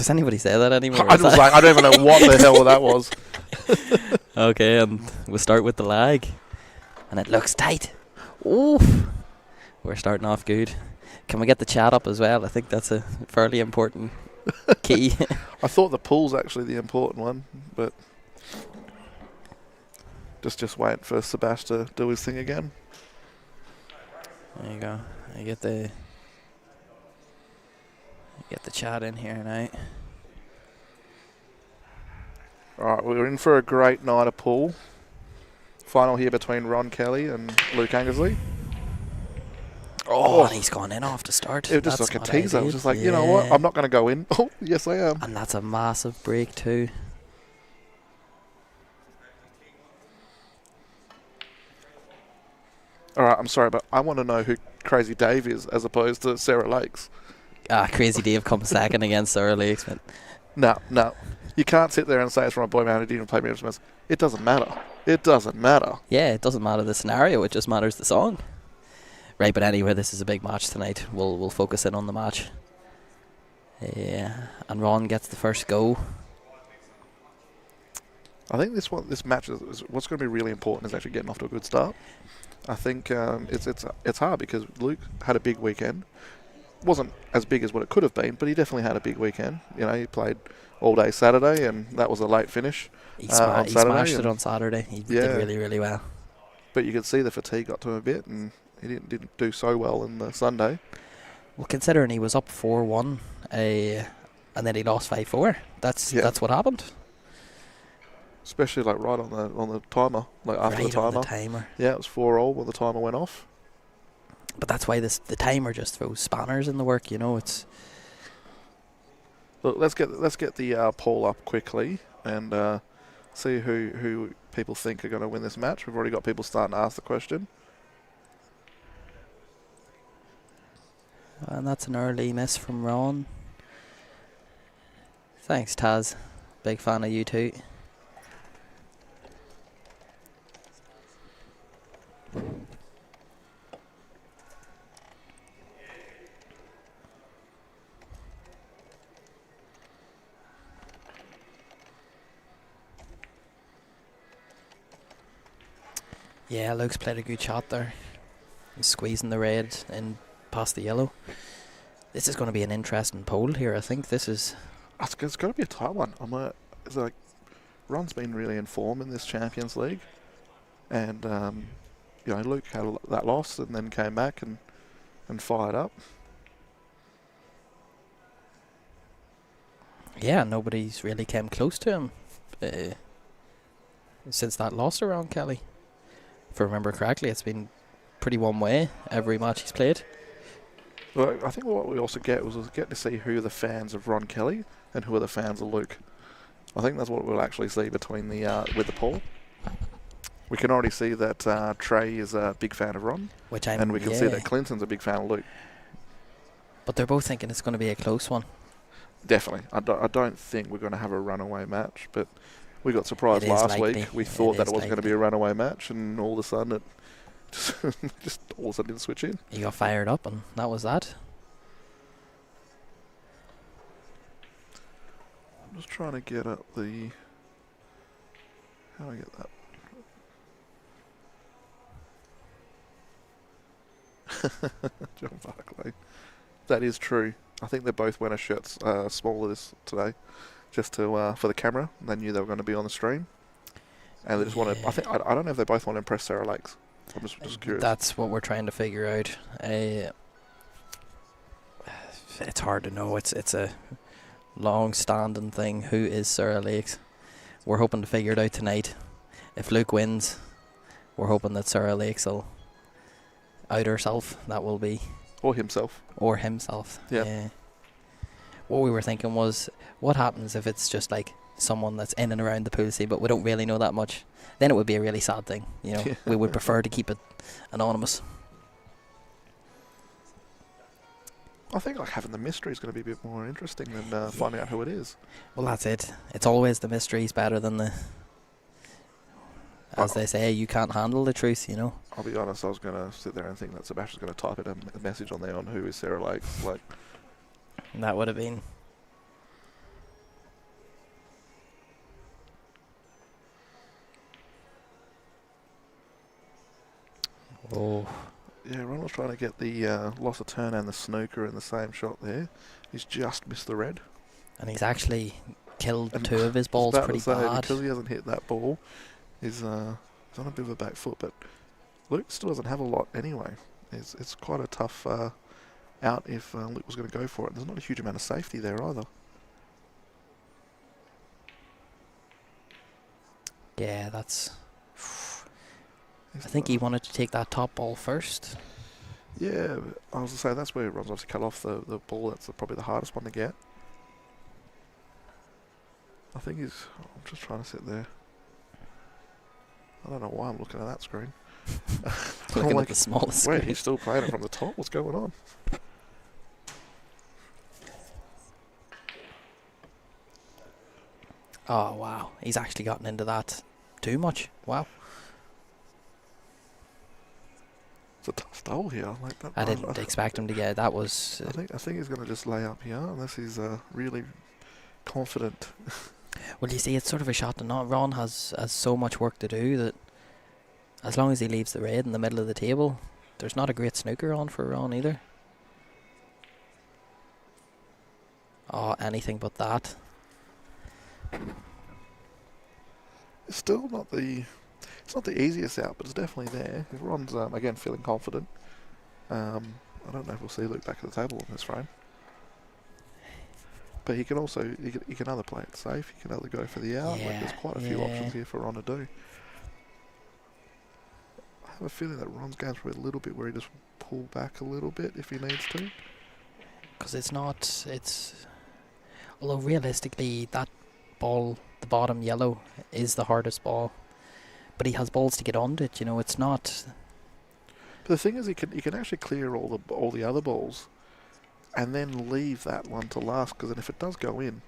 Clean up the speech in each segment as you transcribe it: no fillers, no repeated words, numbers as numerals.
Does anybody say that anymore? I was like, I don't even know what the hell that was. Okay, and we'll start with the lag. And it looks tight. Oof. We're starting off good. Can we get the chat up as well? I think that's a fairly important key. I thought the pool's actually the important one, but just waiting for Sebash to do his thing again. There you go. I get the chat in here now. Alright, we're in for a great night of pool. Final here between Ron Kelly and Luke Anglesey. Oh, and he's gone in off the start. It was just like a teaser. It was just like, you know what? I'm not going to go in. Oh, yes, I am. And that's a massive break too. Alright, I'm sorry, but I want to know who Crazy Dave is as opposed to Sarah Lakes. Crazy Dave comes second against Sarah Lakes. No. You can't sit there and say it's from a boy band who didn't play music instruments. It doesn't matter. It doesn't matter. Yeah, it doesn't matter the scenario. It just matters the song. Right, but anyway, this is a big match tonight. We'll focus in on the match. Yeah, and Ron gets the first go. I think this match is what's going to be really important is actually getting off to a good start. I think it's hard because Luke had a big weekend. Wasn't as big as what it could have been, but he definitely had a big weekend. You know, he played all day Saturday, and that was a late finish. He smashed it on Saturday. He did really, really well. But you could see the fatigue got to him a bit, and he didn't do so well in the Sunday. Well, considering he was up 4-1, and then he lost 5-4. That's what happened. Especially like right on the timer, like after right the timer. On the timer. Yeah, it was 4-all when the timer went off. But that's why the timer just throws spanners in the work. You know, it's. Look, let's get the poll up quickly and see who people think are going to win this match. We've already got people starting to ask the question. And that's an early miss from Ron. Thanks, Taz. Big fan of you too. Yeah, Luke's played a good shot there. He's squeezing the red and past the yellow. This is going to be an interesting poll here. I think this is. It's going to be a tight one. It's like Ron's been really in form in this Champions League, and Luke had that loss and then came back and fired up. Yeah, nobody's really came close to him since that loss around Kelly. If I remember correctly, it's been pretty one way every match he's played. Well, I think what we also get to see who are the fans of Ron Kelly and who are the fans of Luke. I think that's what we'll actually see between with the poll. We can already see that Trey is a big fan of Ron, and we can see that Clinton's a big fan of Luke. But they're both thinking it's going to be a close one. Definitely. I don't think we're going to have a runaway match, but we got surprised last week. We thought that it was going to be a runaway match, and all of a sudden it just all of a sudden didn't switch in. He got fired up, and that was that. I'm just trying to get up the... How do I get that? John Barclay. That is true. I think they both went a shirts smaller this today, just to for the camera. They knew they were going to be on the stream, and they just wanted. I don't know if they both want to impress Sarah Lakes. I'm just curious. That's what we're trying to figure out. It's hard to know. It's a long-standing thing. Who is Sarah Lakes? We're hoping to figure it out tonight. If Luke wins, we're hoping that Sarah Lakes will out herself. That will be. Or himself. Yeah. What we were thinking was, what happens if it's just like someone that's in and around the pool scene, but we don't really know that much? Then it would be a really sad thing. You know, we would prefer to keep it anonymous. I think like having the mystery is going to be a bit more interesting than finding out who it is. Well, that's it. It's always the mystery's better than the. As they say, you can't handle the truth, you know. I'll be honest, I was going to sit there and think that Sebastian's going to type in a message on there on who is Sarah Lakes. Like, that would have been. Oh, Yeah, Ron was trying to get the loss of turn and the snooker in the same shot there. He's just missed the red. and he's actually killed And 2 of his I was balls about pretty to say, bad. because he hasn't hit that ball, he's on a bit of a back foot, but Luke still doesn't have a lot anyway. It's quite a tough out if Luke was going to go for it. There's not a huge amount of safety there either. Yeah, that's... I think he wanted to take that top ball first. Yeah, I was going to say, that's where Ron's obviously cut off the ball. That's probably the hardest one to get. I think I'm just trying to sit there. I don't know why I'm looking at that screen. Looking at the smallest Wait, screen. he's still playing it from the top? What's going on? Oh, wow. He's actually gotten into that too much. Wow. It's a tough hole here. Like that. I didn't expect him to get... That was... I think he's going to just lay up here unless he's really confident. Well, you see, it's sort of a shot that not Ron has so much work to do that as long as he leaves the red in the middle of the table, there's not a great snooker on for Ron either. Oh, anything but that. It's still not the... It's not the easiest out, but it's definitely there. If Ron's, again, feeling confident. I don't know if we'll see Luke back at the table on this frame. But he can also... He can either play it safe, he can either go for the out. Like, there's quite a few options here for Ron to do. I have a feeling that Ron's going through a little bit where he just pull back a little bit if he needs to. Because it's not... Although realistically, that ball, the bottom yellow, is the hardest ball. But he has balls to get onto it, you know, it's not... But the thing is, he can actually clear all the other balls, and then leave that one to last. Because then if it does go in,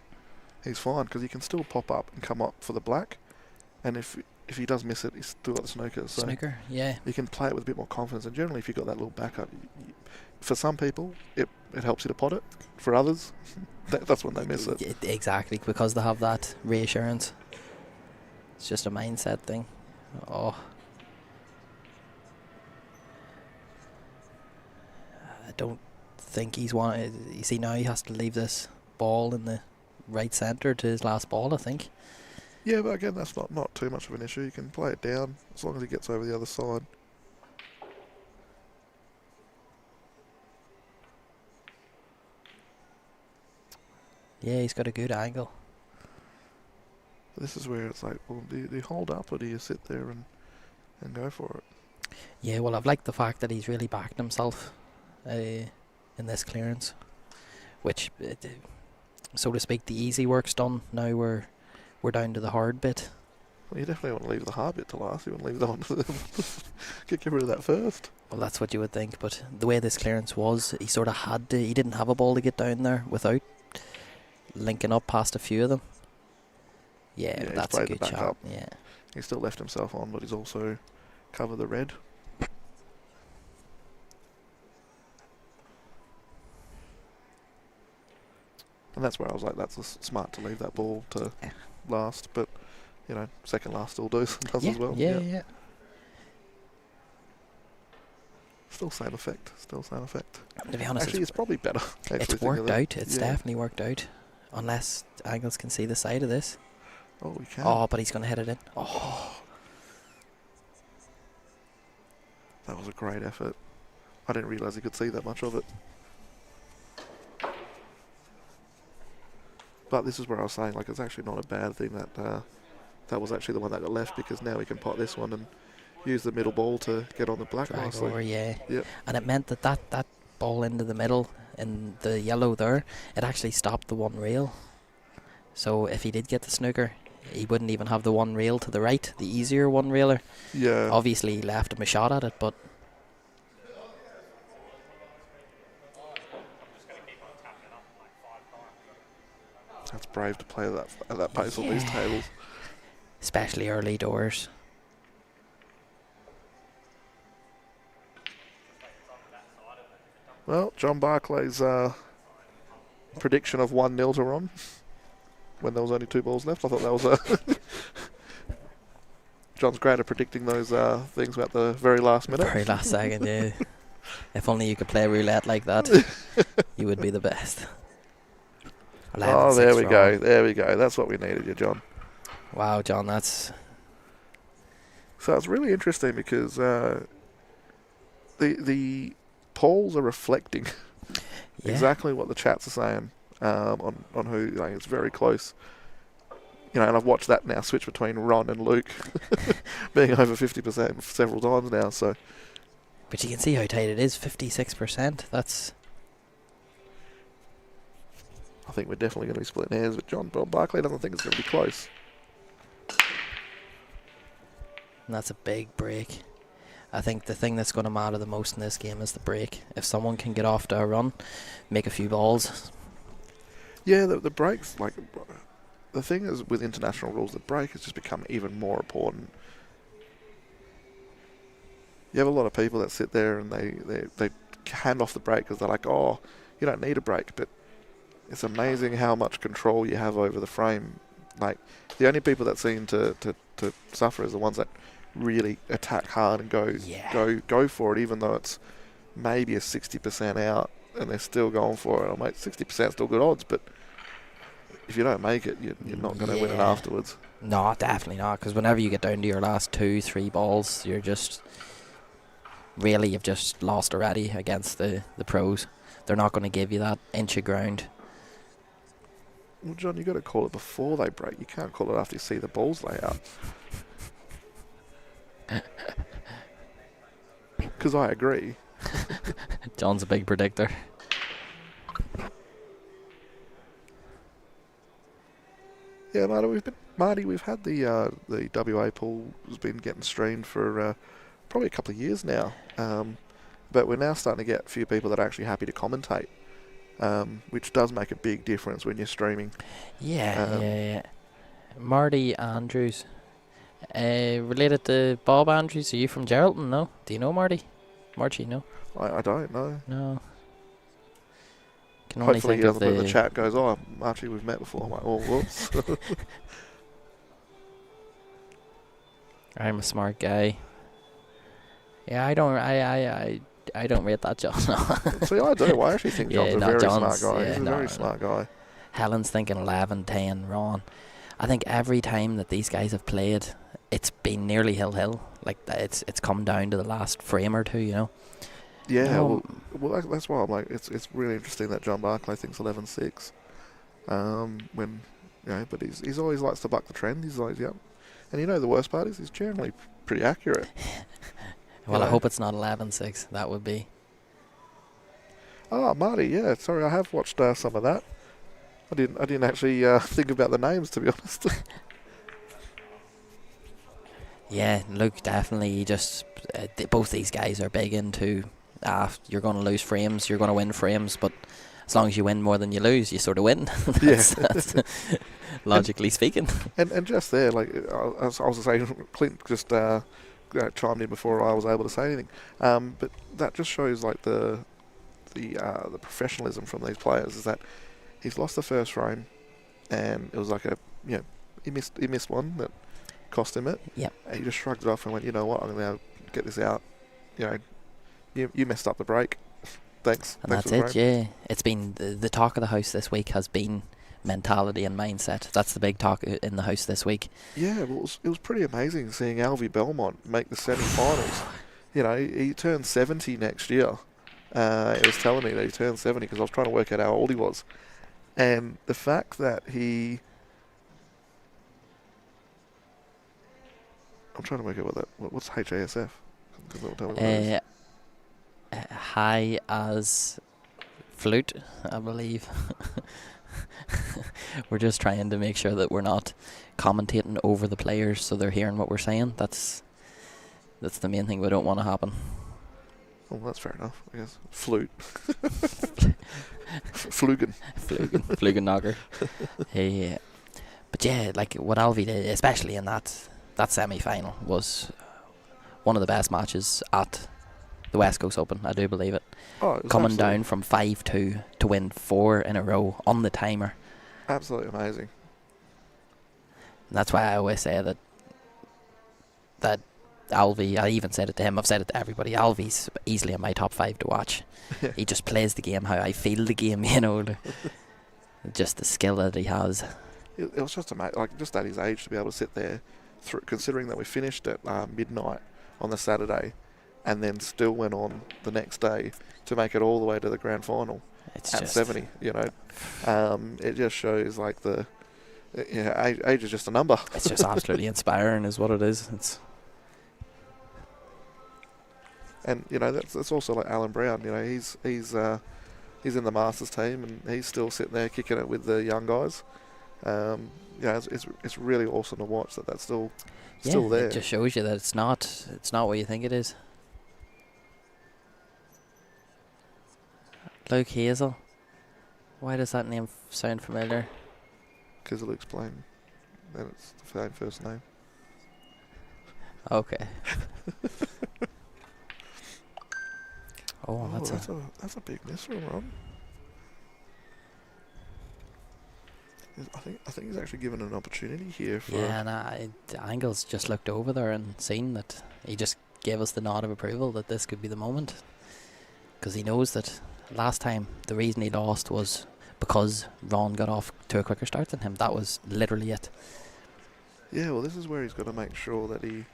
he's fine. Because he can still pop up and come up for the black, and if he does miss it, he's still got the snooker. So Snooker, yeah. you can play it with a bit more confidence. And generally, if you've got that little backup, for some people, it helps you to pot it. For others, that's when they miss it. Exactly, because they have that reassurance. It's just a mindset thing. Oh. I don't think he's wanted... You see, now he has to leave this ball in the right centre to his last ball, I think. Yeah, but again, that's not too much of an issue. You can play it down as long as he gets over the other side. Yeah, he's got a good angle. This is where it's like, well, do you hold up or do you sit there and go for it? Yeah, well, I've liked the fact that he's really backed himself in this clearance, which, so to speak, the easy work's done. Now we're down to the hard bit. Well, you definitely want to leave the hard bit to last. You want to leave that one to get rid of that first. Well, that's what you would think, but the way this clearance was, he sort of had to... He didn't have a ball to get down there without linking up past a few of them. Yeah, Yeah, that's a good shot. Up. Yeah. He still left himself on, but he's also covered the red. And that's where I was like, that's smart to leave that ball to last, but, you know, second last still does as well. Yeah. Still same effect. To be honest, actually, it's probably better. It's worked out. It's definitely worked out. Unless Angles can see the side of this. Oh, we can. Oh, but he's going to hit it in. Oh. That was a great effort. I didn't realise he could see that much of it. But this is where I was saying, like, it's actually not a bad thing that that was actually the one that got left, because now we can pot this one and use the middle ball to get on the black Drag nicely. over, yeah. Yep. And it meant that ball into the middle in the yellow there, it actually stopped the one rail. So if he did get the snooker, he wouldn't even have the one rail to the right, the easier one railer. Yeah. Obviously he left him a shot at it, but that's brave to play at that pace on these tables. Especially early doors. Well, John Barclay's prediction of 1-0 to Ron when there was only 2 balls left, I thought that was John's great at predicting those things about the very last minute. Very last second, yeah. If only you could play roulette like that, you would be the best. 11, Oh, there 6 we for go. all. There we go. That's what we needed, you, John. Wow, John, that's... So it's really interesting because the polls are reflecting Yeah. exactly what the chats are saying on who. It's very close. And I've watched that now switch between Ron and Luke being over 50% several times now. So, But you can see how tight it is, 56%. That's... I think we're definitely going to be splitting hairs with John. But Barclay doesn't think it's going to be close. And that's a big break. I think the thing that's going to matter the most in this game is the break. If someone can get off to a run, make a few balls. Yeah, the breaks, the thing is with international rules, the break has just become even more important. You have a lot of people that sit there and they hand off the break because they're like, oh, you don't need a break. But it's amazing how much control you have over the frame. Like, the only people that seem to suffer is the ones that really attack hard and go for it, even though it's maybe a 60% out and they're still going for it. I'm like, 60% still good odds, but if you don't make it, you're not going to win it afterwards. No, definitely not, because whenever you get down to your last 2-3 balls, you've just lost already against the pros. They're not going to give you that inch of ground. Well, John, you've got to call it before they break. You can't call it after you see the balls lay out. Because I agree. John's a big predictor. Yeah, Marty, we've had the WA pool has been getting streamed for probably a couple of years now, but we're now starting to get a few people that are actually happy to commentate, which does make a big difference when you're streaming. Yeah. Marty Andrews, related to Bob Andrews. Are you from Geraldton? No. Do you know Marty? Margie, no. I don't know. No. Can only Hopefully, think of the chat goes, "Oh, Archie, we've met before." I'm like, "Oh, whoops." I'm a smart guy. Yeah, I don't rate that John. See, I do. I actually think John's a very smart guy. Yeah, He's a very smart guy. Helen's thinking 11, 10, Ron. I think every time that these guys have played, it's been nearly hill. Like, it's come down to the last frame or two, you know. Yeah, well, that's why I'm like, it's really interesting that John Barclay thinks 11-6. When, but he's always likes to buck the trend. He's like, yeah. And the worst part is he's generally pretty accurate. Well, I hope it's not 11-6. That would be. Oh, Marty, yeah. Sorry, I have watched some of that. I didn't actually think about the names, to be honest. Yeah, Luke, definitely. Just both these guys are big into you're going to lose frames, you're going to win frames, but as long as you win more than you lose, you sort of win. that's logically speaking. And just there, like I was saying, Clint just chimed in before I was able to say anything. But that just shows like the professionalism from these players is that he's lost the first frame, and it was like he missed one that cost him it. Yeah. He just shrugged it off and went, you know what, I'm going to get this out. You messed up the break. Thanks. And Thanks that's it, yeah. It's been the talk of the house this week has been mentality and mindset. That's the big talk in the house this week. Yeah, well, it was pretty amazing seeing Alvy Belmont make the semi-finals. He turned 70 next year. He was telling me that he turned 70 because I was trying to work out how old he was. And the fact that I'm trying to work out what's HASF? High as flute, I believe. We're just trying to make sure that we're not commentating over the players so they're hearing what we're saying. That's the main thing we don't want to happen. Oh, that's fair enough, I guess. Flute. Flugen. Flugen knocker. But yeah, like what Alvy did, especially in that semi-final, was one of the best matches at the West Coast Open. I do believe it. Oh, it coming down from 5-2 to win 4 in a row on the timer. Absolutely amazing. And that's why I always say that that Alvey, I even said it to him, I've said it to everybody, Alvey's easily in my top 5 to watch. He just plays the game how I feel the game, you know. Just the skill that he has. It was just like just at his age to be able to sit there, considering that we finished at midnight on the Saturday, and then still went on the next day to make it all the way to the grand final It's at just 70. You know, it just shows like age is just a number. It's just absolutely inspiring, is what it is. And you know that's also like Alan Brown. You know, he's in the Masters team and he's still sitting there kicking it with the young guys. Yeah, it's really awesome to watch that's still there. It just shows you that it's not what you think it is. Luke Hazel. Why does that name sound familiar? Because Luke's playing, and it's the same first name. Okay. That's a big miss from Ron. I think he's actually given an opportunity here. Angles just looked over there and seen that he just gave us the nod of approval that this could be the moment, because he knows that last time the reason he lost was because Ron got off to a quicker start than him. That was literally it. Yeah, well, this is where he's got to make sure that he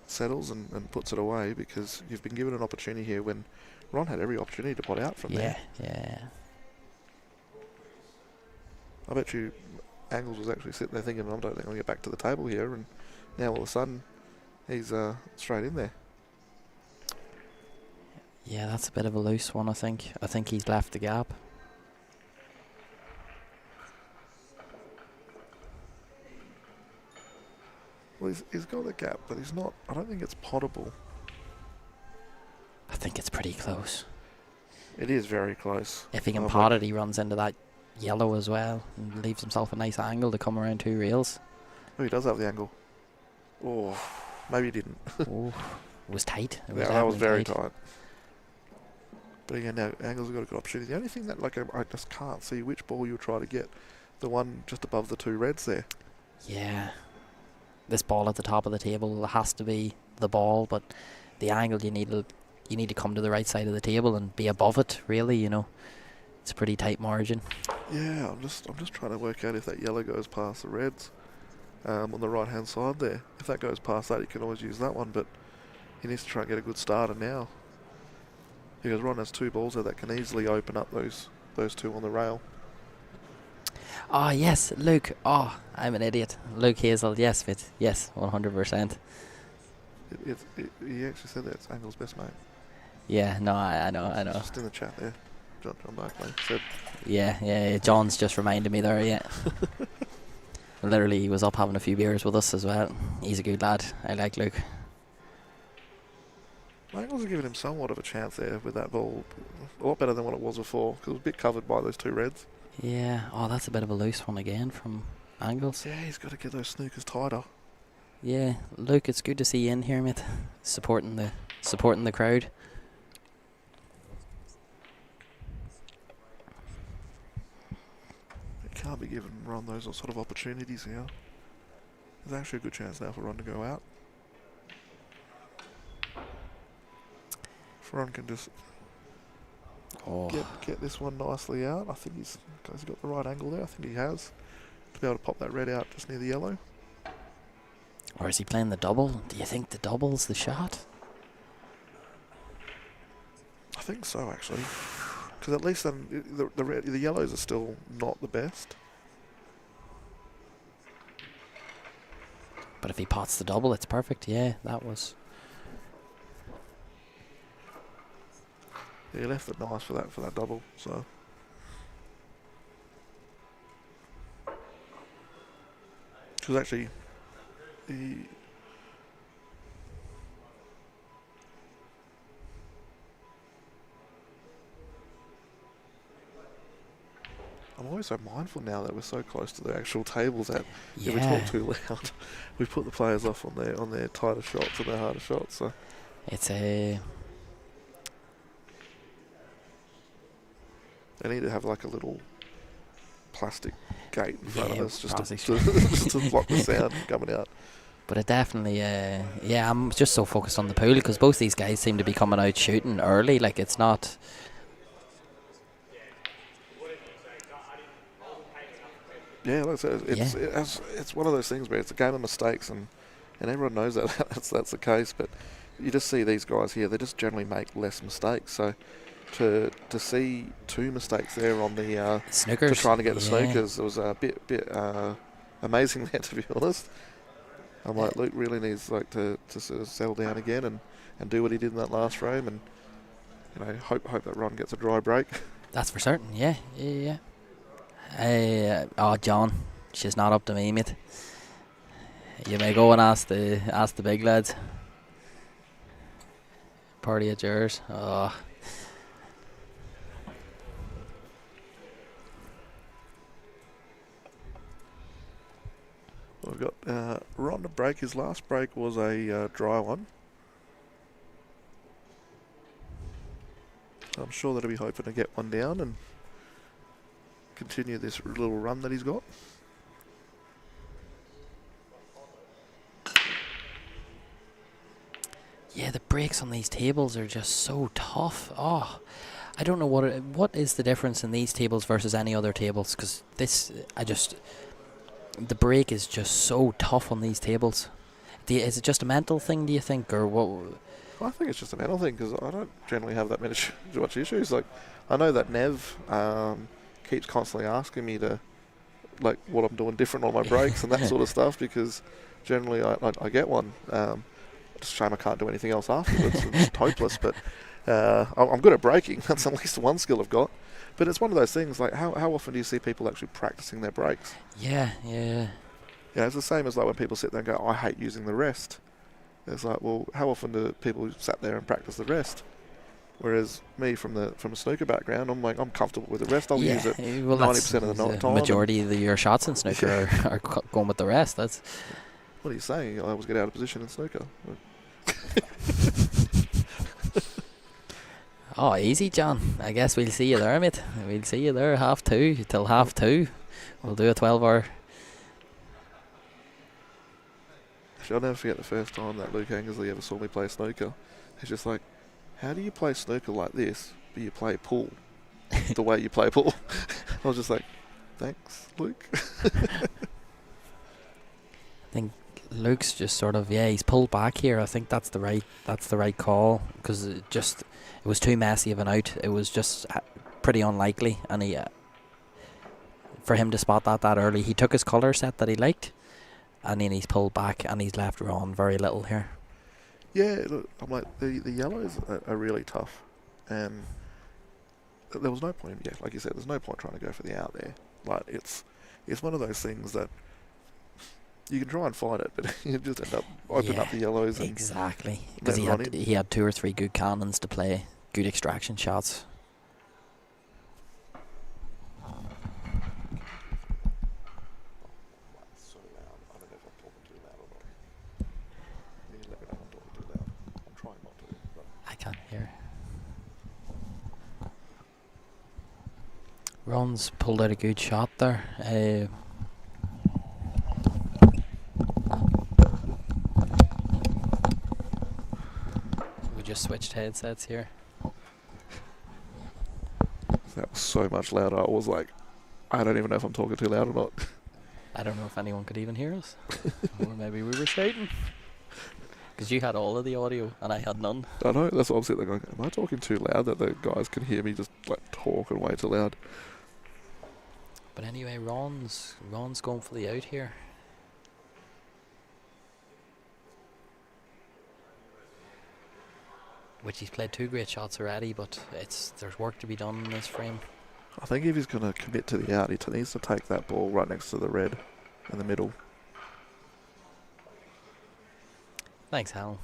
settles and puts it away, because you've been given an opportunity here when Ron had every opportunity to pot out from there. Yeah. I bet you Angles was actually sitting there thinking, I don't think I'll get back to the table here, and now all of a sudden he's straight in there. Yeah, that's a bit of a loose one, I think. I think he's left the gap. Well, he's got the gap, but he's not. I don't think it's potable. I think it's pretty close. It is very close. If he can pot it, he runs into that yellow as well and leaves himself a nice angle to come around 2 reels. Oh, he does have the angle. Oh, maybe he didn't. Oh, it was tight. That was very tight. But again, now Angles have got a good opportunity. The only thing that I just can't see which ball you'll try to get, the one just above the 2 reds there. Yeah. This ball at the top of the table has to be the ball, but the angle you need to come to the right side of the table and be above it, really, you know. It's a pretty tight margin. Yeah, I'm just trying to work out if that yellow goes past the reds on the right hand side there. If that goes past that, you can always use that one, but he needs to try and get a good starter now, because Ron has 2 balls there that can easily open up those 2 on the rail. Oh, yes, Luke. Oh, I'm an idiot. Luke Hazel, yes, Fitz. Yes, 100%. He actually said that it's Angle's best mate. Yeah, no, I know. Just in the chat there. John Barclay said. Yeah, John's just reminded me there, yeah. Literally, he was up having a few beers with us as well. He's a good lad. I like Luke. Angles are giving him somewhat of a chance there with that ball. A lot better than what it was before, because it was a bit covered by those 2 reds. Yeah, that's a bit of a loose one again from Angles. Yeah, he's got to get those snookers tighter. Yeah, Luke, it's good to see you in here, mate. Supporting the crowd. It can't be giving Ron those sort of opportunities here. There's actually a good chance now for Ron to go out. If Ron can just get this one nicely out. I think he's got the right angle there. I think he has, to be able to pop that red out just near the yellow. Or is he playing the double? Do you think the double's the shot? I think so, actually. Because at least then the yellows are still not the best. But if he pots the double, it's perfect. Yeah, that was. Yeah, he left it nice for that double. So. Because actually, I'm always so mindful now that we're so close to the actual tables that if we talk too loud, we put the players off on their tighter shots and their harder shots. So it's a. They need to have like a little plastic gate in front of us just to block the sound coming out. But it definitely, yeah, I'm just so focused on the pool because both these guys seem to be coming out shooting early. Like, it's not. Yeah, like I said, Yeah. it's one of those things where it's a game of mistakes, and everyone knows that that's the case. But you just see these guys here; they just generally make less mistakes. So to see 2 mistakes there on the Snookers. to trying to get the Yeah. snookers, it was a bit amazing there, to be honest. I'm like, Luke really needs like to sort of settle down again and do what he did in that last frame, and hope that Ron gets a dry break. That's for certain. Yeah. Yeah. Oh, John, she's not up to me, mate. You may go and ask the big lads. Party at yours. Oh. We've got Ron to break. His last break was a dry one. I'm sure that he'll be hoping to get one down and continue this little run that he's got. Yeah, the breaks on these tables are just so tough. Oh, I don't know what is the difference in these tables versus any other tables, because the break is just so tough on these tables. Is it just a mental thing, do you think, or what? I think it's just a mental thing because I don't generally have that much issues. Like, I know that Nev keeps constantly asking me to, like, what I'm doing different on my breaks and that sort of stuff, because generally I get one. It's a shame I can't do anything else afterwards. It's just hopeless, but I'm good at breaking. That's at least one skill I've got. But it's one of those things, like, how often do you see people actually practicing their breaks? Yeah. Yeah, it's the same as like when people sit there and go, I hate using the rest. It's like, well, how often do people sat there and practice the rest? Whereas me from a snooker background, I'm like, I'm comfortable with the rest. I'll use it 90% of the time. Majority of your shots in snooker are going with the rest. That's. What are you saying? I always get out of position in snooker. Oh, easy, John. I guess we'll see you there, mate. We'll see you there 2:30 till 2:30. We'll do a 12-hour. I'll never forget the first time that Luke Anglesey ever saw me play snooker. He's just like, how do you play snooker like this, but you play pool the way you play pool? I was just like, thanks, Luke. I think Luke's just sort of, he's pulled back here. I think that's the right call, because it was too messy of an out. It was just pretty unlikely, and for him to spot that early, he took his colour set that he liked, and then he's pulled back and he's left Ron very little here. Yeah, look, I'm like, the yellows are really tough, and there was no point. Yeah, like you said, there's no point trying to go for the out there. Like, it's one of those things that you can try and fight it, but you just end up opening up the yellows. Exactly, because he had 2 or 3 good cannons to play, good extraction shots. I can't hear. Ron's pulled out a good shot there. We just switched headsets here. That was so much louder. I was like, I don't even know if I'm talking too loud or not. I don't know if anyone could even hear us. Or maybe we were shouting. Because you had all of the audio and I had none. I know, that's what I'm sitting there going, am I talking too loud that the guys can hear me just like talking way too loud? But anyway, Ron's going for the out here. Which he's played 2 great shots already, but there's work to be done in this frame. I think if he's going to commit to the out, he needs to take that ball right next to the red in the middle. Thanks, Hal.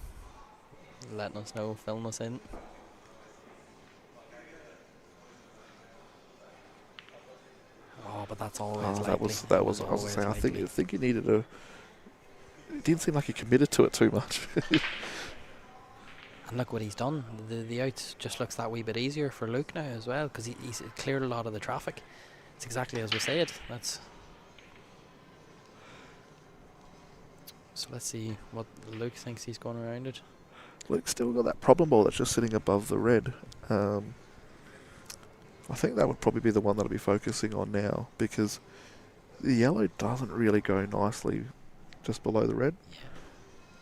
Letting us know, filling us in. Oh, but that's always likely. That was I was saying. I think he needed a. It didn't seem like he committed to it too much. And look what he's done. The out just looks that wee bit easier for Luke now as well, because he's cleared a lot of the traffic. It's exactly as we said. So let's see what Luke thinks he's going around it. Luke's still got that problem ball that's just sitting above the red. I think that would probably be the one that I'll be focusing on now, because the yellow doesn't really go nicely just below the red. Yeah.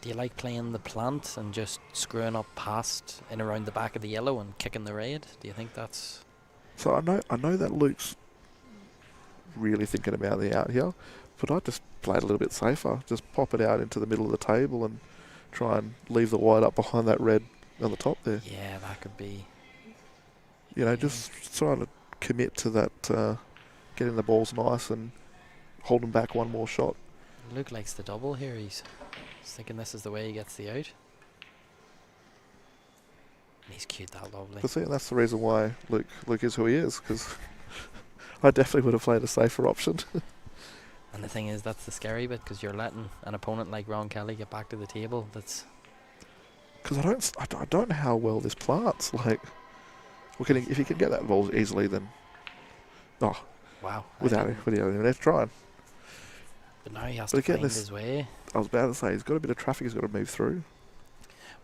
Do you like playing the plant and just screwing up past and around the back of the yellow and kicking the red? Do you think that's... So I know that Luke's really thinking about the out here, but I just play it a little bit safer. Just pop it out into the middle of the table and try and leave the white up behind that red on the top there. Yeah, that could be... You know, just trying to commit to that, getting the balls nice and holding back one more shot. Luke likes the double here. He's thinking this is the way he gets the out. And he's cued that lovely. But see, that's the reason why Luke is who he is, because I definitely would have played a safer option. And the thing is, that's the scary bit, because you're letting an opponent like Ron Kelly get back to the table. That's... Because I don't know how well this plants. Like, if he can get that ball easily, then Wow. without even trying. But now he has But to again, find his way. I was about to say, he's got a bit of traffic he's got to move through.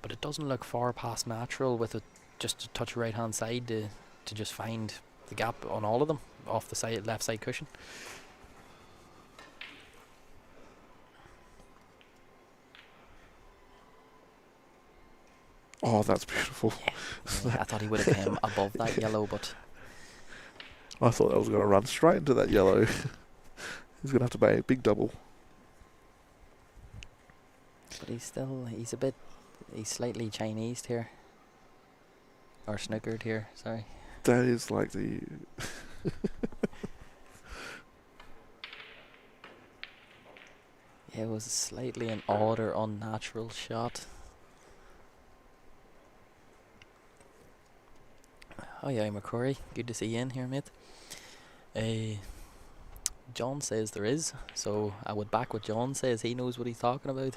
But it doesn't look far past natural with it just to touch right hand side to just find the gap on all of them off the side left side cushion. Oh, that's beautiful. Yeah, I thought he would have came above that yellow, but I thought that was going to run straight into that yellow. He's going to have to pay a big double. he's slightly Chinese here. Or snookered here, sorry. That is like the... Yeah, it was slightly an odd or unnatural shot. Oh yeah, McCrory, good to see you in here, mate. John says there is, so I would back what John says. He knows what he's talking about.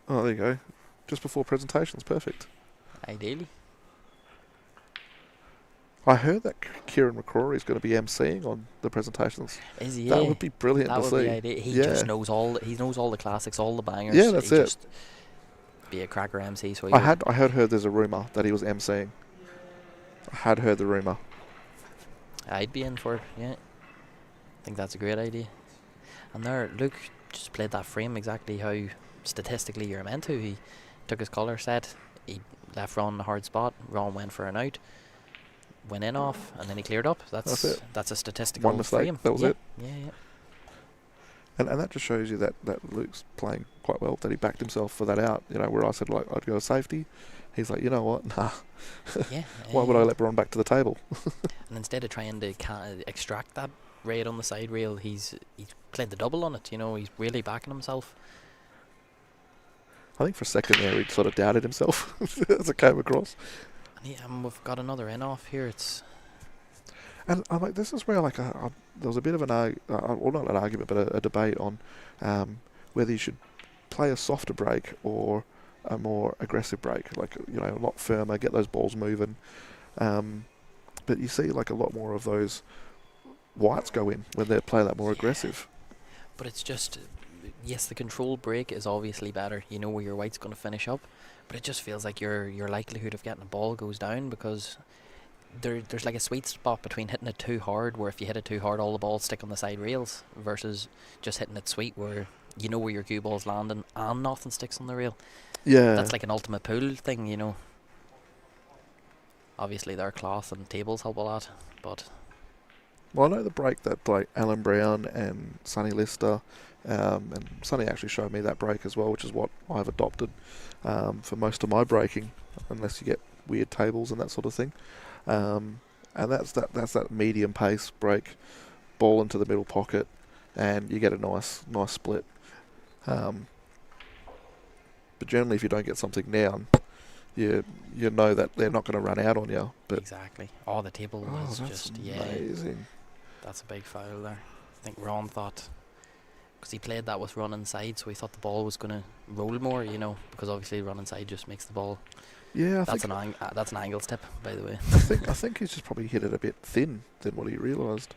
Oh, there you go. Just before presentations, perfect. Ideally. I heard that Kieran McCrory is going to be emceeing on the presentations. Is he? That would be brilliant That to would see. be ideal. He Yeah. just knows all. He knows all the classics, all the bangers. Yeah, that's he it. Just be a cracker MC. So I had heard there's a rumour that he was emceeing. I had heard the rumour. I'd be in for it. Yeah, I think that's a great idea. And there, Luke just played that frame exactly how statistically you're meant to. He took his colour set. He left Ron in a hard spot. Ron went for an out. Went in off, and then he cleared up. That's it. That's a statistical One mistake, frame. that was Yeah, it. Yeah. And that just shows you that Luke's playing quite well, that he backed himself for that out. You know, where I said, like, I'd go safety. He's like, you know what? Nah. Yeah. Why would I let Ron back to the table? And instead of trying to extract that raid on the side rail, he's played the double on it. You know, he's really backing himself. I think for a second there he sort of doubted himself as it came across. And we've got another in off here. It's And I'm like, this is where like there was a bit of well, not an argument, but a debate on whether you should play a softer break or a more aggressive break, like, you know, a lot firmer, get those balls moving. But you see like a lot more of those whites go in when they play that more aggressive. But it's just, yes, the control break is obviously better. You know where your white's going to finish up, but it just feels like your likelihood of getting a ball goes down, because there's like a sweet spot between hitting it too hard, where if you hit it too hard all the balls stick on the side rails, versus just hitting it sweet where you know where your cue ball's landing and nothing sticks on the rail. Yeah. That's like an ultimate pool thing, you know. Obviously their cloth and tables help a lot, but Well, I know the break that like Alan Brown and Sonny Lister, and Sonny actually showed me that break as well, which is what I've adopted for most of my breaking, unless you get weird tables and that sort of thing. And that's that medium pace break, ball into the middle pocket, and you get a nice split. But generally, if you don't get something down, you know that they're not going to run out on you. But exactly. Oh, the table was just amazing. That's a big foul there. I think Ron thought, because he played that with run inside, so he thought the ball was going to roll more, you know, because obviously run inside just makes the ball. Yeah, that's an Angles tip, by the way. I think he's just probably hit it a bit thin than what he realised.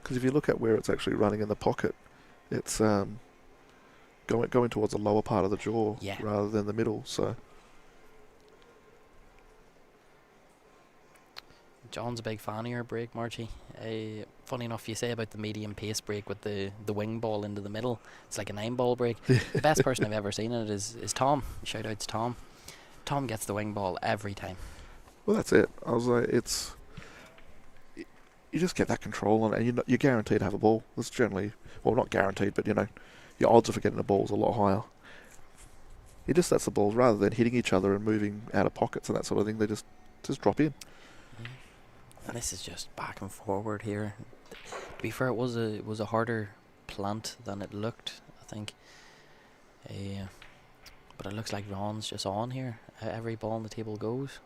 Because if you look at where it's actually running in the pocket, it's going towards the lower part of the jaw Yeah. rather than the middle. So John's a big fan of your break, Margie. Funny enough, you say about the medium pace break with the wing ball into the middle. It's like a 9-ball break. The best person I've ever seen in it is Tom. Shout out to Tom. Tom gets the wing ball every time. well, that's it. I was like, you just get that control on it, and you're guaranteed to have a ball. That's generally, well, not guaranteed, but your odds of getting a ball is a lot higher. He just lets the balls, rather than hitting each other and moving out of pockets and that sort of thing, they just drop in. And this is just back and forward here. To be fair, it was a harder plant than it looked, I think. But it looks like Ron's just on here. Every ball on the table goes.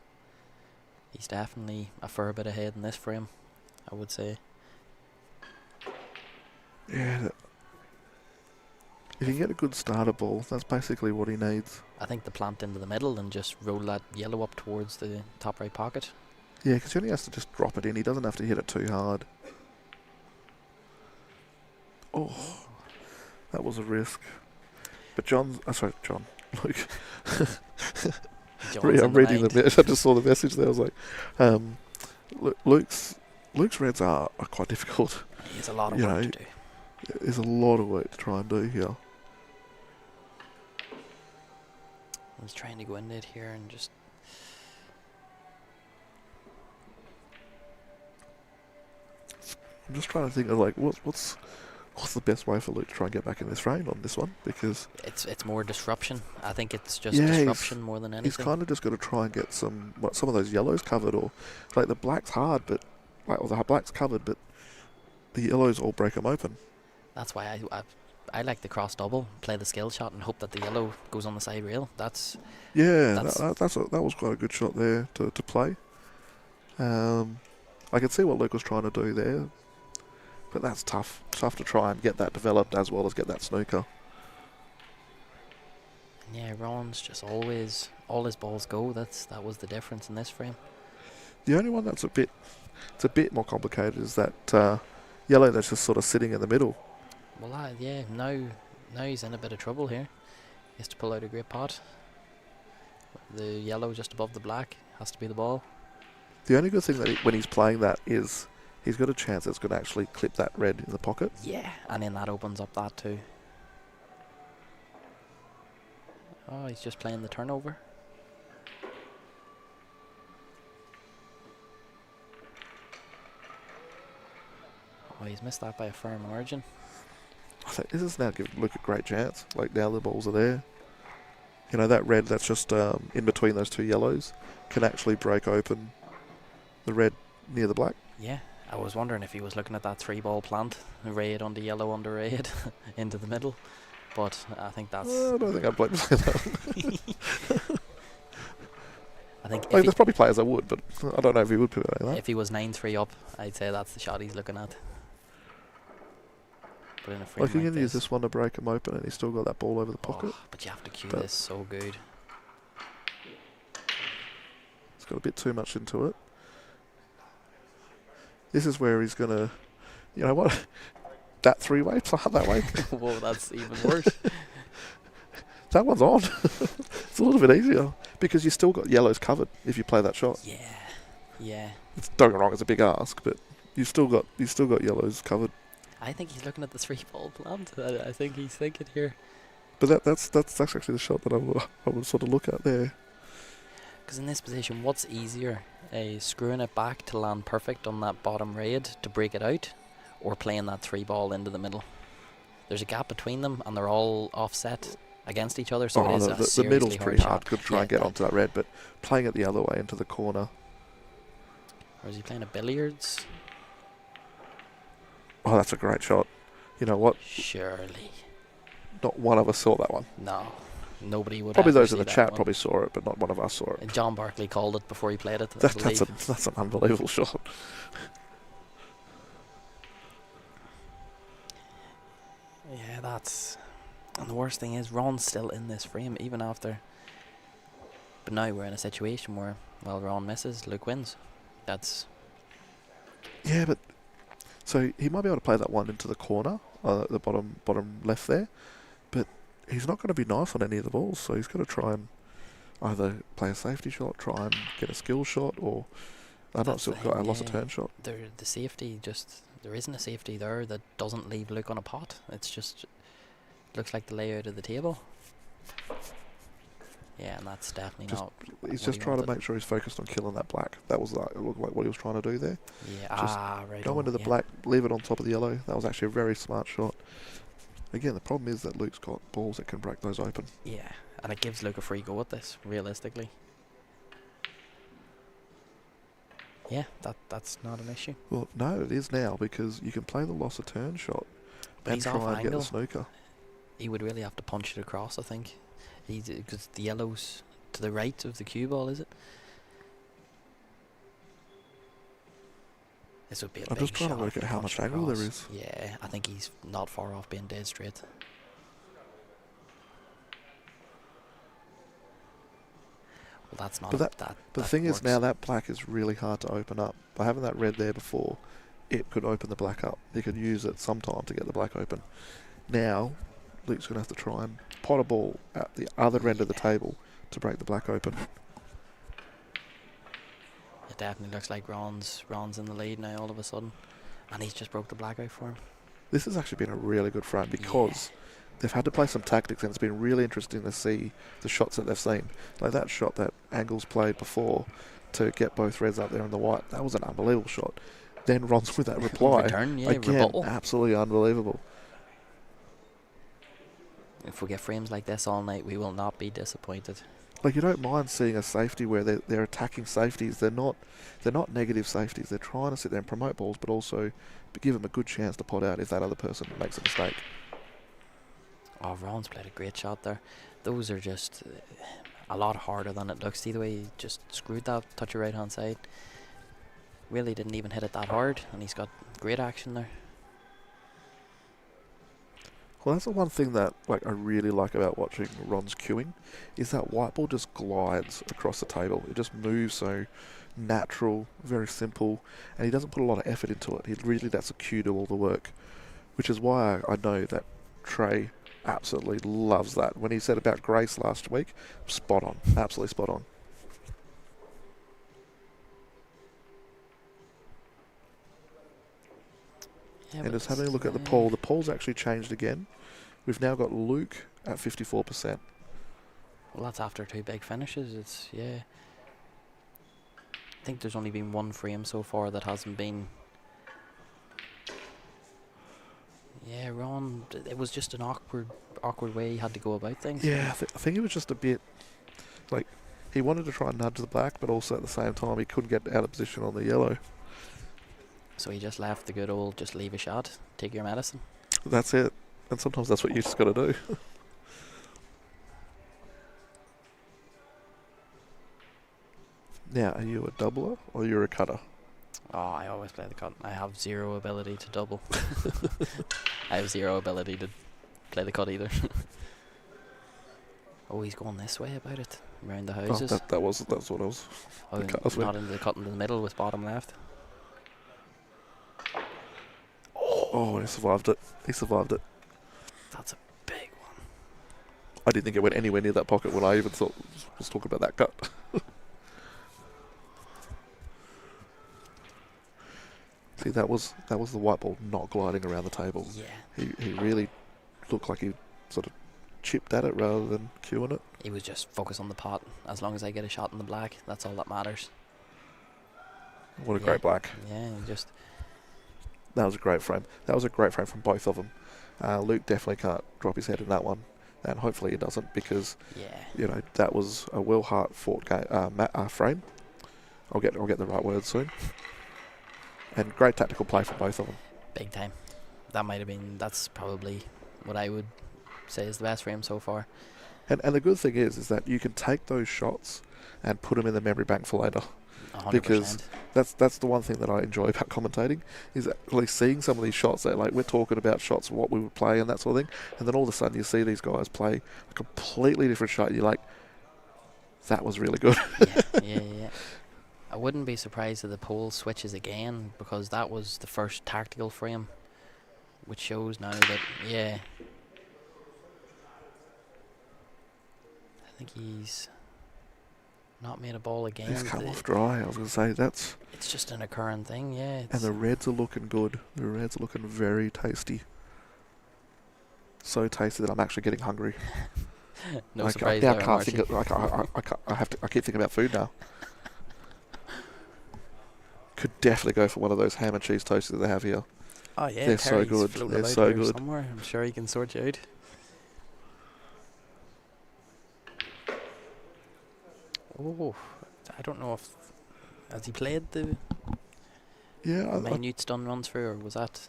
He's definitely a fair bit ahead in this frame, I would say. Yeah. If you can get a good starter ball, that's basically what he needs. I think the plant into the middle and just roll that yellow up towards the top right pocket. Yeah, because he only has to just drop it in. He doesn't have to hit it too hard. Oh, that was a risk. But John. Luke. I'm reading the message. I just saw the message there. I was like, Luke's reds are quite difficult. He has a lot of work to do. There's a lot of work to try and do here. I was trying to go in it here and just... I'm just trying to think of like what's the best way for Luke to try and get back in this frame on this one, because it's more disruption. I think it's just yeah, disruption more than anything. He's kind of just got to try and get some of those yellows covered, or like the black's hard, but the black's covered, but the yellows all break them open. That's why I like the cross double, play the skill shot, and hope that the yellow goes on the side rail. That was quite a good shot there to play. I could see what Luke was trying to do there, but that's tough to try and get that developed as well as get that snooker. Yeah, Ron's just always, all his balls go. That was the difference in this frame. The only one that's a bit more complicated is that yellow that's just sort of sitting in the middle. Well, yeah, now he's in a bit of trouble here. He has to pull out a great pot. The yellow just above the black has to be the ball. The only good thing that when he's playing that is he's got a chance that's going to actually clip that red in the pocket. Yeah, and then that opens up that too. Oh, he's just playing the turnover. Oh, he's missed that by a firm margin. I think this is now giving Luke a great chance. Like, now the balls are there. That red that's just in between those two yellows can actually break open the red near the black. Yeah, I was wondering if he was looking at that 3-ball plant, red under yellow under red, into the middle. But I think that's... I don't think I'd blame that. I think there's probably players I would, but I don't know if he would put it like that. If he was 9-3 up, I'd say that's the shot he's looking at. But in a frame like, you like can use this one to break him open, and he's still got that ball over the pocket. But you have to cue this so good. It's got a bit too much into it. This is where he's gonna, that 3-way plant that way. Whoa, that's even worse. That one's on. It's a little bit easier because you still got yellows covered if you play that shot. Yeah. Don't get me wrong, it's a big ask, but you still got yellows covered. I think he's looking at the 3-ball plant. I think he's thinking here. But that's actually the shot that I would sort of look at there. Because in this position, what's easier? Screwing it back to land perfect on that bottom red to break it out, or playing that 3-ball into the middle? There's a gap between them, and they're all offset against each other, so it is a seriously the middle's pretty hard to try and get that. onto that red, but playing it the other way into the corner. Or is he playing a billiards? Oh, that's a great shot. You know what? Surely. Not one of us saw that one. No. Nobody would. Probably those in the chat probably saw it, but not one of us saw it. John Barkley called it before he played it. That's an unbelievable shot. Yeah, that's... And the worst thing is Ron's still in this frame, even after... But now we're in a situation where, well, Ron misses, Luke wins. That's... Yeah, but So he might be able to play that one into the corner, the bottom left there, but he's not going to be nice on any of the balls. So he's got to try and either play a safety shot, try and get a skill shot, or That's the got a thing, lost a yeah. turn shot. The safety there isn't a safety there that doesn't leave Luke on a pot. It's just looks like the layout of the table. Yeah, and that's definitely not. He's what just he trying to wanted. make sure he's focused on killing that black. That was like, it looked like what he was trying to do there. Yeah, Just right. Go into the black, leave it on top of the yellow. That was actually a very smart shot. Again, the problem is that Luke's got balls that can break those open. Yeah, and it gives Luke a free go at this, realistically. Yeah, that's not an issue. Well, no, it is now, because you can play the loss of turn shot But and he's try off and get the angle. snooker. He would really have to punch it across, I think. Because the yellow's to the right of the cue ball, is it? This would be a I'm big just trying to shot work if out he how punched much angle there across. is. Yeah, I think he's not far off being dead straight. Well, that's not. But That the that thing is, works. now that black is really hard to open up. By having that red there before, it could open the black up. He could use it sometime to get the black open. Now, Luke's going to have to try and pot a ball at the other end of the table to break the black open. It definitely looks like Ron's in the lead now all of a sudden, and he's just broke the black out for him. This has actually been a really good frame because they've had to play some tactics, and it's been really interesting to see the shots that they've seen. Like that shot that Angles played before to get both reds up there in the white, that was an unbelievable shot. Then Ron's with that reply. Return, yeah, Again, rebuttal. absolutely unbelievable. If we get frames like this all night, we will not be disappointed. Like, you don't mind seeing a safety where they're attacking safeties. They're not negative safeties. They're trying to sit there and promote balls, but also give them a good chance to pot out if that other person makes a mistake. Oh, Ron's played a great shot there. Those are just a lot harder than it looks. See the way he just screwed that touch of right hand side. Really didn't even hit it that hard, and he's got great action there. Well, that's the one thing that I really like about watching Ron's queuing, is that white ball just glides across the table. It just moves so natural, very simple, and he doesn't put a lot of effort into it. He really lets the cue do all the work, which is why I know that Trey absolutely loves that. When he said about Grace last week, spot on, absolutely spot on. Yeah, And but just having a look at the poll, the poll's actually changed again. We've now got Luke at 54%. well, that's after two big finishes. It's I think there's only been one frame so far that hasn't been. Yeah, Ron. It was just an awkward way he had to go about things. Yeah, I think it was just a bit he wanted to try and nudge the black, but also at the same time he couldn't get out of position on the yellow. So he just left the good old just leave a shot, take your medicine. That's it. And sometimes that's what you just got to do. Now, are you a doubler or you're a cutter? Oh, I always play the cut. I have zero ability to double. I have zero ability to play the cut either. Oh, he's going this way about it, around the houses. That's what I was. Oh, not into the cut in the middle with bottom left. Oh, he survived it. He survived it. That's a big one. I didn't think it went anywhere near that pocket when I even was talking about that cut. See, that was the white ball not gliding around the table. Yeah. He really looked like he sort of chipped at it rather than cueing it. He was just focused on the pot. As long as I get a shot in the black, that's all that matters. What a great black. Yeah, just. That was a great frame. That was a great frame from both of them. Luke definitely can't drop his head in that one, and hopefully he doesn't, because that was a well hard fought frame. I'll get the right words soon. And great tactical play from both of them. Big time. That's probably what I would say is the best frame so far. And the good thing is that you can take those shots and put them in the memory bank for later. 100%. Because that's the one thing that I enjoy about commentating, is actually seeing some of these shots that we're talking about shots, what we would play and that sort of thing, and then all of a sudden you see these guys play a completely different shot and you're like, that was really good. yeah. I wouldn't be surprised if the pole switches again, because that was the first tactical frame, which shows now that, yeah, I think he's not made a ball again. He's come off dry. I was going to say that's. It's just an occurring thing, yeah. And the reds are looking good. The reds are looking very tasty. So tasty that I'm actually getting hungry. No I surprise now there, can't Marty. think. I keep thinking about food now. Could definitely go for one of those ham and cheese toasties that they have here. Oh yeah, They're so Terry's good. floating They're about so here good. somewhere. I'm sure he can sort you out. Oh, I don't know if has he played the Yeah, minute stun runs through, or was that?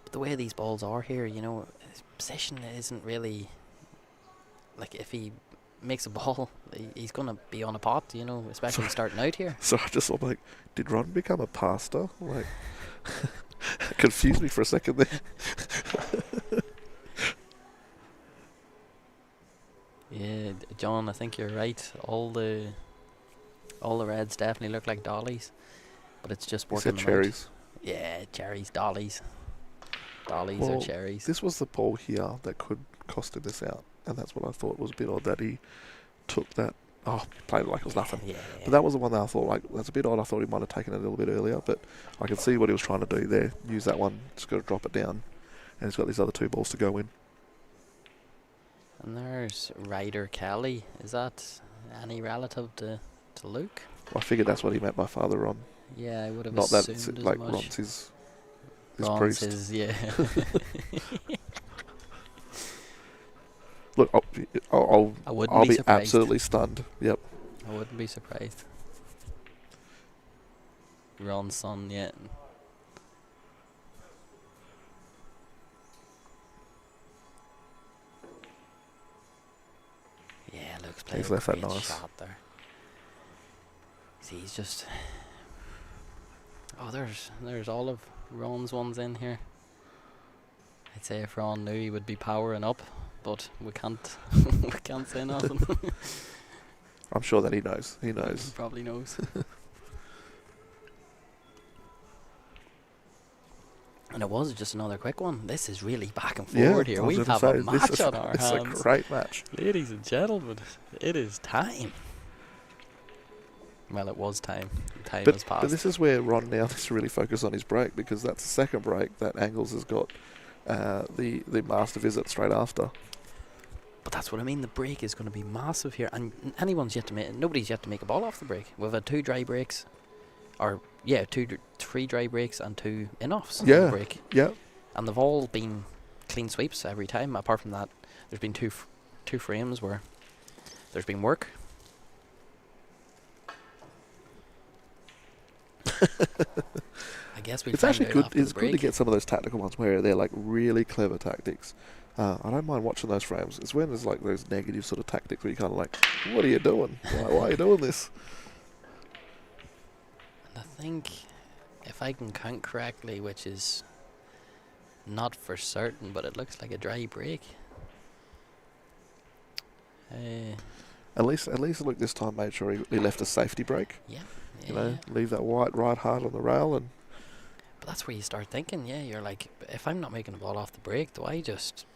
But the way these balls are here, you know, his position isn't really like, if he makes a ball, he's gonna be on a pot, you know, especially starting out here. So I just thought, like, did Ron become a pastor? Like, confused me for a second there. Yeah, John, I think you're right. All the reds definitely look like dollies, but it's just You working said them cherries. out. Yeah, cherries, dollies. Dollies Well, or cherries. This was the ball here that could cost him this out, and that's what I thought was a bit odd that he took that. Oh, he played it like it was nothing. Yeah. But that was the one that I thought, like, that's a bit odd. I thought he might have taken it a little bit earlier, but I can see what he was trying to do there. Use that one, just got to drop it down, and he's got these other two balls to go in. And there's Ryder Kelly. Is that any relative to Luke? I figured that's what he meant by Father Ron. Yeah, I would have Not that it's assumed as like much. Ron's his Ron's priest. his, yeah. Look, I'll be be surprised. absolutely stunned. Yep. I wouldn't be surprised. Ron's son, yeah. Yeah, Luke's playing He's a left that great nice. shot there. See, he's just... Oh, there's all of Ron's ones in here. I'd say if Ron knew, he would be powering up, but we can't we can't say nothing. I'm sure that he knows. He knows. He probably knows. And it was just another quick one. This is really back and forward here. I was We gonna have say, a match on our it's hands. a great match. Ladies and gentlemen, it is time. Well, it was time. Time has But passed. this is where Ron now needs to really focus on his break, because that's the second break that Angles has got the master visit straight after. But that's what I mean. The break is going to be massive here, and nobody's yet to make a ball off the break. We've had 2 dry breaks, or yeah, 3 dry breaks and 2 in-offs on the break. Yeah. And they've all been clean sweeps every time. Apart from that, there's been two frames where there's been work. I guess we. It's actually good. It's good to get some of those tactical ones where they're like really clever tactics. I don't mind watching those frames. It's when there's like those negative sort of tactics where you're kind of like, what are you doing? Why are you doing this? And I think, if I can count correctly, which is not for certain, but it looks like a dry break. At least look this time made sure he left a safety break. Yeah. You know, leave that white right hard on the rail and. But that's where you start thinking. Yeah, you're like, if I'm not making the ball off the break, do I just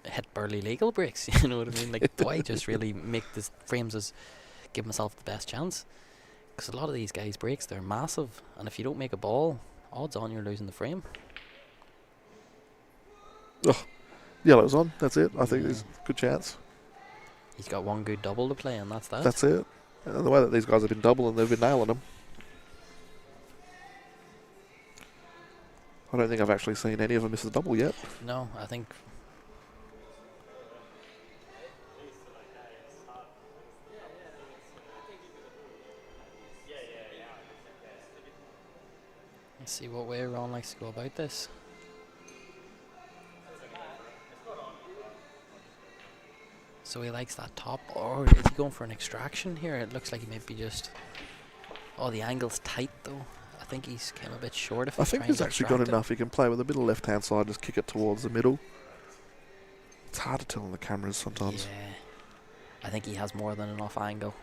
hit barely legal breaks? You know what I mean? Like, do I just really make this frames as give myself the best chance? Because a lot of these guys' breaks, they're massive, and if you don't make a ball, odds on you're losing the frame. Oh, yellow's on. That's it. I think there's a good chance. He's got one good double to play, and that's that. That's it. And the way that these guys have been doubling, they've been nailing them. I don't think I've actually seen any of them miss a double yet. No, I think. Let's see what way Ron likes to go about this. So he likes that top, or is he going for an extraction here? It looks like he might be just... Oh, the angle's tight though. I think he's came a bit short if I think he's actually got enough. He can play with a bit of left-hand side, just kick it towards the middle. It's hard to tell on the cameras sometimes. Yeah. I think he has more than enough angle.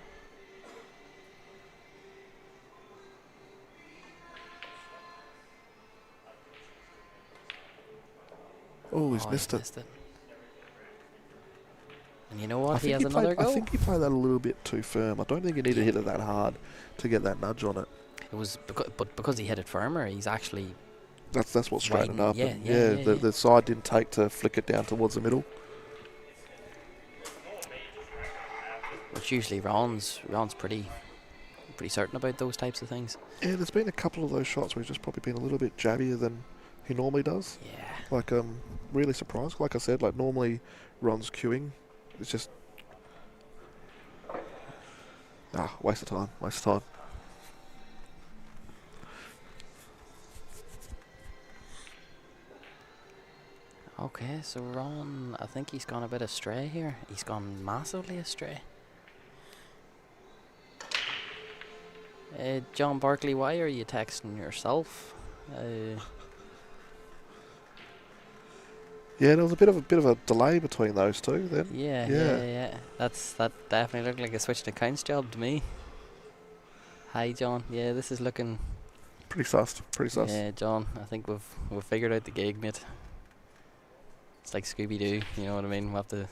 Oh, he's missed it. And you know what? He has another go. I think he played that a little bit too firm. I don't think you need to hit it that hard to get that nudge on it. It was because he hit it firmer. He's actually that's what straightened up. Yeah, the side didn't take to flick it down towards the middle. Which usually Ron's pretty certain about those types of things. Yeah, there's been a couple of those shots where he's just probably been a little bit jabbier than he normally does. Yeah. Like, really surprised. Like I said, like normally Ron's queuing. It's just... waste of time. Waste of time. Okay, so Ron, I think he's gone a bit astray here. He's gone massively astray. John Barkley, why are you texting yourself? Yeah, there was a bit of a delay between those two then. Yeah. That definitely looked like a switched accounts job to me. Hi, John. Yeah, this is looking pretty sus. Yeah, John. I think we've figured out the gig, mate. It's like Scooby-Doo. You know what I mean? We'll have to.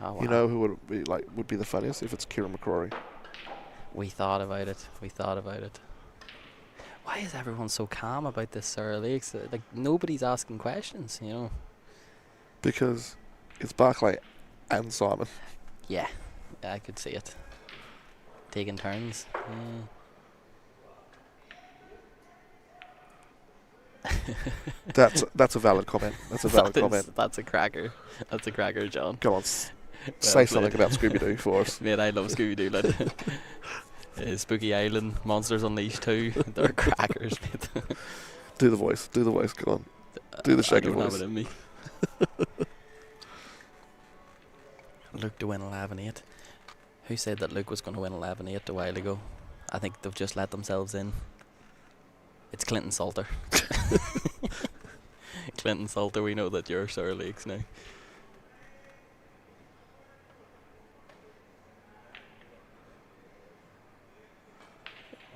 Oh, wow. You know who would be the funniest if it's Kieran McCrory. We thought about it. Why is everyone so calm about this Sir Lakes? Like, nobody's asking questions, you know. Because it's Barclay and Simon. Yeah, I could see it. Taking turns. That's a valid comment. That's a valid comment. That's a cracker. That's a cracker, John. Come on, say something about Scooby-Doo for us. Mate, I love Scooby-Doo. Like. Spooky Island, Monsters Unleashed 2. They're crackers, mate. Do the voice. Go on. Do the shaky voice. I don't have it in me. Luke to win 11-8. Who said that Luke was going to win 11-8 a while ago? I think they've just let themselves in. It's Clinton Salter. Clinton Salter, we know that you're Sir Lakes now.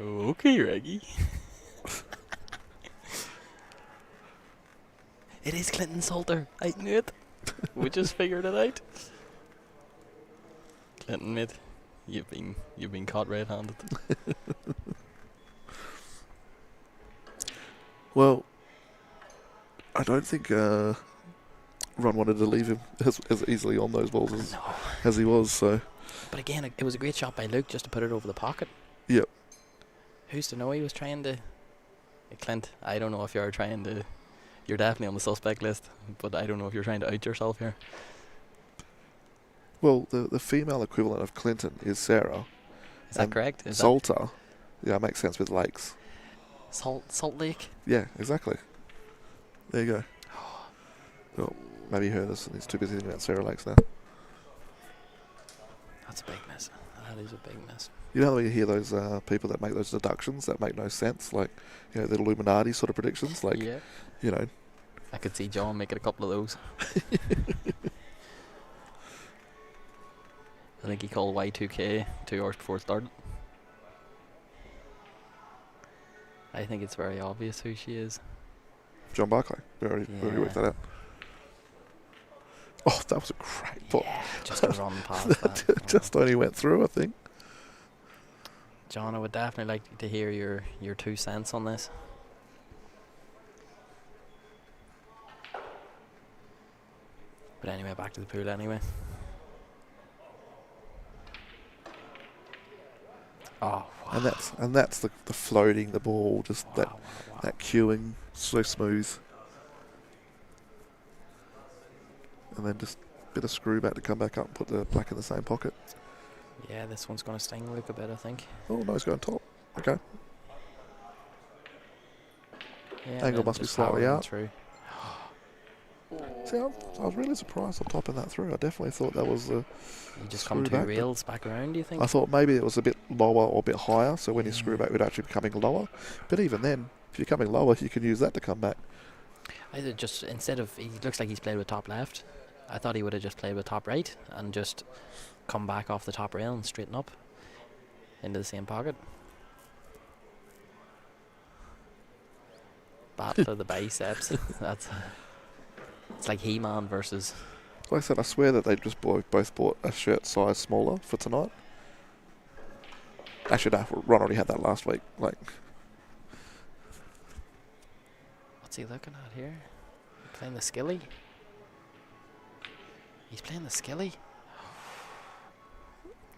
Okay, Reggie. It is Clinton Salter. I knew it. We just figured it out. Clinton, mate, you've been caught red-handed. Well, I don't think Ron wanted to leave him as easily on those balls as he was. So, but again, it was a great shot by Luke just to put it over the pocket. Yep. Who's to know he was trying to... Clint, I don't know if you're trying to... You're definitely on the suspect list, but I don't know if you're trying to out yourself here. Well, the female equivalent of Clinton is Sarah. Is that correct? Salter. Yeah, it makes sense with lakes. Salt Lake? Yeah, exactly. There you go. Well, maybe he heard us and he's too busy thinking about Sarah Lakes now. That's a big miss. That is a big miss. You know when you hear those people that make those deductions that make no sense, like, you know, the Illuminati sort of predictions, like, yeah. You know. I could see John making a couple of those. I think he called Y2K 2 hours before it started. I think it's very obvious who she is. John Barclay. We already worked that out. Oh, that was a great ball. Yeah, just a run past that. Just only went through, I think. John, I would definitely like to hear your 2 cents on this. But anyway, back to the pool anyway. Oh, wow. And that's the floating, the ball, just wow. that cueing, so smooth. And then just a bit of screw back to come back up and put the black in the same pocket. Yeah, this one's going to sting Luke a bit, I think. Oh, no, he's going top. Okay. Yeah, Angle must be slightly out. Through. See, I was really surprised on topping that through. I definitely thought that was the... You just come 2 rails back around, do you think? I thought maybe it was a bit lower or a bit higher, so when you screw back, it would actually be coming lower. But even then, if you're coming lower, you can use that to come back. Either just, instead of... He looks like he's played with top left. I thought he would have just played with top right and just come back off the top rail and straighten up into the same pocket. Bat to the biceps. It's like He-Man versus. Like I said, I swear that they just both bought a shirt size smaller for tonight. Actually, no, Ron already had that last week. Like, What's he looking at here? Playing the skilly? He's playing the skilly.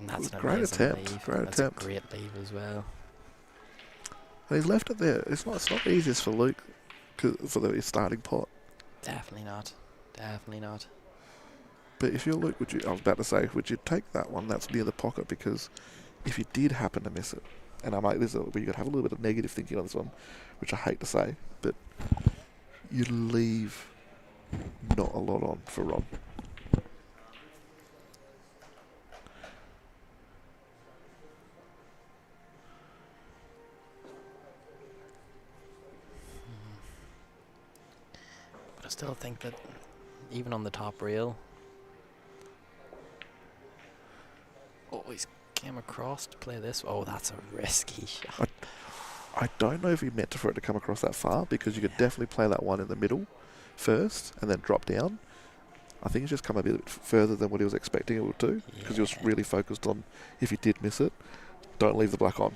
And that's an great amazing attempt. leave. Great That's attempt. a great leave as well. and he's left it there. It's not the easiest for Luke for the starting pot. Definitely not. Definitely not. But if you're Luke, I was about to say, would you take that one that's near the pocket? Because if you did happen to miss it, and I might, this is where you could have a little bit of negative thinking on this one, which I hate to say, but you leave not a lot on for Ron. But I still think that even on the top rail. Oh, he's came across to play this. Oh, that's a risky shot. I don't know if he meant for it to come across that far, because you could definitely play that one in the middle first and then drop down. I think he's just come a bit further than what he was expecting it would do, because he was really focused on, if he did miss it, don't leave the black on.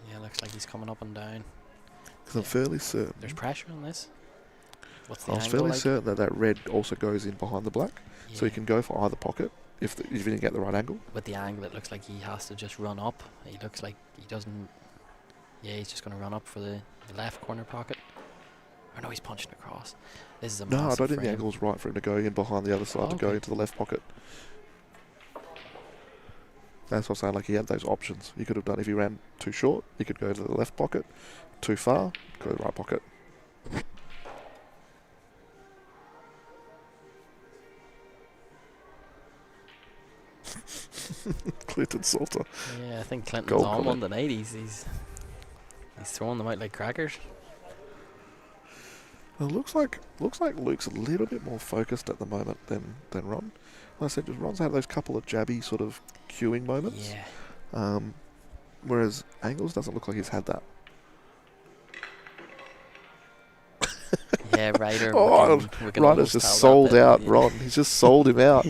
Yeah, looks like he's coming up and down. Because I'm fairly certain. There's pressure on this. What's the I was angle fairly like? certain that that red also goes in behind the black, so he can go for either pocket if you didn't get the right angle. With the angle, it looks like he has to just run up. He looks like he doesn't. Yeah, he's just going to run up for the left corner pocket. Or no, he's punching across. This is a No, I massive don't think the frame. angle's right for him to go in behind the other side to go Okay. into the left pocket. That's what I'm saying, like he had those options. He could have done, if he ran too short, he could go to the left pocket. Too far, go to the right pocket. Clinton Salter. Yeah, I think Clinton's Goal on comment. one tonight. He's throwing them out like crackers. It looks like Luke's a little bit more focused at the moment than Ron. Like I said, just Ron's had those couple of jabby sort of queuing moments. Yeah. Whereas Angles doesn't look like he's had that. Yeah, Ryder. Oh, we can Ryder's almost just tell that sold bit, out yeah. Ron. He's just sold him out.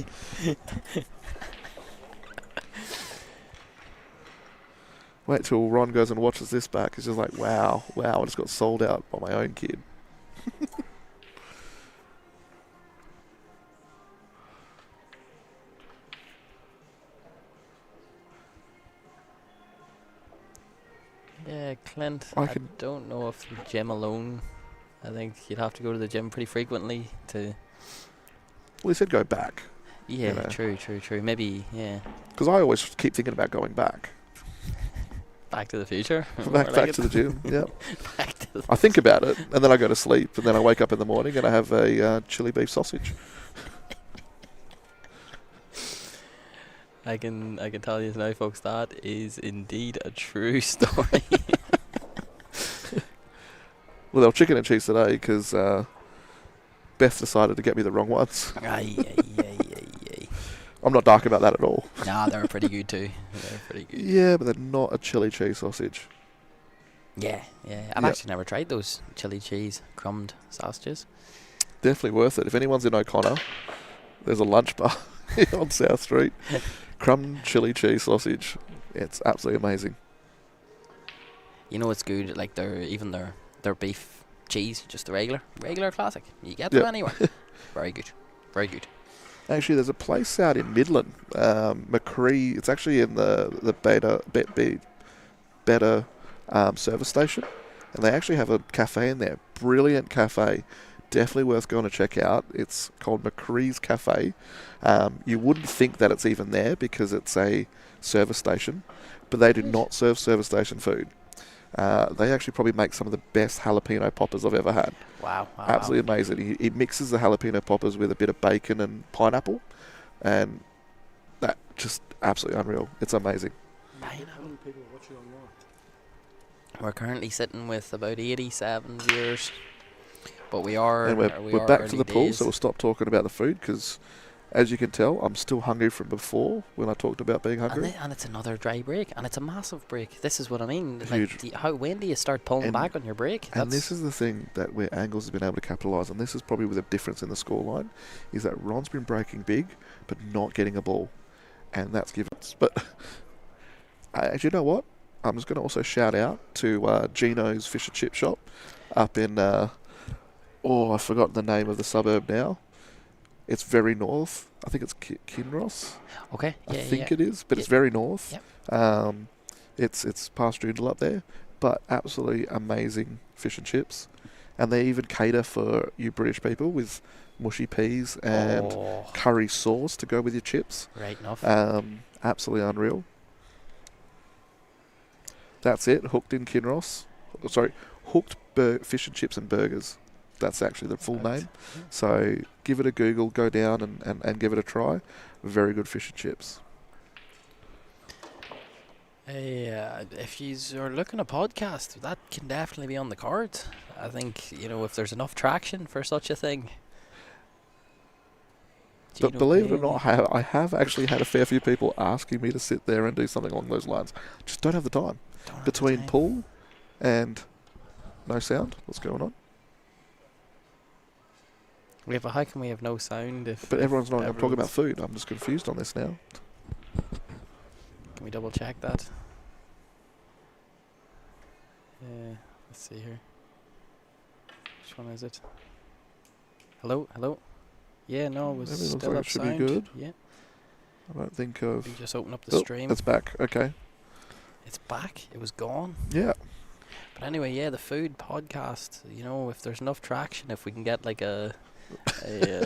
Wait till Ron goes and watches this back. He's just like, wow, I just got sold out by my own kid. Yeah, Clint. I I don't know if the gym alone. I think you'd have to go to the gym pretty frequently to. Well, he said go back. Yeah, You know. true. Maybe, yeah. Because I always keep thinking about going back. Back to the Future. back to the gym, yeah. Back to the I think about it, and then I go to sleep, and then I wake up in the morning and I have a chili beef sausage. I can tell you now, folks, that is indeed a true story. Well, they were chicken and cheese today because Beth decided to get me the wrong ones. Aye. I'm not dark about that at all. Nah, they're pretty good too. They're pretty good. Yeah, but they're not a chili cheese sausage. Yeah. I've Yep. actually never tried those chili cheese crumbed sausages. Definitely worth it. If anyone's in O'Connor, there's a lunch bar on South Street. Crumb chili cheese sausage. It's absolutely amazing. You know it's good, like their beef cheese, just the regular classic. You get them Yep. anywhere. Very good. Actually, there's a place out in Midland, McCree. It's actually in the Better service station, and they actually have a cafe in there. Brilliant cafe, definitely worth going to check out. It's called McCree's Cafe. You wouldn't think that it's even there because it's a service station, but they do not serve service station food. They actually probably make some of the best jalapeno poppers I've ever had. Wow. Absolutely amazing. He mixes the jalapeno poppers with a bit of bacon and pineapple, and that just absolutely unreal. It's amazing. We're currently sitting with about 87 viewers But we And are we're back to early the pool, days. so we'll stop talking about the food because, as you can tell, I'm still hungry from before when I talked about being hungry. And it's another dry break, and it's a massive break. This is what I mean. Huge. Like, when do you start pulling back on your break? And this is the thing that where Angles has been able to capitalise on. This is probably with a difference in the scoreline, is that Ron's been breaking big, but not getting a ball, and that's given us. But you know what? I'm just going to also shout out to Gino's Fish and Chip Shop up in. I forgot the name of the suburb now. It's very north. I think it's Kinross. Okay. I think it is, but it's very north. Yep. It's past Joondalup up there, but absolutely amazing fish and chips, and they even cater for you British people with mushy peas and curry sauce to go with your chips. Right enough. Absolutely unreal. That's it. Hooked in Kinross. Sorry, Hooked Fish and Chips and Burgers. That's actually the full name. So give it a Google, go down and give it a try. Very good fish and chips. If you are looking at a podcast, that can definitely be on the cards. I think, if there's enough traction for such a thing. But believe it or not, I have actually had a fair few people asking me to sit there and do something along those lines. Just don't have the time. Between pool and no sound, what's going on? But how can we have no sound But everyone's knowing I'm talking about food. I'm just confused on this now. Can we double check that? Let's see here. Which one is it? Hello? Yeah, no, it was Everything looks still like up it should sound. be good. Yeah. I don't think of... You just open up the stream. It's back. Okay. It's back. It was gone. Yeah. But anyway, the food podcast, if there's enough traction, if we can get like a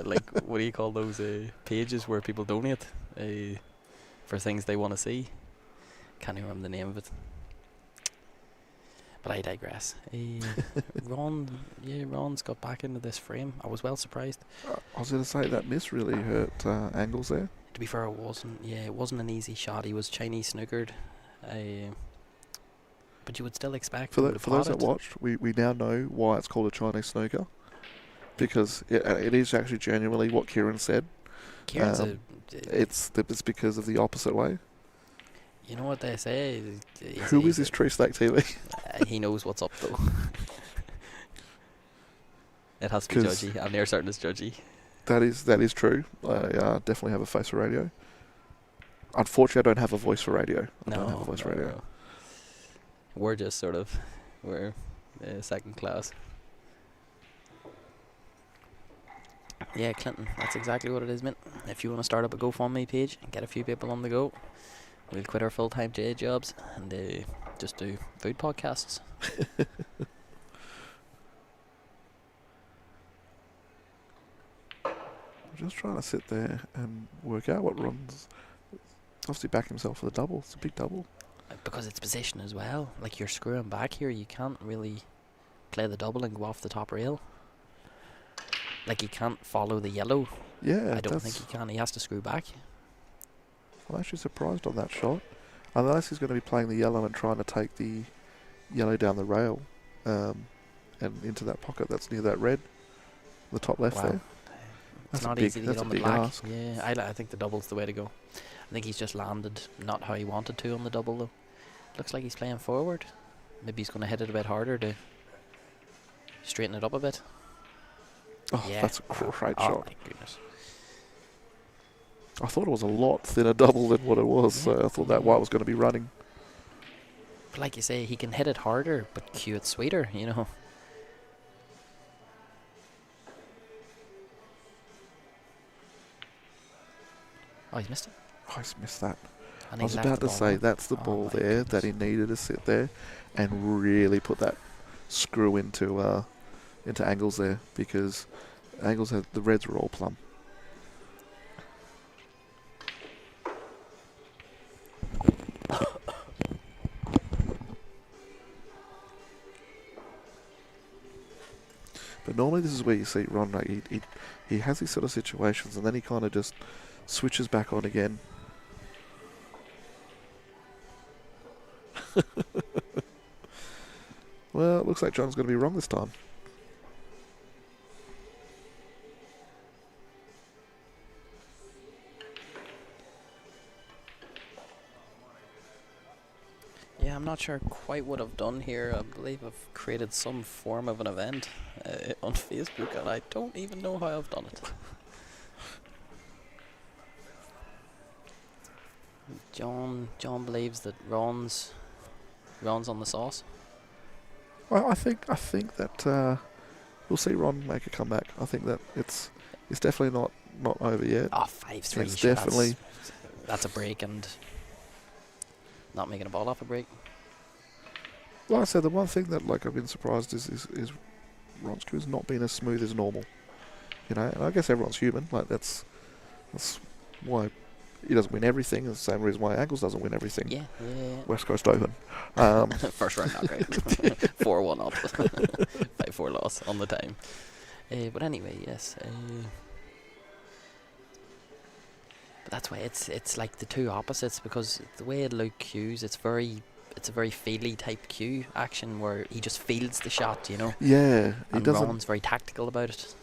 like, what do you call those pages where people donate for things they want to see. Can't even remember the name of it. But I digress. Ron's got back into this frame. I was well surprised. I was going to say that miss really hurt Angles there. To be fair, it wasn't an easy shot. He was Chinese snookered. But you would still expect for those that watched, we now know why it's called a Chinese snooker, because it is actually genuinely what Kieran said. Kieran's it's because of the opposite way. You know what they say? Who is this Tree Stack TV? He knows what's up though. It has to be judgy. I'm near certain it's judgy. That is true. I definitely have a face for radio. Unfortunately, I don't have a voice for radio. I don't have a voice for radio. No. We're just we're second class. Yeah, Clinton, that's exactly what it is, mate. If you want to start up a GoFundMe page and get a few people on the go, we'll quit our full-time day jobs and just do food podcasts. I'm just trying to sit there and work out what Ron's... Obviously back himself for the double. It's a big double. Because it's position as well. Like, you're screwing back here. You can't really play the double and go off the top rail. Like, he can't follow the yellow. Yeah, I don't think he can. He has to screw back. I'm actually surprised on that shot. Unless he's going to be playing the yellow and trying to take the yellow down the rail and into that pocket that's near that red. The top left there. It's not easy to get on the black. Yeah, I think the double's the way to go. I think he's just landed not how he wanted to on the double, though. Looks like he's playing forward. Maybe he's going to hit it a bit harder to straighten it up a bit. Oh, yeah. That's a great shot. Oh, my goodness. I thought it was a lot thinner double than what it was, so I thought that white was going to be running. But like you say, he can hit it harder, but cue it sweeter, Oh, he's missed it. Oh, he's missed that. And I was about to say, that's the ball there that he needed to sit there and really put that screw into Angles there, because Angles had the reds were all plumb. But normally this is where you see Ron, like he has these sort of situations and then he kind of just switches back on again. Well, it looks like John's going to be wrong this time. Yeah, I'm not sure quite what I've done here. I believe I've created some form of an event on Facebook, and I don't even know how I've done it. John believes that Ron's on the sauce. Well, I think that we'll see Ron make a comeback. I think that it's definitely not over yet. Oh, 5-3. It's definitely that's a break, and not making a ball off a break. like I said. The one thing that like I've been surprised is Ron's queue has not been as smooth as normal. You know, and I guess everyone's human. Like that's why he doesn't win everything. It's the same reason why Angles doesn't win everything. Yeah. West Coast Open. First round knockout. 4-1 up. 5-4 loss on the time. But anyway, yes. But that's why it's like the two opposites, because the way Luke cues, it's a very feely type cue action where he just fields the shot, you know. Yeah, he And doesn't. Ron's very tactical about it.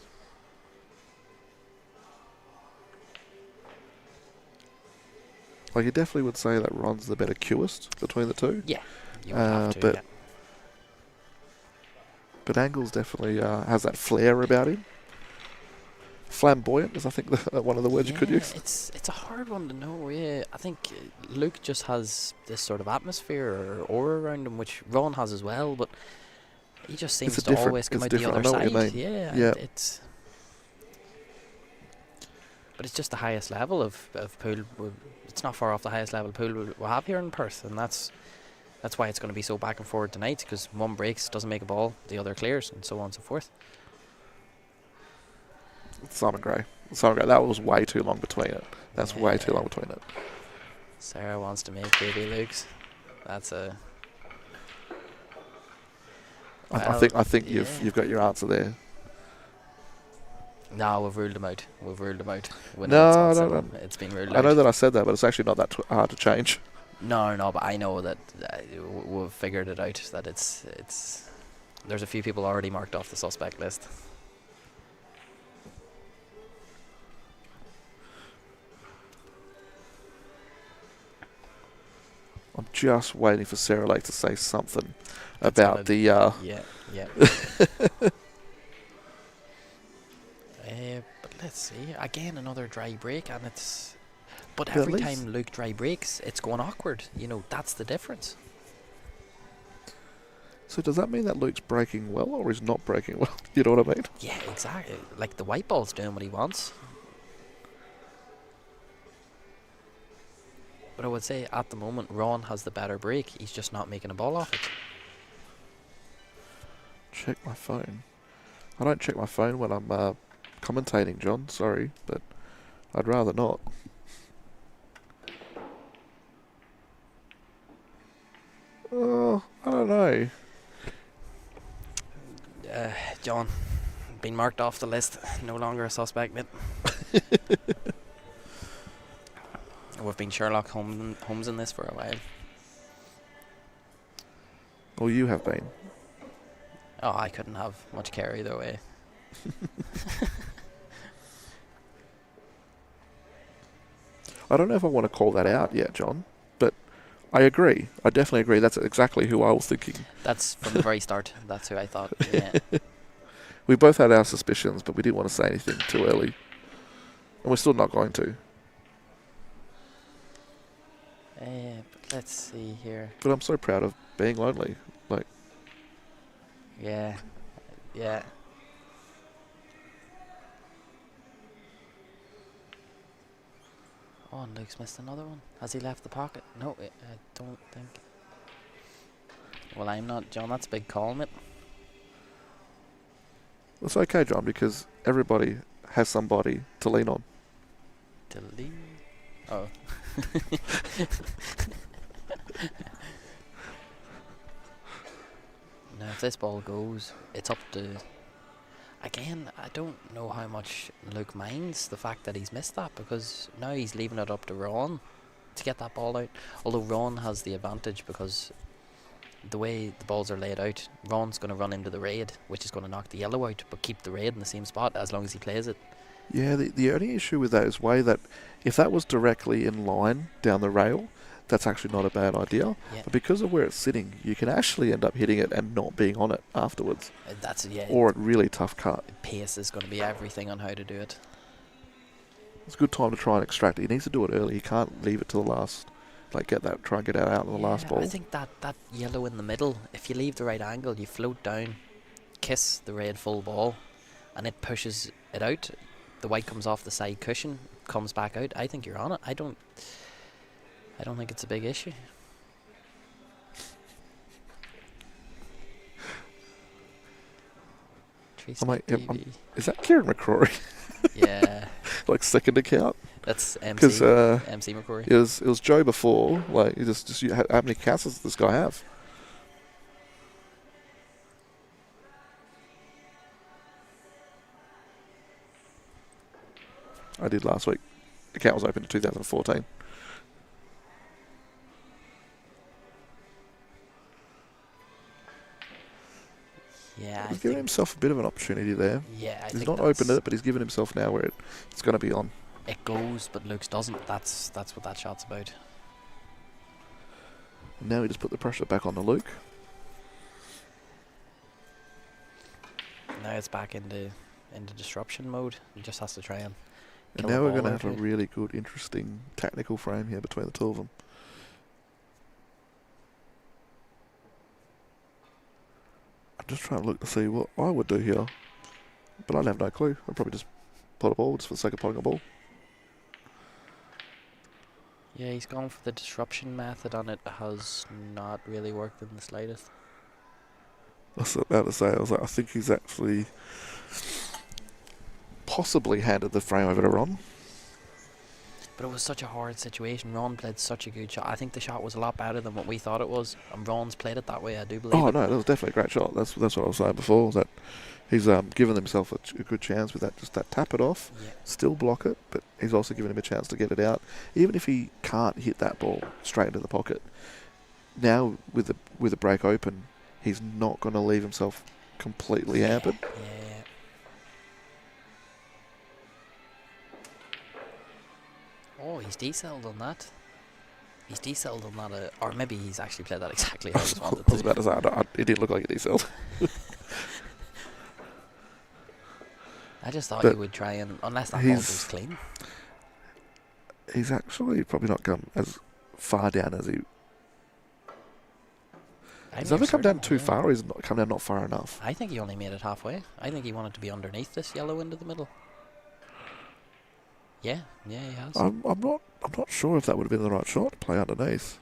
Like you definitely would say that Ron's the better cueist between the two. Yeah, you would have to. Yeah. But Angles definitely has that flair about him. Flamboyant is, I think, one of the words you could use. It's a hard one to know. Yeah, I think Luke just has this sort of atmosphere or aura around him, which Ron has as well. But he just seems to always come out the other side. Yeah, it's. But it's just the highest level of pool. It's not far off the highest level pool we'll have here in Perth, and that's why it's going to be so back and forward tonight, because one breaks, doesn't make a ball, the other clears, and so on and so forth. Simon Gray. That was way too long between it. That's way too long between it. Sarah wants to make baby Luke's. That's a. Well, I think you've got your answer there. No, we've ruled them out. No. It's been ruled out. I know that I said that, but it's actually not that hard to change. No, but I know that we've figured it out, that it's. There's a few people already marked off the suspect list. I'm just waiting for Sarah Lake to say something about the. Yeah. But let's see. Again, another dry break, and it's. But every time Luke dry breaks, it's going awkward. You know, that's the difference. So does that mean that Luke's breaking well, or he's not breaking well? You know what I mean? Yeah, exactly. Like the white ball's doing what he wants. But I would say at the moment, Ron has the better break. He's just not making a ball off it. Check my phone. I don't check my phone when I'm commentating, John. Sorry, but I'd rather not. Oh, I don't know. John, been marked off the list. No longer a suspect, mate. We've been Sherlock Holmes in this for a while. Well, you have been. Oh, I couldn't have much care either way. I don't know if I want to call that out yet, John, but I agree. I definitely agree. That's exactly who I was thinking. That's from the very start. That's who I thought. Yeah. We both had our suspicions, but we didn't want to say anything too early. And we're still not going to. But let's see here. But I'm so proud of being lonely. Like, Yeah. Oh, and Luke's missed another one. Has he left the pocket? No, I don't think. Well, I'm not, John. That's a big call, mate. it's okay, John, because everybody has somebody to lean on. Delete. Oh. Now, if this ball goes, it's up to. Again, I don't know how much Luke minds the fact that he's missed that, because now he's leaving it up to Ron to get that ball out. Although Ron has the advantage, because the way the balls are laid out, Ron's going to run into the raid, which is going to knock the yellow out, but keep the raid in the same spot as long as he plays it. Yeah, the only issue with that is way that if that was directly in line down the rail, that's actually not a bad idea. Yeah. But because of where it's sitting, you can actually end up hitting it and not being on it afterwards. That's Or a really tough cut. Pace is going to be everything on how to do it. It's a good time to try and extract it. He needs to do it early. He can't leave it to the last. Like try and get it out in the last ball. I think that yellow in the middle, if you leave the right angle, you float down, kiss the red full ball, and it pushes it out. The white comes off the side cushion, comes back out. I think you're on it. I don't think it's a big issue. Is that Kieran McCrory? Yeah. Like second account? That's MC. Because MC McCrory. It was Joe before. Like how many accounts does this guy have? I did last week. The account was open in 2014. Yeah, he's giving himself a bit of an opportunity there. Yeah, he's not opened it, but he's given himself now where it's going to be on. It goes, but Luke's doesn't. That's what that shot's about. And now he just put the pressure back on to Luke. Now it's back into disruption mode. He just has to try and. And now we're going to have a really good, interesting tactical frame here between the two of them. I'm just trying to look to see what I would do here, but I'd have no clue. I'd probably just pot a ball just for the sake of potting a ball. Yeah, he's gone for the disruption method, and it has not really worked in the slightest. I was about to say, I think he's actually possibly handed the frame over to Ron. But it was such a hard situation. Ron played such a good shot. I think the shot was a lot better than what we thought it was, and Ron's played it that way, I do believe. Oh, no, that was definitely a great shot. That's what I was saying before, that he's given himself a good chance with that tap it off, still block it, but he's also given him a chance to get it out. Even if he can't hit that ball straight into the pocket, now with the break open, he's not going to leave himself completely hampered. Yeah. Oh, he's decelled on that. He's decelled on that, or maybe he's actually played that exactly how he wanted to. I was about to say, it didn't look like he decelled. I just thought he would try and, unless that ball was clean. He's actually probably not come as far down as he. He's either come down too far, or he's not come down not far enough. I think he only made it halfway. I think he wanted to be underneath this yellow into the middle. Yeah, he has. I'm not sure if that would have been the right shot to play underneath.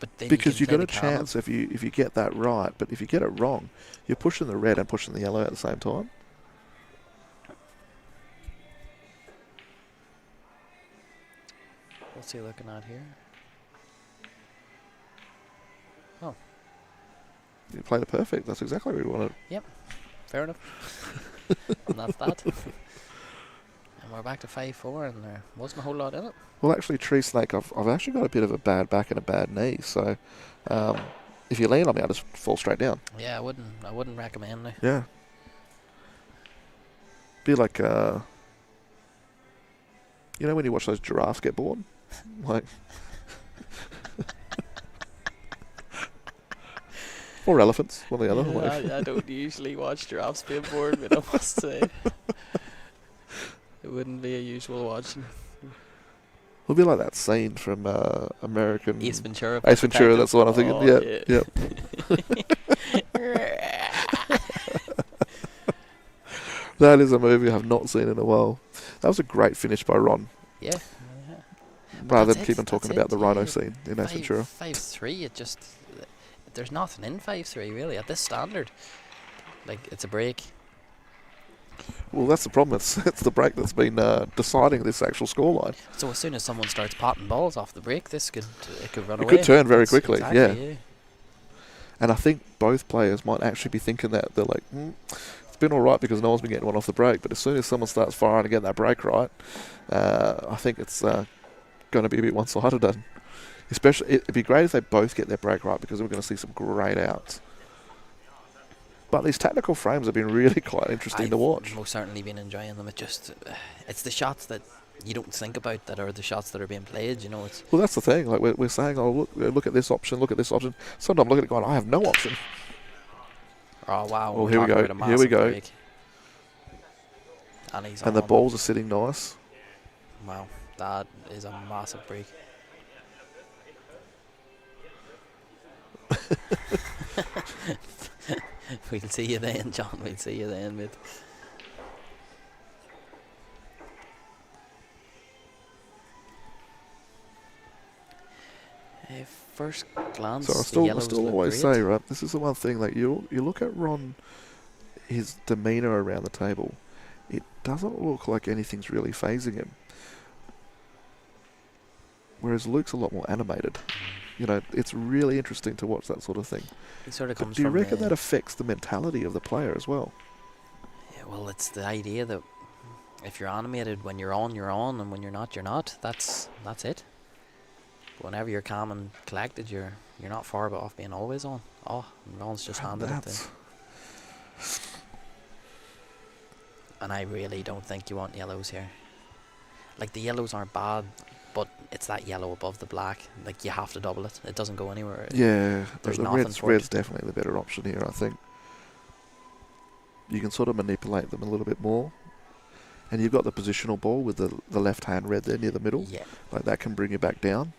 But because you got a chance if you get that right, but if you get it wrong, you're pushing the red and pushing the yellow at the same time. What's he looking at here? Oh. You played it perfect. That's exactly what we wanted. Yep. Fair enough. And that's that. And we're back to 5-4, and there wasn't a whole lot in it. Well, actually, Tree Snake, I've actually got a bit of a bad back and a bad knee, so if you lean on me, I'll just fall straight down. Yeah, I wouldn't recommend it. Yeah. Be like, you know when you watch those giraffes get bored? Like... or elephants, one or the other. Yeah, I don't usually watch giraffes being bored, but I must say it wouldn't be a usual watching. It'll be like that scene from American... Ace Ventura. Ace Ventura, that's the one I'm thinking. Yeah. That is a movie I've not seen in a while. That was a great finish by Ron. Yeah. Rather than keep on talking about the rhino scene in Ace Ventura. 5-3, it just... There's nothing in 5-3 really at this standard. Like, it's a break. Well, that's the problem. It's the break that's been deciding this actual scoreline. So as soon as someone starts potting balls off the break, it could run away. It could turn very quickly. Exactly, yeah. And I think both players might actually be thinking that they're like, it's been all right because no one's been getting one off the break. But as soon as someone starts firing and getting that break right, I think it's going to be a bit one-sided. And especially, it'd be great if they both get their break right because we're going to see some great outs. But these tactical frames have been really quite interesting to watch. I've most certainly been enjoying them. It's the shots that you don't think about that are the shots that are being played. You know, it's Well, that's the thing. Like we're saying, oh look at this option, look at this option. Sometimes I'm looking at it going, I have no option. oh wow, Oh, we're here we talking go. about a Here we massive go. break. And he's And the on. balls are sitting nice. Wow, that is a massive break. We'll see you then, John. We'll see you then, mate. First glance, So the I yellows still look always great. say, right, this is the one thing, like you look at Ron, his demeanour around the table, it doesn't look like anything's really phasing him. Whereas Luke's a lot more animated. You know, it's really interesting to watch that sort of thing. It sort of But comes do you from reckon that affects the mentality of the player as well? yeah, well, it's the idea that if you're animated, when you're on, and when you're not. That's it. But whenever you're calm and collected, you're not far off being always on. Oh, and Ron's just handed it there. And I really don't think you want yellows here. Like, the yellows aren't bad, but it's that yellow above the black. Like, you have to double it. It doesn't go anywhere. Yeah, There's the nothing for it. red's definitely the better option here, I think. You can sort of manipulate them a little bit more. And you've got the positional ball with the left-hand red there near the middle. Yeah. Like, that can bring you back down.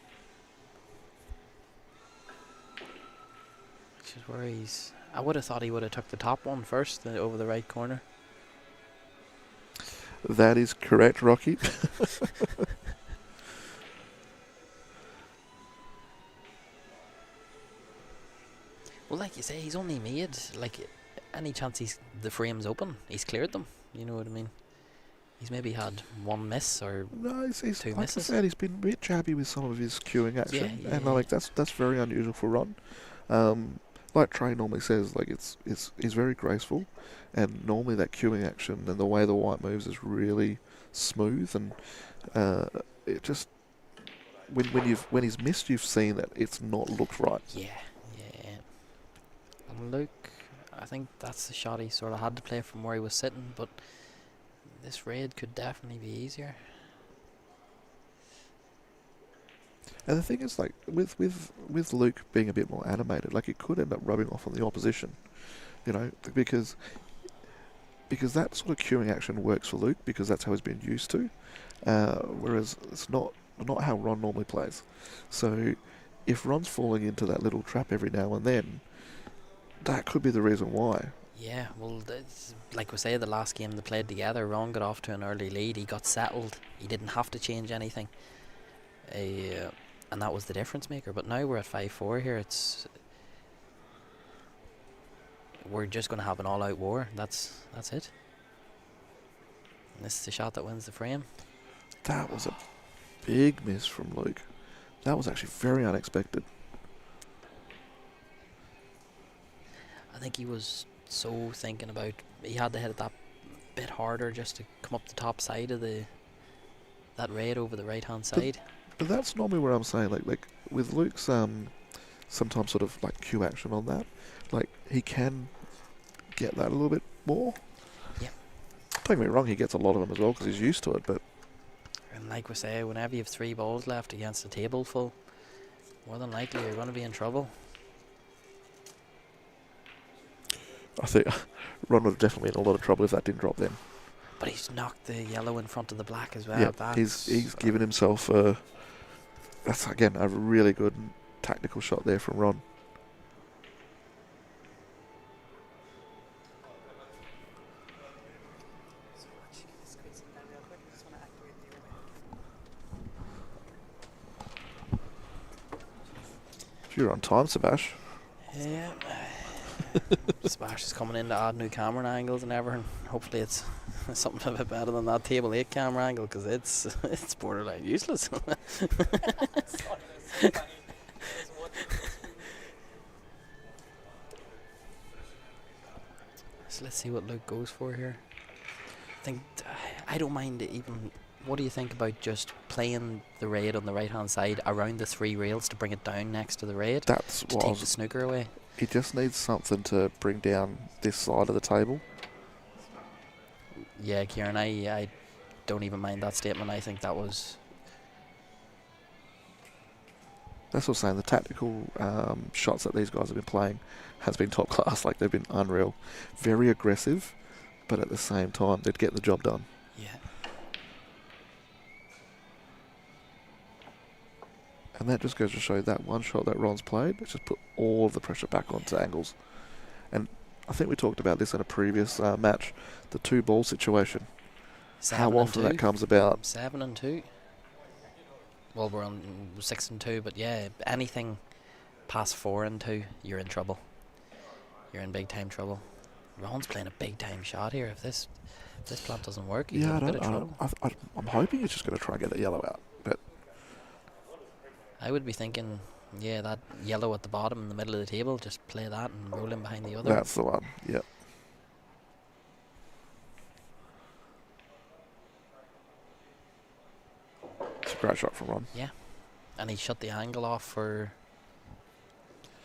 Which is where he's... I would have thought he would have took the top one first, over the right corner. That is correct, Rocky. Well, like you say, he's only made, like, any chance the frame's open, he's cleared them. You know what I mean? He's maybe had one miss or No, he's two like misses. I said, he's been a bit jabby with some of his queuing action, Yeah, and yeah. like that's very unusual for Ron. Like Trey normally says, like it's very graceful, and normally that queuing action and the way the white moves is really smooth, and it just when he's missed, you've seen that it's not looked right. Yeah. And Luke, I think that's the shot he sort of had to play from where he was sitting, but this raid could definitely be easier. And the thing is, like with Luke being a bit more animated, like it could end up rubbing off on the opposition, you know, because that sort of queuing action works for Luke because that's how he's been used to, whereas it's not how Ron normally plays. So if Ron's falling into that little trap every now and then, that could be the reason why. Yeah, well, like we say, the last game they played together, Ron got off to an early lead. He got settled. He didn't have to change anything. And that was the difference maker. But now we're at 5-4 here. We're just going to have an all-out war. That's it. And this is the shot that wins the frame. That was a big miss from Luke. That was actually very unexpected. I think he was so thinking about... He had to hit it that bit harder just to come up the top side of that raid over the right-hand side. But that's normally where I'm saying, like with Luke's sometimes sort of like Q action on that, like he can get that a little bit more. Yeah. Don't get me wrong, he gets a lot of them as well because he's used to it, but... And like we say, whenever you have 3 balls left against a table full, more than likely you're going to be in trouble. I think Ron would have definitely been in a lot of trouble if that didn't drop then. But he's knocked the yellow in front of the black as well. Yeah, he's given himself that's again a really good tactical shot there from Ron. You're on time, Sebash. Yeah. Smash is coming in to add new camera angles and everything. Hopefully it's something a bit better than that table 8 camera angle, because it's borderline useless. So let's see what Luke goes for here. I don't mind even. What do you think about just playing the raid on the right hand side around the 3 rails to bring it down next to the raid? That's to what take the snooker away. He just needs something to bring down this side of the table. Yeah, Kieran, I don't even mind that statement. I think that was... That's what I'm saying. The tactical shots that these guys have been playing has been top class. Like, they've been unreal. Very aggressive, but at the same time, they'd get the job done. Yeah. And that just goes to show that one shot that Ron's played, it's just put all of the pressure back onto Angles. And I think we talked about this in a previous match, the 2-ball situation. How often that comes about. 7 and 2. Well, we're on 6 and 2, but yeah, anything past 4 and 2, you're in trouble. You're in big time trouble. Ron's playing a big time shot here. If this plan doesn't work, he's in a bit of trouble. I'm hoping he's just going to try and get the yellow out. But I would be thinking, yeah, that yellow at the bottom in the middle of the table, just play that and roll him behind the other. That's the one, yep. It's a great shot from Ron. Yeah. And he shut the angle off for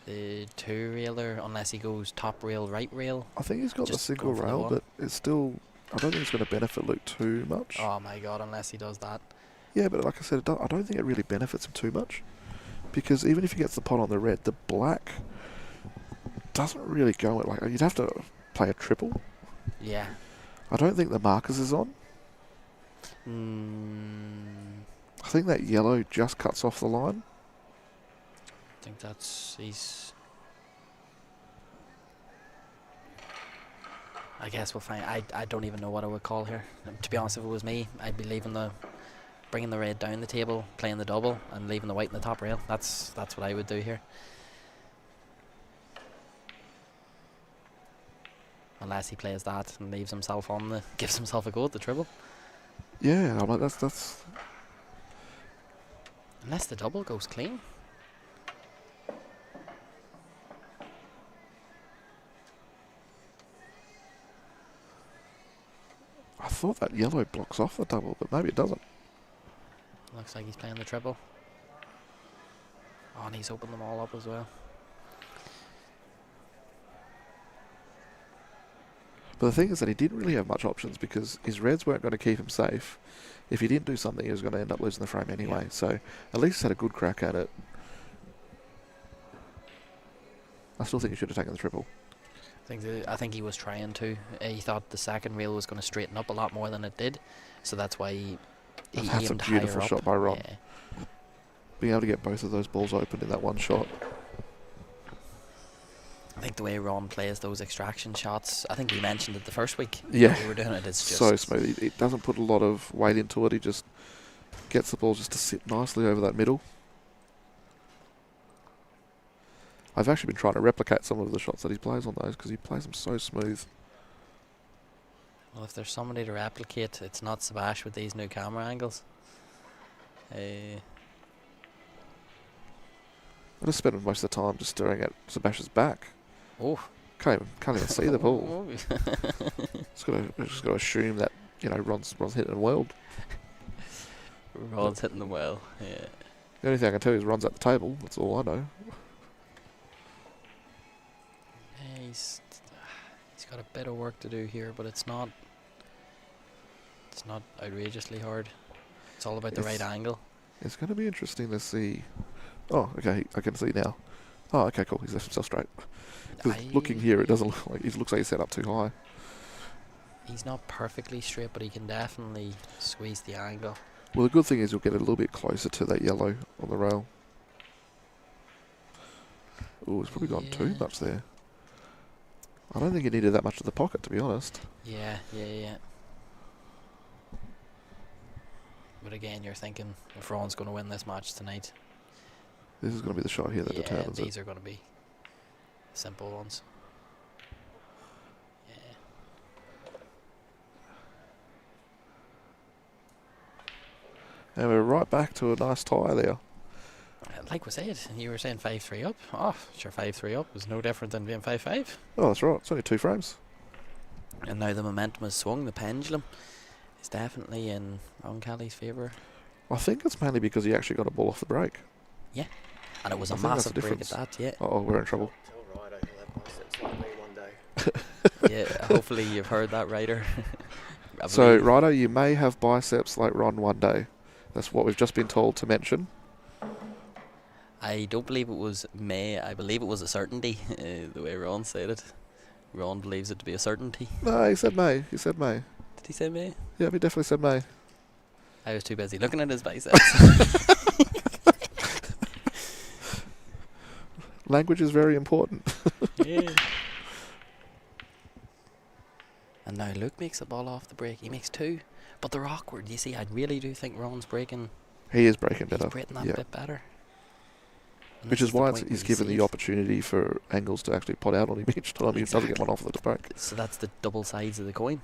the 2-railer, unless he goes top rail, right rail. I think he's got the Just single go for the rail, one. but it's still... I don't think it's going to benefit Luke too much. Oh my god, unless he does that. Yeah, but like I said, I don't think it really benefits him too much. Because even if he gets the pot on the red, the black doesn't really go it. Like, you'd have to play a triple. Yeah. I don't think the markers is on. I think that yellow just cuts off the line. I think that's... he's... I guess we'll find... I don't even know what I would call here. To be honest, if it was me, I'd be leaving the... bringing the red down the table, playing the double, and leaving the white in the top rail. That's what I would do here. Unless he plays that and leaves himself on the... gives himself a go at the triple. Yeah, I'm like, that's... Unless the double goes clean. I thought that yellow blocks off the double, but maybe it doesn't. Looks like he's playing the triple. Oh, and he's opened them all up as well. But the thing is that he didn't really have much options because his reds weren't going to keep him safe. If he didn't do something, he was going to end up losing the frame anyway. Yeah. So at least he's had a good crack at it. I still think he should have taken the triple. I think he was trying to. He thought the second rail was going to straighten up a lot more than it did, so that's why he That's a aimed beautiful higher shot up. by Ron. Yeah. Being able to get both of those balls open in that one shot. I think the way Ron plays those extraction shots, I think we mentioned it the first week. Yeah. We were doing it. It's just So smooth. He doesn't put a lot of weight into it. He just gets the ball just to sit nicely over that middle. I've actually been trying to replicate some of the shots that he plays on those because he plays them so smooth. Well, if there's somebody to replicate, it's not Sebash with these new camera angles. I just spend most of the time just staring at Sebastian's back. Oh. Can't even see the ball. Just got to assume that, Ron's hitting it well. Ron's hitting them well, yeah. The only thing I can tell you is Ron's at the table. That's all I know. Yeah, he's got a bit of work to do here, but it's not outrageously hard. It's all about the right angle. It's going to be interesting to see. Oh, okay, I can see now. Oh, okay, cool. He's left himself straight. Because looking here, it doesn't look like he looks like he's set up too high. He's not perfectly straight, but he can definitely squeeze the angle. Well, the good thing is you'll get a little bit closer to that yellow on the rail. Oh, it's probably gone too much there. I don't think he needed that much of the pocket, to be honest. Yeah. But again, you're thinking if Ron's going to win this match tonight. This is going to be the shot here that determines it. These are going to be simple ones. Yeah. And we're right back to a nice tie there. Like we said, you were saying 5-3 up. Oh, sure, 5-3 up was no different than being 5-5. Oh, that's right. It's only 2 frames. And now the momentum has swung. The pendulum is definitely in Ron Kelly's favour. I think it's mainly because he actually got a ball off the break. Yeah. And it was I a think that's massive the break at difference. that, yeah. Oh, we're in trouble. Tell Ryder he'll have biceps like me one day. Yeah, hopefully you've heard that, Ryder. I So, believe. Ryder, you may have biceps like Ron one day. That's what we've just been told to mention. I don't believe it was may. I believe it was a certainty. The way Ron said it. Ron believes it to be a certainty. No, he said May. He said May. Did he say may? Yeah, he definitely said May. I was too busy looking at his biceps. Language is very important. Yeah. And now Luke makes a ball off the break. He makes two, but they're awkward. You see, I really do think Ron's breaking. He is breaking He's better. breaking that bit better. And Which this is the why point he's where you given see the it. opportunity for Angles to actually pot out on him each time he doesn't get Exactly. one off the break. So that's the double sides of the coin.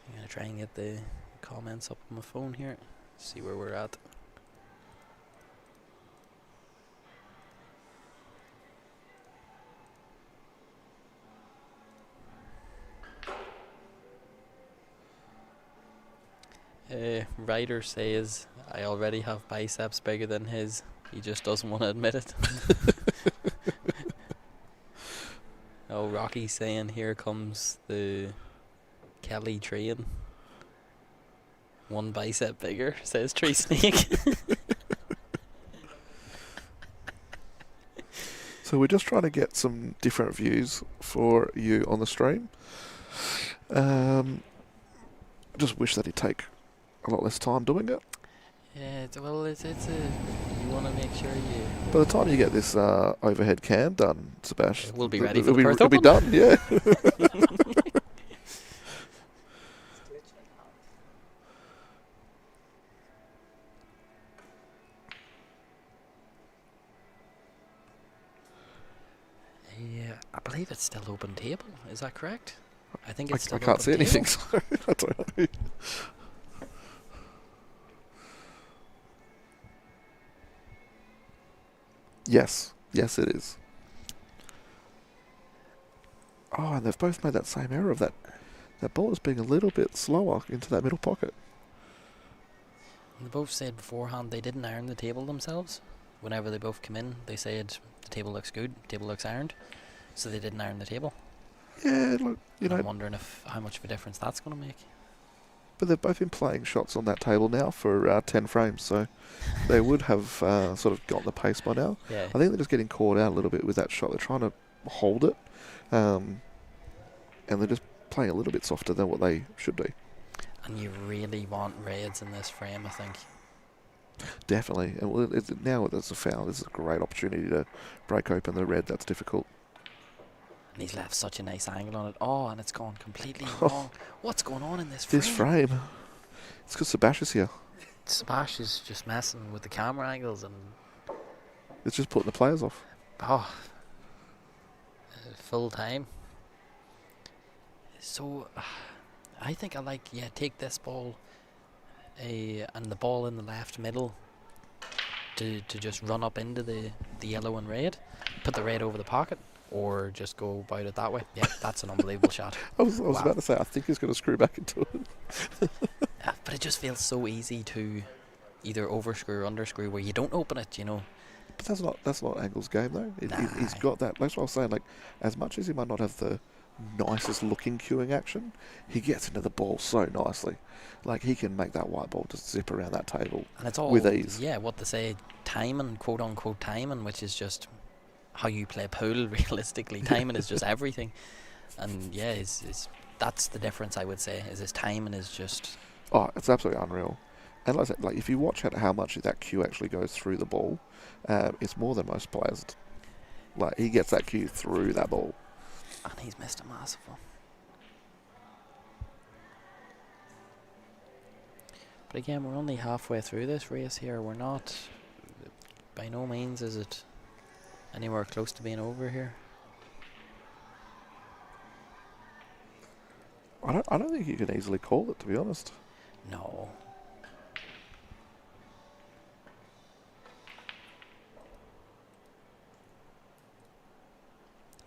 I'm gonna try and get the comments up on my phone here. See where we're at. Ryder says, I already have biceps bigger than his. He just doesn't want to admit it. Oh, Rocky's saying, here comes the Kelly train. One bicep bigger, says Tree Snake. So we're just trying to get some different views for you on the stream. Just wish that he'd take a lot less time doing it. Yeah, well, it's a. You want to make sure you. By the time you get this overhead cam done, Sebastian, We'll be ready for the Perth it'll be Open. done, yeah. Yeah, I believe it's still open table. Is that correct? I think it's still I can't open see anything, table. so I don't know. Yes, it is. Oh, and they've both made that same error of that ball is being a little bit slower into that middle pocket. They both said beforehand they didn't iron the table themselves. Whenever they both come in, they said the table looks good, the table looks ironed, so they didn't iron the table. Yeah, look, I'm wondering how much of a difference that's going to make. But they've both been playing shots on that table now for 10 frames, so they would have sort of got the pace by now. Yeah. I think they're just getting caught out a little bit with that shot. They're trying to hold it, and they're just playing a little bit softer than what they should be. And you really want reds in this frame, I think. Definitely. And now that it's a foul, this is a great opportunity to break open the red. That's difficult. And he's left such a nice angle on it. Oh, and it's gone completely wrong. What's going on in this frame? This frame. It's because Sebastian's here. Sebash is just messing with the camera angles and... It's just putting the players off. Oh. Full time. So, I think I like, take this ball and the ball in the left middle to just run up into the yellow and red, put the red over the pocket, or just go about it that way. Yeah, that's an unbelievable shot. I was about to say, I think he's going to screw back into it. But it just feels so easy to either overscrew or underscrew where you don't open it, you know. But that's not Angle's game though. Nah. He's got that. That's what I was saying. Like, as much as he might not have the nicest looking queuing action, he gets into the ball so nicely. Like, he can make that white ball just zip around that table, and it's all with ease. Yeah, what they say, timing, quote unquote timing, which is just how you play pool. Realistically, timing is just everything. And yeah, that's the difference, I would say. Is his timing is just... Oh, it's absolutely unreal. And like I said, like, if you watch how much that cue actually goes through the ball, it's more than most players. Like, he gets that cue through that ball. And he's missed a massive one. But again, we're only halfway through this race here. We're not... By no means is it anywhere close to being over here. I don't think you can easily call it, to be honest. No.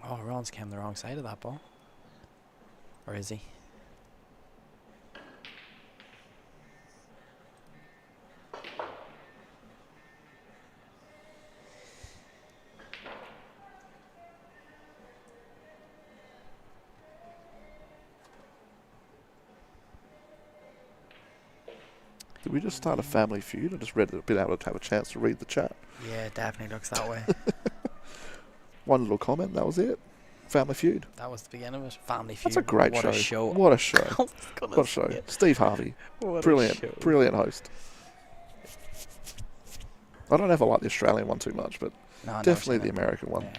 Oh, Ron's came the wrong side of that ball. Or is he? Did we just start a family feud? I just been able to have a chance to read the chat. Yeah, it definitely looks that way. One little comment, that was it. Family Feud. That was the beginning of it. Family Feud. That's a great what show. A show. What a show. I was gonna What a show. say it. Steve Harvey. What a Brilliant. show. Brilliant host. I don't ever like the Australian one too much, but No, I've never definitely seen the it. American one. Yeah.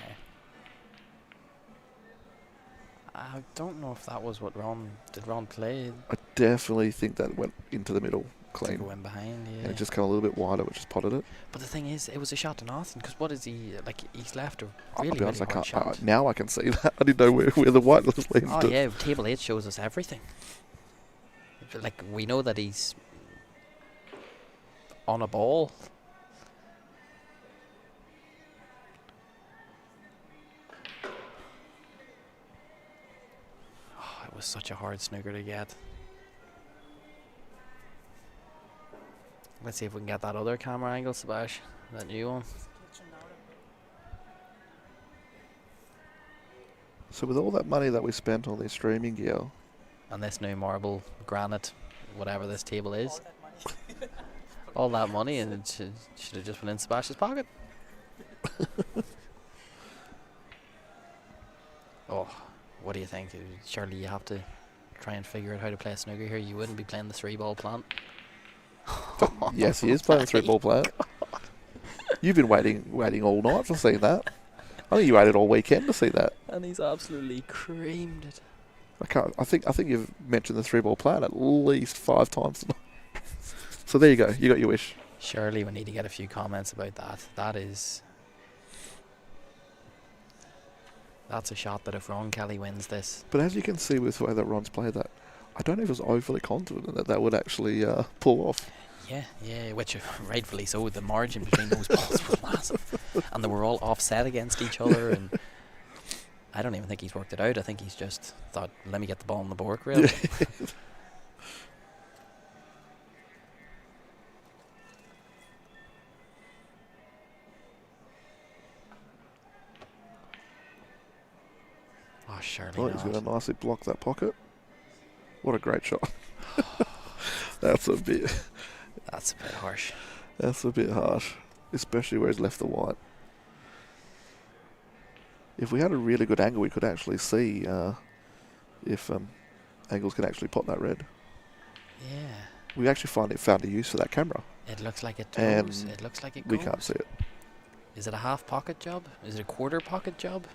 I don't know if that was what did Ron play. I definitely think that went into the middle To clean. go in behind, yeah. And it just came a little bit wider, which just potted it. But the thing is, it was a shot to nothing. Because what is he like? He's left a I'll really, be honest, really I hard can't. shot. Now I can see that. I didn't know where the white was leaning Oh to. yeah, table 8 shows us everything. Like we know that he's on a ball. Oh, it was such a hard snooker to get. Let's see if we can get that other camera angle, Sebastian. That new one. So with all that money that we spent on the streaming gear, And this new marble, granite, whatever this table is. All that money, and it should have just went in Sebastian's pocket. Oh, what do you think? Surely you have to try and figure out how to play a snooker here. You wouldn't be playing the 3-ball plant. yes, he is playing the 3-ball player. You've been waiting all night for seeing that. I think you waited all weekend to see that. And he's absolutely creamed it. I think you've mentioned the 3-ball plan at least 5 times tonight. So there you go. You got your wish. Surely we need to get a few comments about that. That's a shot that if Ron Kelly wins this. But as you can see with the way that Ron's played that, I don't know if he was overly confident that would actually pull off. Yeah, which rightfully so. The margin between those balls was massive. And they were all offset against each other. And I don't even think he's worked it out. I think he's just thought, let me get the ball on the board, really. Oh, surely Oh, he's not. going to nicely block that pocket. What a great shot. That's a bit harsh. That's a bit harsh, especially where he's left the white. If we had a really good angle, we could actually see if angles can actually pot that red. Yeah. We actually found a use for that camera. It looks like it goes. And It looks like it goes. we can't see it. Is it a half pocket job? Is it a quarter pocket job?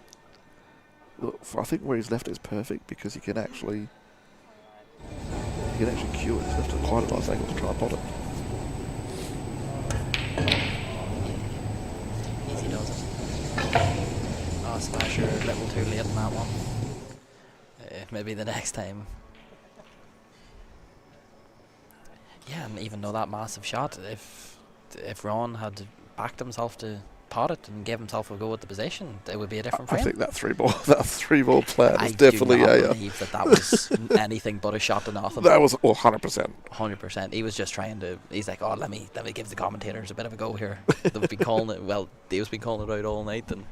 Look, I think where he's left it is perfect because he can actually cue it. He's left at quite a nice angle to try and pot it. Easy does it. Oh, Smasher, a little too late on that one. Maybe the next time. Yeah, and even though that massive shot, if Ron had backed himself to pot it and gave himself a go at the position, it would be a different frame. I think that 3-ball plan I is definitely do not a. believe that was anything but a shot to nothing. That was 100%. 100%. He was just trying to. He's like, oh, let me give the commentators a bit of a go here. They've been calling it. Well, Dave's been calling it out all night, and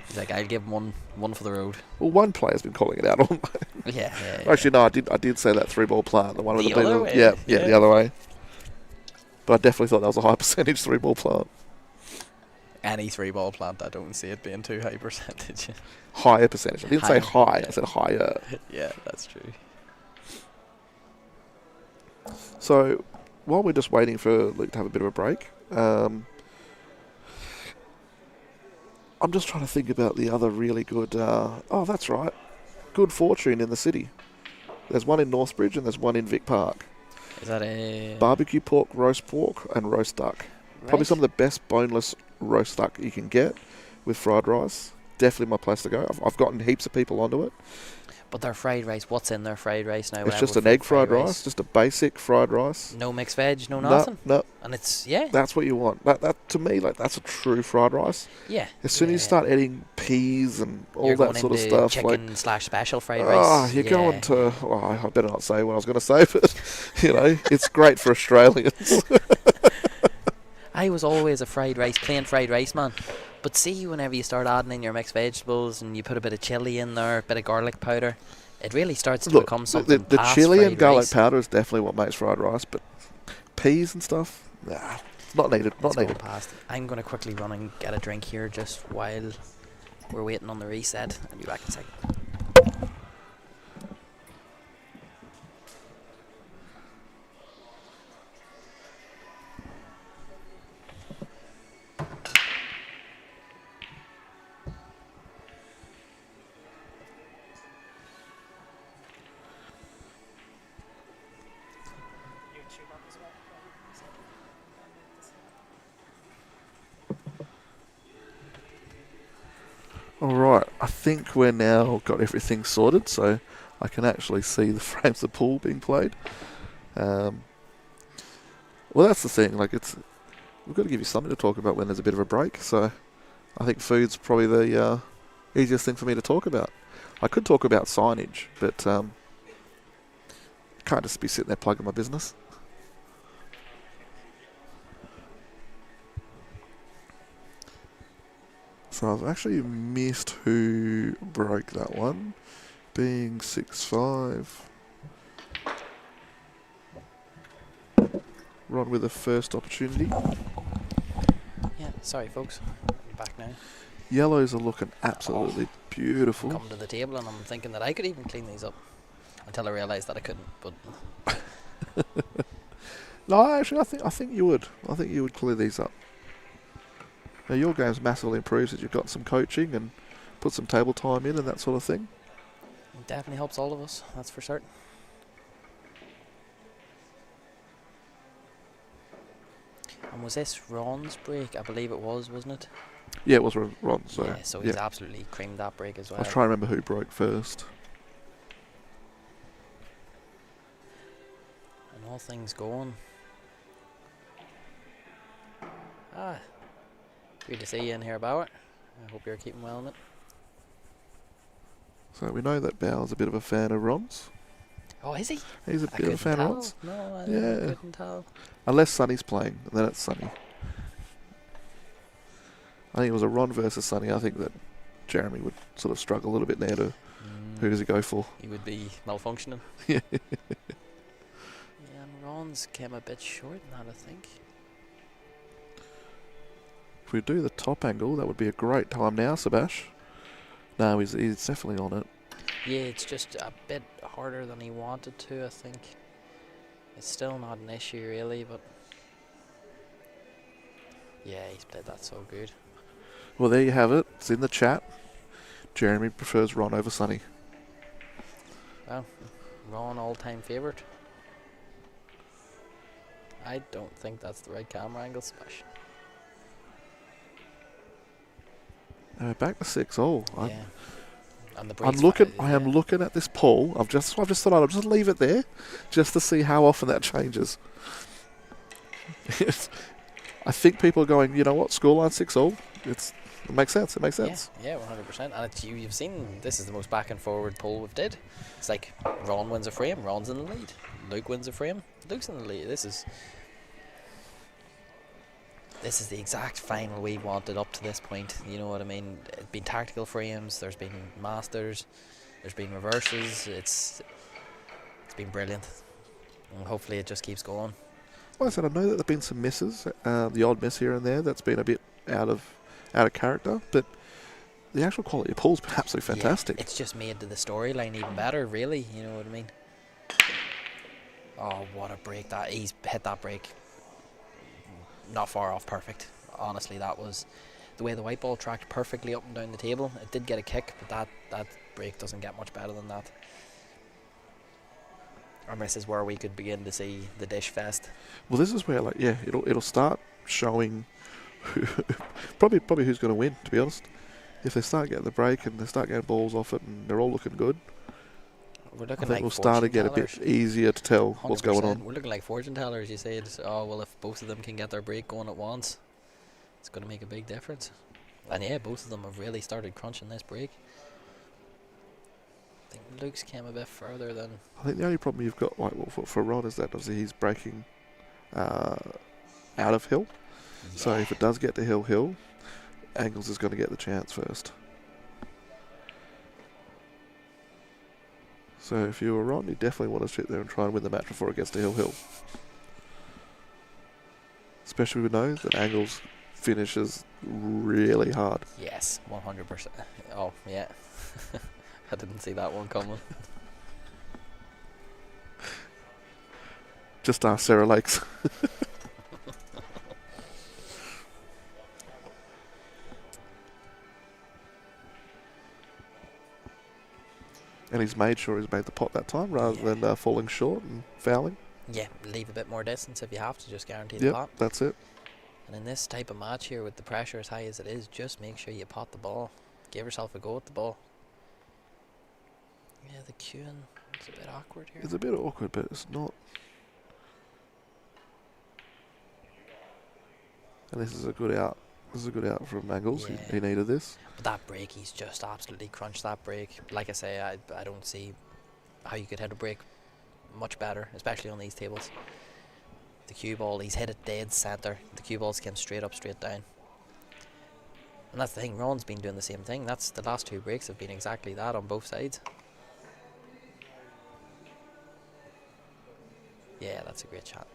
he's like, I'll give him one for the road. Well, one player's been calling it out all night. Yeah. Actually, no, I did say that 3-ball plan, the one with The the other blue. way? Yeah, Yeah. the other way. But I definitely thought that was a high percentage 3-ball plant. Any 3-ball plant, I don't see it being too high percentage. Higher percentage. I didn't say Higher, high. yeah. I said higher. Yeah, that's true. So, while we're just waiting for Luke to have a bit of a break, I'm just trying to think about the other really good. Oh, that's right. Good fortune in the city. There's one in Northbridge and there's one in Vic Park. Is that a Barbecue pork, and roast duck. Probably some of the best boneless roast duck you can get with fried rice. Definitely my place to go. I've gotten heaps of people onto it. But their fried rice, what's in their fried rice now? It's just an egg fried rice, just a basic fried rice. No mixed veg, no nothing. No. And it's That's what you want. That to me, that's a true fried rice. Yeah. As soon as you start adding peas and all You're that going sort of into stuff, chicken / special fried rice. oh, you're going to. Well, I better not say what I was going to say, but it's great for Australians. I was always a plain fried rice man. But see, whenever you start adding in your mixed vegetables and you put a bit of chilli in there, a bit of garlic powder, it really starts to become something The past chili fried and garlic rice. powder is definitely what makes fried rice, but peas and stuff. Nah, not needed. It's Not going needed. past. I'm going to quickly run and get a drink here just while we're waiting on the reset. I'll be back in a second. Alright, I think we're now got everything sorted, so I can actually see the frames of pool being played. Well, that's the thing, like, we've got to give you something to talk about when there's a bit of a break, so I think food's probably the easiest thing for me to talk about. I could talk about signage, but can't just be sitting there plugging my business. So I've actually missed who broke that one, being 6-5. Ron with the first opportunity. Yeah, sorry folks. I'm back now. Yellows are looking absolutely beautiful. I'm coming to the table and I'm thinking that I could even clean these up. Until I realised that I couldn't, but... No, actually, I think you would. I think you would clear these up. Now, your game's massively improved as you've got some coaching and put some table time in and that sort of thing. It definitely helps all of us, that's for certain. And was this Ron's break? I believe it was, wasn't it? Yeah, it was Ron, so... Yeah, so he's absolutely creamed that break as well. I was trying to remember who broke first. And all things going. Good to see you in here, Bauer. I hope you're keeping well in it. So we know that Bow's a bit of a fan of Ron's. Oh, is he? He's a bit of a fan of Ron's. No, I couldn't tell. Unless Sonny's playing, and then it's Sonny. I think it was a Ron versus Sonny. I think that Jeremy would sort of struggle a little bit there to who does he go for. He would be malfunctioning. Yeah. Yeah, and Ron's came a bit short in that, I think. If we do the top angle, that would be a great time now, Sebash. No, he's definitely on it. Yeah, it's just a bit harder than he wanted to, I think. It's still not an issue, really, but... Yeah, he's played that so good. Well, there you have it. It's in the chat. Jeremy prefers Ron over Sonny. Well, Ron, all-time favourite. I don't think that's the right camera angle, Smash. Back to 6-all. Yeah. And the I am looking at this poll. I've just thought I'll just leave it there, just to see how often that changes. I think people are going, you know what, scoreline 6-all. It makes sense. It makes sense. Yeah, 100%. And you've seen this is the most back and forward poll we've did. It's like Ron wins a frame, Ron's in the lead. Luke wins a frame, Luke's in the lead. This is the exact final we wanted up to this point. You know what I mean? It's been tactical frames. There's been masters. There's been reverses. It's been brilliant. And hopefully it just keeps going. Well, I said I know that there've been some misses, the odd miss here and there. That's been a bit out of character, but the actual quality of pool's been absolutely fantastic. Yeah, it's just made the storyline even better, really. You know what I mean? Oh, what a break that! He's hit that break. Not far off perfect. Honestly, that was the way the white ball tracked perfectly up and down the table. It did get a kick, but that break doesn't get much better than that. And this is where we could begin to see the dish fest. Well, this is where, like, yeah, it'll start showing probably who's going to win. To be honest, if they start getting the break and they start getting balls off it and they're all looking good, we're looking I think like we'll start to get a bit easier to tell what's going on. We're looking like fortune tellers. You said, oh well, if both of them can get their break going at once, it's going to make a big difference. And yeah, both of them have really started crunching this break. I think Luke's came a bit further than... I think the only problem you've got, like, well, for Ron is that obviously he's breaking out of hill. Yeah. So if it does get to hill, Angles is going to get the chance first. So if you were Ron, you definitely want to sit there and try and win the match before it gets to hill. Especially we know that Angles finishes really hard. Yes, 100%. Oh, yeah. I didn't see that one coming. Just ask Sarah Lakes. And he's made sure he's made the pot that time rather than falling short and fouling. Yeah, leave a bit more distance if you have to, just guarantee the pot. Yep, that's it. And in this type of match here, with the pressure as high as it is, just make sure you pot the ball. Give yourself a go at the ball. Yeah, the queuing, it's a bit awkward here. It's a bit awkward, but it's not. And this is a good out. This is a good out from Angles. Yeah. He needed this. But that break, he's just absolutely crunched that break. Like I say, I don't see how you could hit a break much better, especially on these tables. The cue ball, he's hit it dead centre. The cue balls came straight up, straight down. And that's the thing, Ron's been doing the same thing. That's the last two breaks have been exactly that on both sides. Yeah, that's a great shot.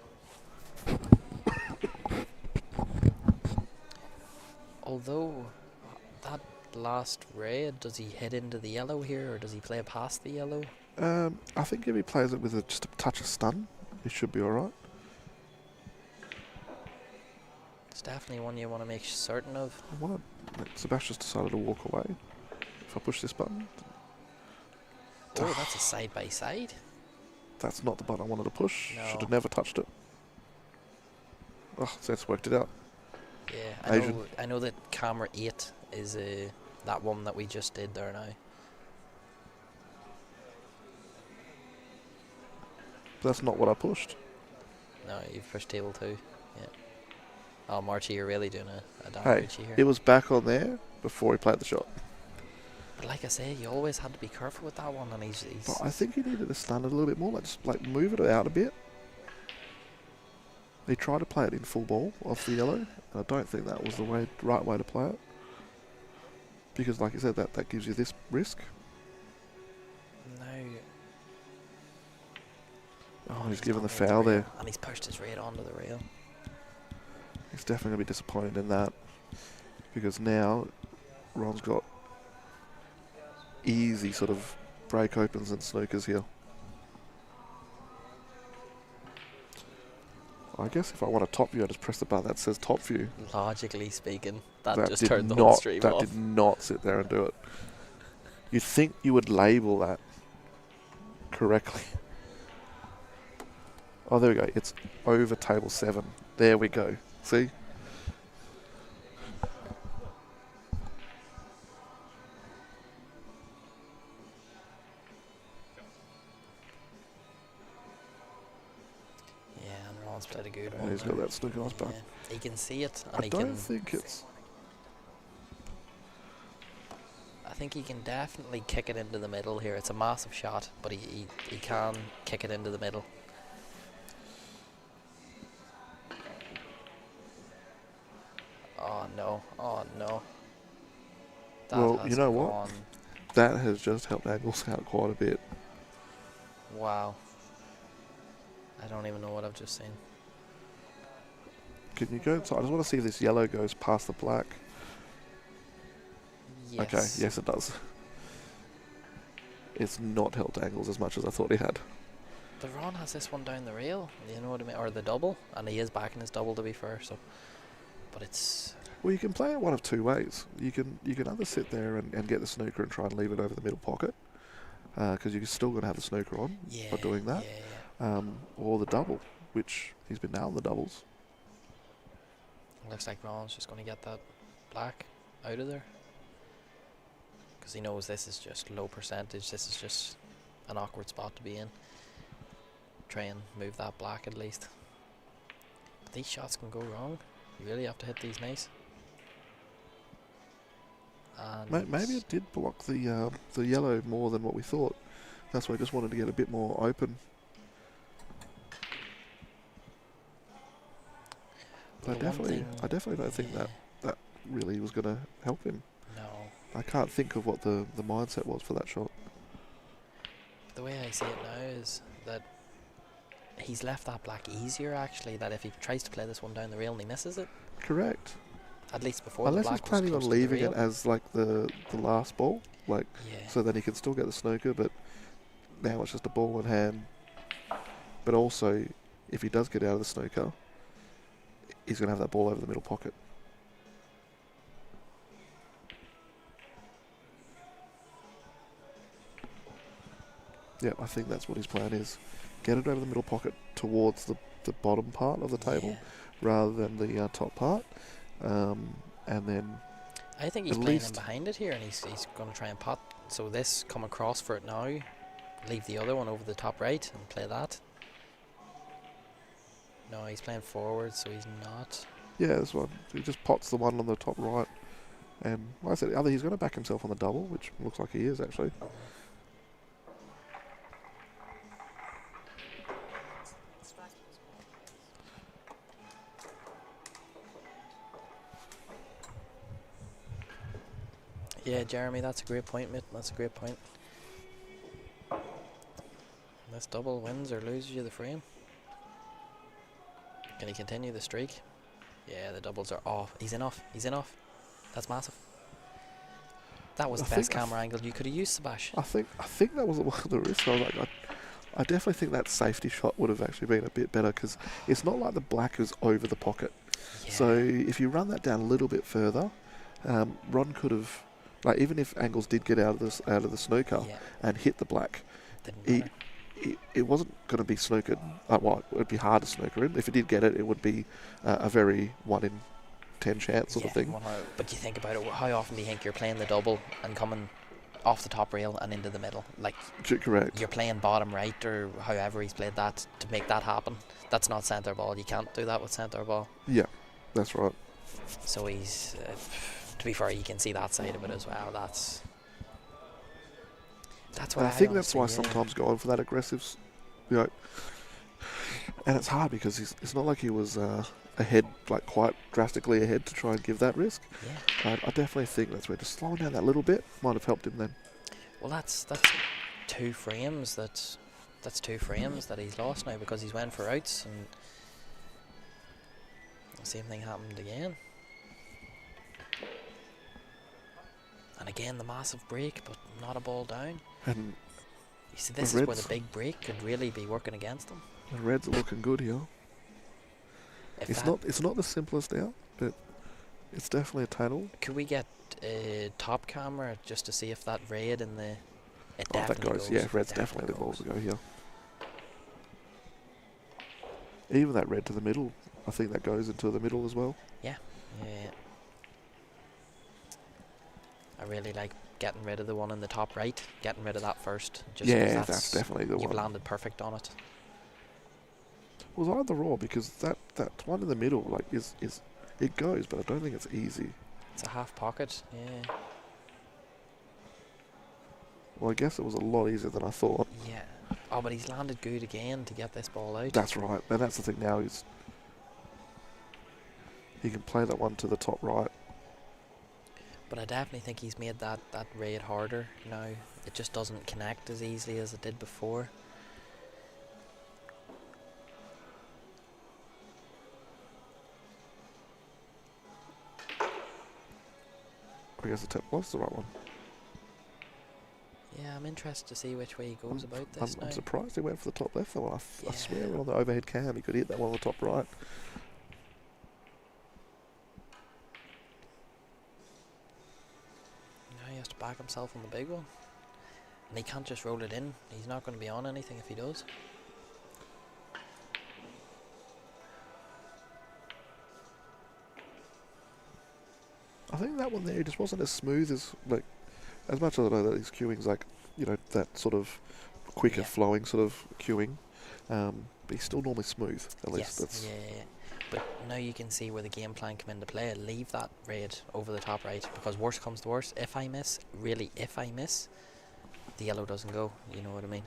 Although that last red, does he hit into the yellow here, or does he play past the yellow? I think if he plays it with just a touch of stun, he should be alright. It's definitely one you want to make certain of. Sebastian's decided to walk away. If I push this button. Oh, that's a side by side. That's not the button I wanted to push. No. Should have never touched it. Oh, so that's worked it out. Yeah, I know that camera 8 is that one that we just did there now. That's not what I pushed. No, you've pushed table 2. Yeah. Oh, Marchie, you're really doing a damn Hey, Richie here. it was back on there before he played the shot. But like I say, you always had to be careful with that one, and he's But I think he needed to stun it a little bit more. Like move it out a bit. He tried to play it in full ball off the yellow, and I don't think that was the right way to play it. Because, like you said, that gives you this risk. no. Oh, he's given the gone with foul rail, there. and he's pushed his red onto the rail. He's definitely going to be disappointed in that. Because now, Ron's got easy sort of break opens and snookers here. I guess if I want a top view, I just press the button that says top view. Logically speaking, that just did turned the whole stream That off. did not sit there and do it. You'd think you would label that correctly. Oh, there we go. It's over table 7. There we go. See? Yeah, and Ron's played a good And one. he's got that snooker on his back. Yeah, he can see it, and I don't think it's... I think he can definitely kick it into the middle here. It's a massive shot, but he can kick it into the middle. Oh no, oh no. That Well, has you know gone. what? That has just helped Angles out quite a bit. Wow. I don't even know what I've just seen. Can you go? So I just want to see if this yellow goes past the black. Yes. Okay, yes it does. It's not helped Angles as much as I thought he had. The Ron has this one down the rail, you know what I mean? Or the double, and he is backing his double to be fair, so. But it's... Well, you can play it one of two ways. You can either sit there and get the snooker and try and leave it over the middle pocket, because you're still going to have the snooker on by doing that. Yeah. Or the double, which he's been nailing the doubles. Looks like Ron's just going to get that black out of there. Because he knows this is just low percentage, this is just an awkward spot to be in. Try and move that black at least. But these shots can go wrong. You really have to hit these nice. And Maybe it did block the yellow more than what we thought. That's why I just wanted to get a bit more open. But I definitely don't think that really was going to help him. No. I can't think of what the mindset was for that shot. The way I see it now is that he's left that black easier, actually, that if he tries to play this one down the rail and he misses it, Correct. at least before Unless the he's black was planning close on to the leaving rail. it as like the last ball, like Yeah. so then he can still get the snooker, but now it's just a ball in hand. But also, if he does get out of the snooker, he's going to have that ball over the middle pocket. Yeah, I think that's what his plan is. Get it over the middle pocket towards the bottom part of the table rather than the top part. And then I think he's at playing in least behind it here, and he's going to try and pot. So this, come across for it now, leave the other one over the top right and play that. No, he's playing forward, so he's not. yeah, this one. He just pots the one on the top right. And like I said, either he's going to back himself on the double, which looks like he is actually. Yeah, Jeremy, that's a great point, mate. That's a great point. This double wins or loses you the frame. Can he continue the streak? Yeah, the doubles are off. He's in off. He's in off. That's massive. That was the best camera angle you could have used, Sebash. I think that was the risk. I was like, I definitely think that safety shot would have actually been a bit better because it's not like the black is over the pocket. Yeah. So if you run that down a little bit further, Ron could have, like, even if Angles did get out of the snooker and hit the black, it wasn't going to be snookered. Well, it would be hard to snooker in. If it did get it, it would be a very 1 in 10 chance sort of thing. But you think about it, how often do you think you're playing the double and coming off the top rail and into the middle? Like, correct. You're playing bottom right or however he's played that to make that happen. That's not centre ball. You can't do that with centre ball. Yeah, that's right. So he's, to be fair, you can see that side of it as well. That's what I think that's why sometimes going for that aggressive, and it's hard because it's not like he was ahead, like quite drastically ahead to try and give that risk. Yeah. I definitely think that's where just slowing down that little bit might have helped him then. Well, that's 2 frames that's 2 frames that he's lost now because he's went for outs, and the same thing happened again. And again, the massive break, but not a ball down. And you see, this is where the big break could really be working against him. The Reds are looking good here. It's not the simplest out, but it's definitely a tunnel. Could we get a top camera just to see if that red in the... It that goes. Yeah, Red's definitely the balls to go here. Even that red to the middle, I think that goes into the middle as well. Yeah. I really like getting rid of the one in the top right, getting rid of that first. Just that's definitely the one. You've landed perfect on it. Well, it's either or because that one in the middle, like, is it goes, but I don't think it's easy. It's a half pocket, yeah. Well, I guess it was a lot easier than I thought. Yeah. Oh, but he's landed good again to get this ball out. That's right, and that's the thing now is he can play that one to the top right. But I definitely think he's made that red harder now. It just doesn't connect as easily as it did before. I guess the tip was the right one. Yeah, I'm interested to see which way he goes about this now. I'm surprised he went for the top left though. I swear on the overhead cam he could hit that one on the top right. Now he has to back himself on the big one. And he can't just roll it in. He's not going to be on anything if he does. I think that one there just wasn't as smooth as, like, as much as I know that his cueing's like, that sort of quicker flowing sort of cueing, but he's still normally smooth, at least. Yes, yeah. But now you can see where the game plan come into play. Leave that red over the top right, because worst comes to worst, if I miss, the yellow doesn't go, you know what I mean?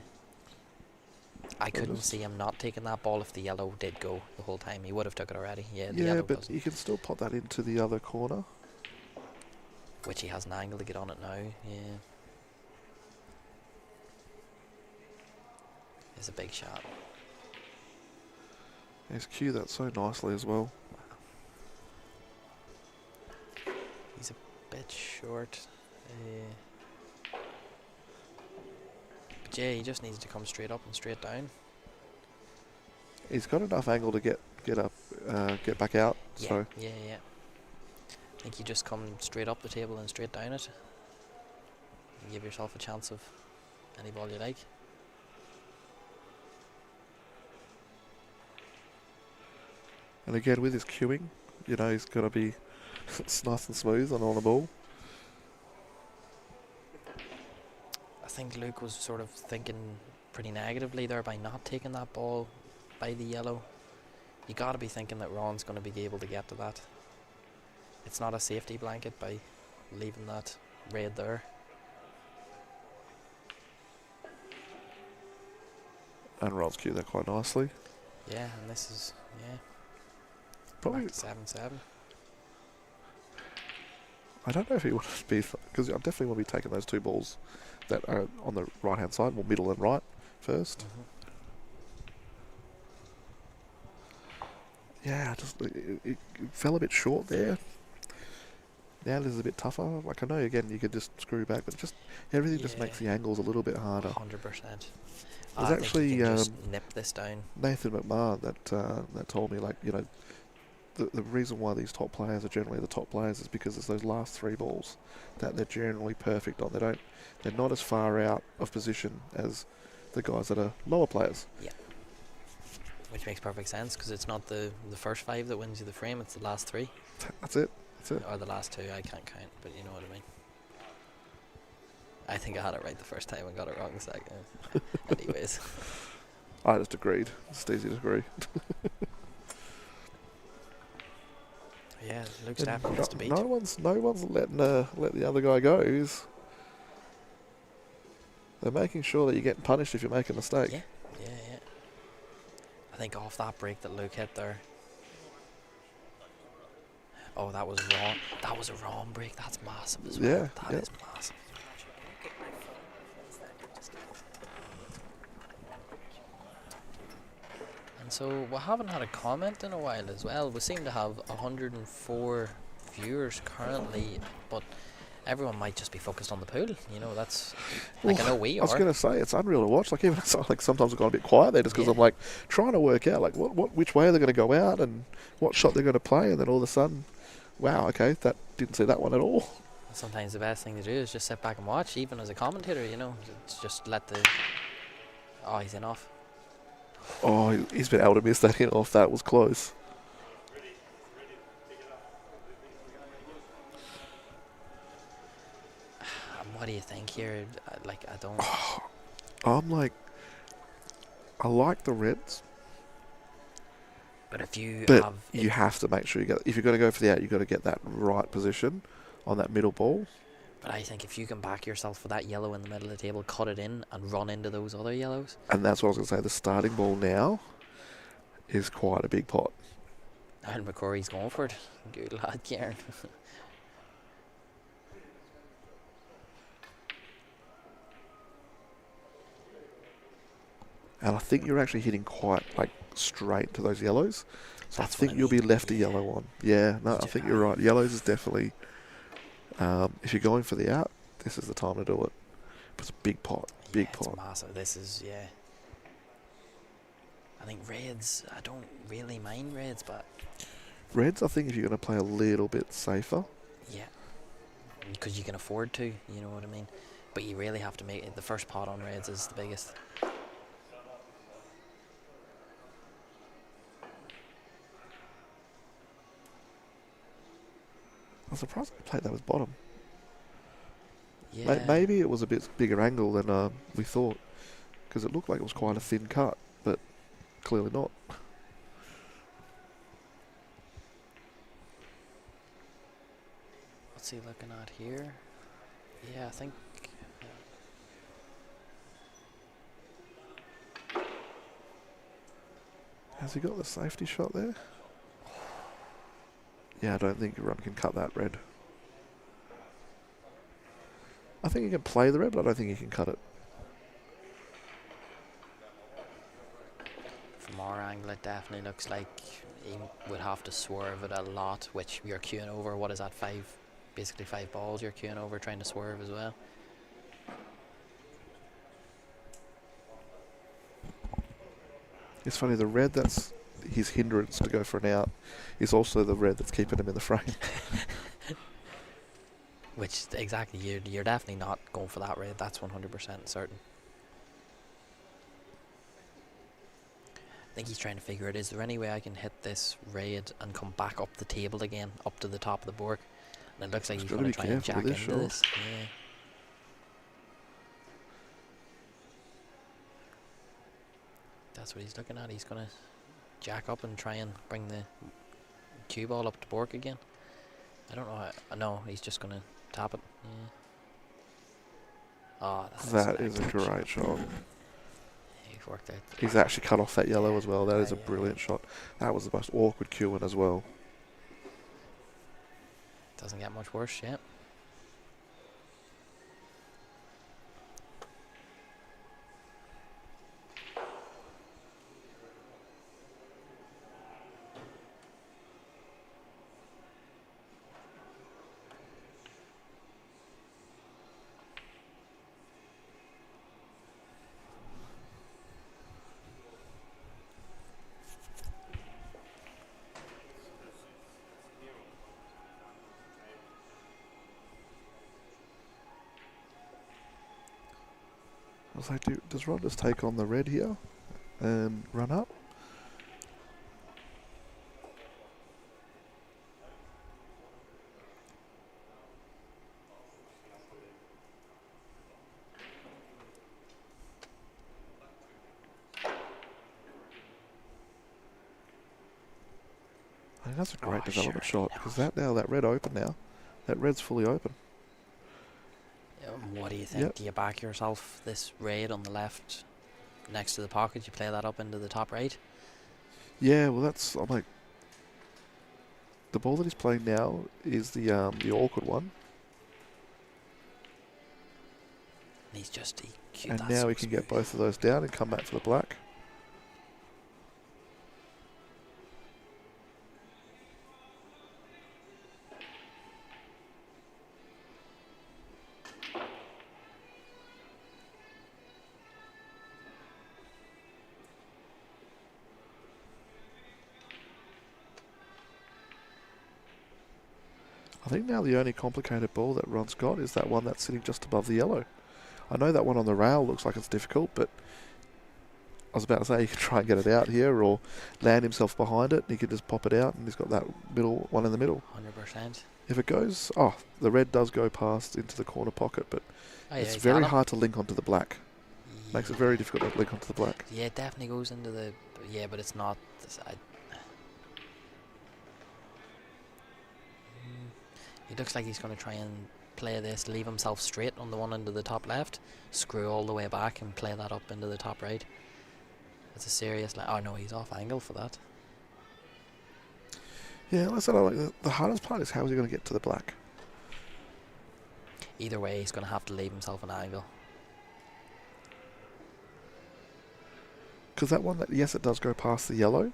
I couldn't see him not taking that ball if the yellow did go the whole time. He would have took it already. Yeah, the yellow but doesn't. you can still pop that into the other corner. Which he has an angle to get on it now, yeah. It's a big shot. He's cued that so nicely as well. He's a bit short. But yeah, he just needs to come straight up and straight down. He's got enough angle to get up, get back out. Yeah, So yeah. I think you just come straight up the table and straight down it. And give yourself a chance of any ball you like. and again with his cueing, you know, he's got to be nice and smooth on the ball. I think Luke was sort of thinking pretty negatively there by not taking that ball by the yellow. You got to be thinking that Ron's going to be able to get to that. It's not a safety blanket by leaving that red there. And Ron's cued that quite nicely. Yeah, and this is, yeah, Probably, back to 7-7. I don't know if he would be, because I definitely want to be taking those two balls that are on the right hand side, well, middle and right first. Yeah, just it fell a bit short there. Now this is a bit tougher. Like, I know again you could just screw back, but just everything just makes the angles a little bit harder. 100%. There's I actually think you can just nip this down. Nathan McMahon that told me, like, you know, the reason why these top players are generally the top players is because it's those last three balls that they're generally perfect on. They're not as far out of position as the guys that are lower players. Yeah. Which makes perfect sense because it's not the first five that wins you the frame, it's the last three. That's it. Or the last two, I can't count, but you know what I mean. I think I had it right the first time and got it wrong the second. Anyways. I just agreed. It's easy to agree. Yeah, Luke's definitely has to beat. No one's letting let the other guy go. They're making sure that you're getting punished if you make a mistake. Yeah. I think off that break that Luke hit there. Oh, that was wrong. That was a wrong break. That's massive as well. Yeah, That is massive. And so we haven't had a comment in a while as well. We seem to have 104 viewers currently, but everyone might just be focused on the pool. You know, that's like, I know we are. I was going to say, it's unreal to watch. Like, even like sometimes I've gone a bit quiet there just because I'm like trying to work out like which way they're going to go out and what shot they're going to play, and then all of a sudden, wow, okay, that didn't see that one at all. Sometimes the best thing to do is just sit back and watch, even as a commentator. You know, just let the. Oh, he's in off. Oh, he's been able to miss that in off. That was close. What do you think here? Like, I don't. I'm like, I like the Reds, But if you but you have to make sure you get. If you're going to go for the out, you've got to get that right position on that middle ball. But I think if you can back yourself for that yellow in the middle of the table, cut it in and run into those other yellows. And that's what I was going to say. The starting ball now is quite a big pot. And McCrory's going for it. Good lad, Kieran. And I think you're actually hitting quite like straight to those yellows. So That's I think you'll be left a yellow on. Yeah, no, I think you're right. Yellows is definitely, if you're going for the out, this is the time to do it. But it's a big pot, big pot. It's massive. This is, I think Reds, I don't really mind Reds, but... Reds, I think if you're going to play a little bit safer. Yeah. Because you can afford to, you know what I mean? But you really have to make it. The first pot on Reds is the biggest. I'm surprised I played that with bottom. Yeah. Maybe it was a bit bigger angle than we thought, because it looked like it was quite a thin cut, but clearly not. What's he looking at here? Yeah, I think... Has he got the safety shot there? Yeah, I don't think your run can cut that red. I think he can play the red, but I don't think he can cut it. From our our angle, it definitely looks like he would have to swerve it a lot, which you're queuing over. What is that? Basically 5 balls you're queuing over, trying to swerve as well. It's funny, the red that's his hindrance to go for an out is also the red that's keeping him in the frame. Which, exactly, you're definitely not going for that red, that's 100% certain. I think he's trying to figure it, is there any way I can hit this red and come back up the table again, up to the top of the board? And it looks like he's going to try and jack into this. Yeah. That's what he's looking at. He's going to jack up and try and bring the cue ball up to board again. I don't know. No, he's just going to tap it. Yeah. Oh, that is a great shot. He's worked out. He's actually cut off that yellow as well. That is a brilliant shot. That was the most awkward cueing as well. Doesn't get much worse yet. I was like, does Rod just take on the red here and run up? I think that's a great development shot, because that red open now. That red's fully open. What do you think? Yep. Do you back yourself this red on the left next to the pocket? You play that up into the top right? Yeah, well I'm like, the ball that he's playing now is the awkward one. And he's just... And now he can get both of those down and come back for the black. I think now the only complicated ball that Ron's got is that one that's sitting just above the yellow. I know that one on the rail looks like it's difficult, but I was about to say he could try and get it out here or land himself behind it and he could just pop it out and he's got that middle one in the middle. 100%. If it goes, the red does go past into the corner pocket, but it's very hard to link onto the black. Yeah. Makes it very difficult to link onto the black. Yeah, it definitely goes into the... Yeah, but it's not... He looks like he's going to try and play this, leave himself straight on the one into the top left, screw all the way back and play that up into the top right. It's a serious... Oh no, he's off angle for that. Yeah, like I said, the hardest part is how is he going to get to the black? Either way, he's going to have to leave himself an angle. Because that one, yes, it does go past the yellow.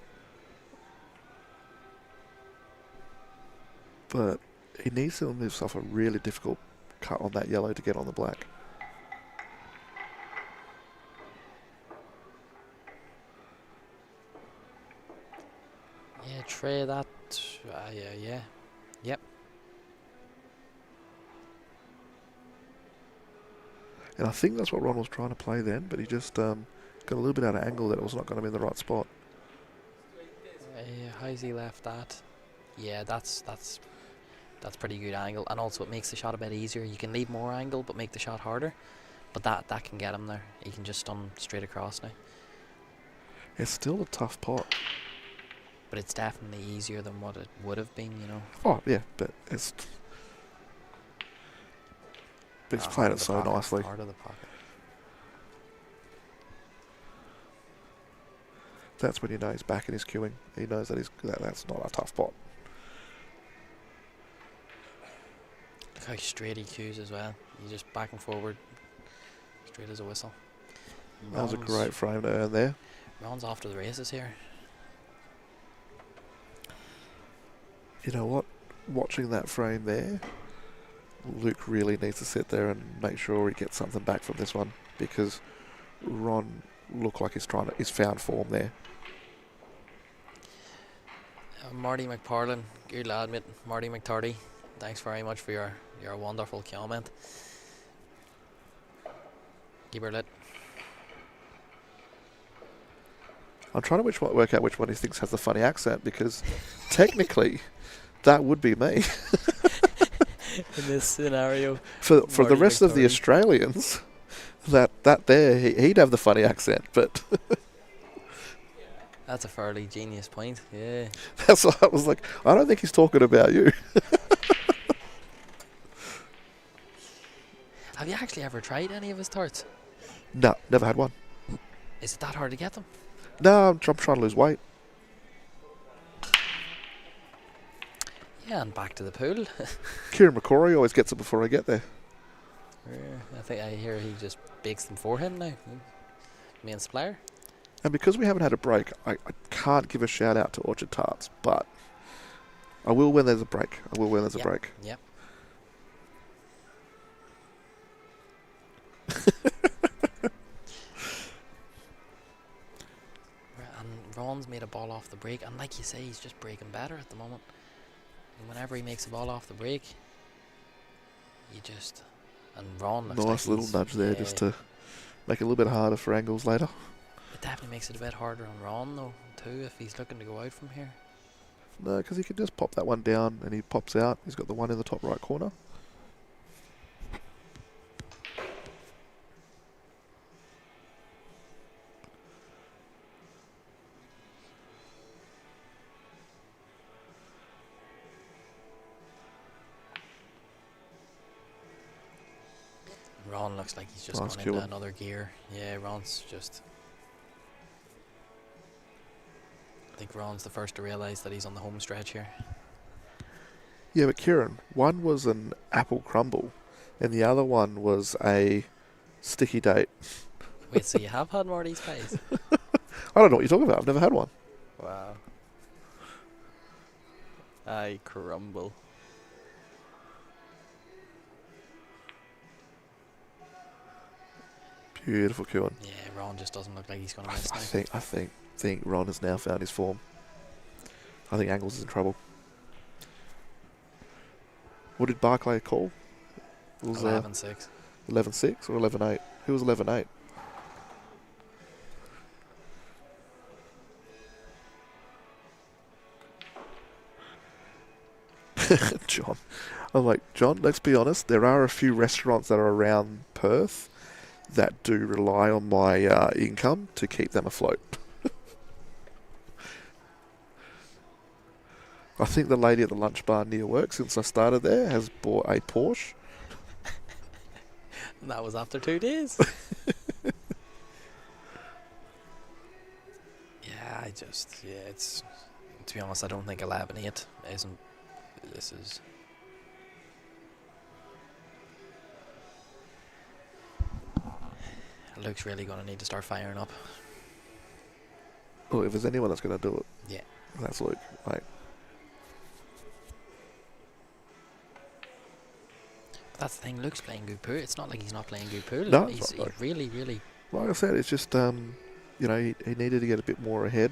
But he needs to leave himself a really difficult cut on that yellow to get on the black. Yeah, tray that. Yeah. Yep. And I think that's what Ron was trying to play then, but he just got a little bit out of angle that it was not going to be in the right spot. How's he left that? Yeah, that's pretty good angle, and also it makes the shot a bit easier. You can leave more angle, but make the shot harder. But that can get him there. He can just stun straight across now. It's still a tough pot. But it's definitely easier than what it would have been, you know. Oh yeah, but he's played it so nicely. Part of the pocket. That's when you know he's back in his queuing. He knows that that's not a tough pot. Look how straight he cues as well. He's just back and forward, straight as a whistle. That was a great frame to earn there. Ron's off to the races here. You know what? Watching that frame there, Luke really needs to sit there and make sure he gets something back from this one, because Ron looked like he's found form there. Marty McParlin, good lad, mate. Marty McTardy, thanks very much for your wonderful comment. Keep her lit. I'm trying to work out which one he thinks has the funny accent, because technically that would be me. In this scenario, For the Marty rest of the McTardy. Australians, that there he'd have the funny accent, but That's a fairly genius point. Yeah. that's why I was like, I don't think he's talking about you. Have you actually ever tried any of his tarts? No, never had one. Is it that hard to get them? No, I'm trying to lose weight. Yeah, and back to the pool. Kieran McCrory always gets it before I get there. I think I hear he just bakes them for him now. Main supplier. And because we haven't had a break, I can't give a shout out to Orchard Tarts, but I will when there's a break. I will when there's a break. Yep. And Ron's made a ball off the break, and like you say, he's just breaking better at the moment. And whenever he makes a ball off the break, you just... And Ron looks Nice like little nudge there, just to make it a little bit harder for angles later. It definitely makes it a bit harder on Ron though, too, if he's looking to go out from here. No, because he can just pop that one down and he pops out. He's got the one in the top right corner. Ron looks like he's just Nice gone into kill. another gear. Yeah, Ron's just... I think Ron's the first to realise that he's on the home stretch here. Yeah, but Kieran, one was an apple crumble and the other one was a sticky date. Wait, so you have had Marty's pies? I don't know what you're talking about. I've never had one. Wow. I crumble. Beautiful Kieran. Yeah, Ron just doesn't look like he's going to I miss now. think Ron has now found his form. I think Angles is in trouble. What did Barclay call? It was 11-6. 11-6 or 11-8? Who was 11-8? John. I'm like, John, let's be honest, there are a few restaurants that are around Perth that do rely on my income to keep them afloat. I think the lady at the lunch bar near work, since I started there, has bought a Porsche. And that was after 2 days. Yeah, it's... To be honest, I don't think 11-8 isn't... This is... Luke's really going to need to start firing up. Well, if there's anyone that's going to do it, Yeah. that's Luke. Like, But that's the thing, Luke's playing good pool. It's not like he's not playing good pool. No, he's it's not, like- really, really... like I said, it's just, you know, he needed to get a bit more ahead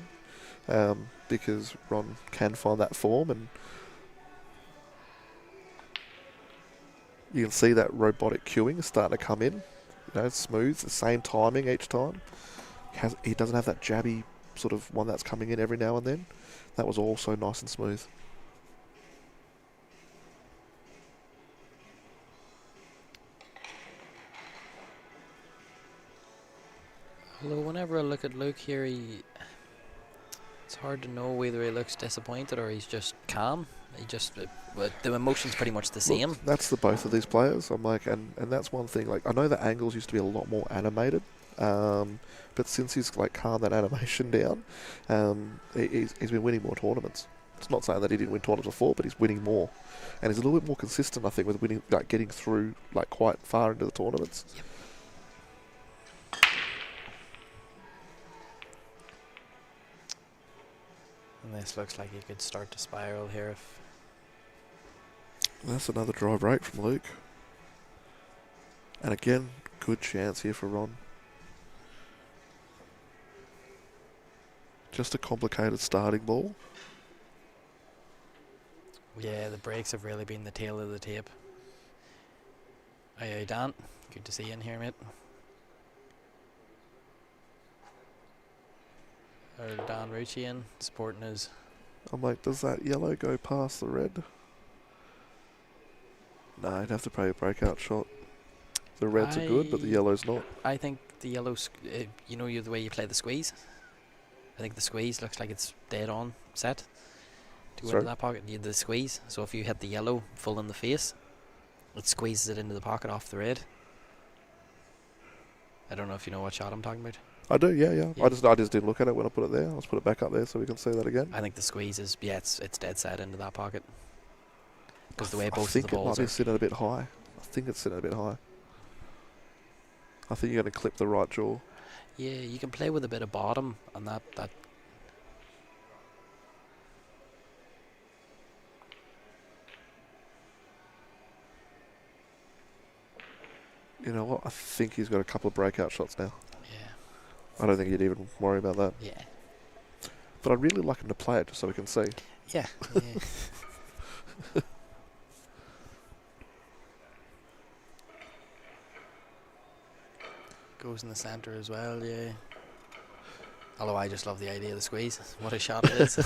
because Ron can find that form, and you can see that robotic queuing is starting to come in. You know, it's smooth, the same timing each time. He doesn't have that jabby sort of one that's coming in every now and then. That was also nice and smooth. Although whenever I look at Luke here, it's hard to know whether he looks disappointed or he's just calm. He just... the emotion's pretty much the same. Look, that's the both of these players. I'm like, and that's one thing. Like, I know that Angles used to be a lot more animated, but since he's like calmed that animation down, he's been winning more tournaments. It's not saying that he didn't win tournaments before, but he's winning more, and he's a little bit more consistent, I think, with winning, like getting through like quite far into the tournaments. Yep. And this looks like he could start to spiral here if That's another dry break from Luke. And again, good chance here for Ron. Just a complicated starting ball. Yeah, the breaks have really been the tail of the tape. Aye, Dan. Good to see you in here, mate. Or Dan Rucci in, supporting his... I'm like, does that yellow go past the red? No, he'd have to play a breakout shot. The reds are good, but the yellow's not. I think the yellow, you know the way you play the squeeze? I think the squeeze looks like it's dead on set to go into that pocket. The squeeze, so if you hit the yellow full in the face, it squeezes it into the pocket off the red. I don't know if you know what shot I'm talking about. I do, yeah. I just didn't look at it when I put it there. Let's put it back up there so we can see that again. I think the squeeze is, it's dead set into that pocket. Because the way both of the balls I think it might be sitting a bit high. I think it's sitting a bit high. I think you're going to clip the right jaw. Yeah, you can play with a bit of bottom and that. You know what? I think he's got a couple of breakout shots now. Yeah. I don't think you'd even worry about that. Yeah. But I'd really like him to play it just so we can see. Yeah. Goes in the centre as well, yeah. Although I just love the idea of the squeeze. What a shot it is.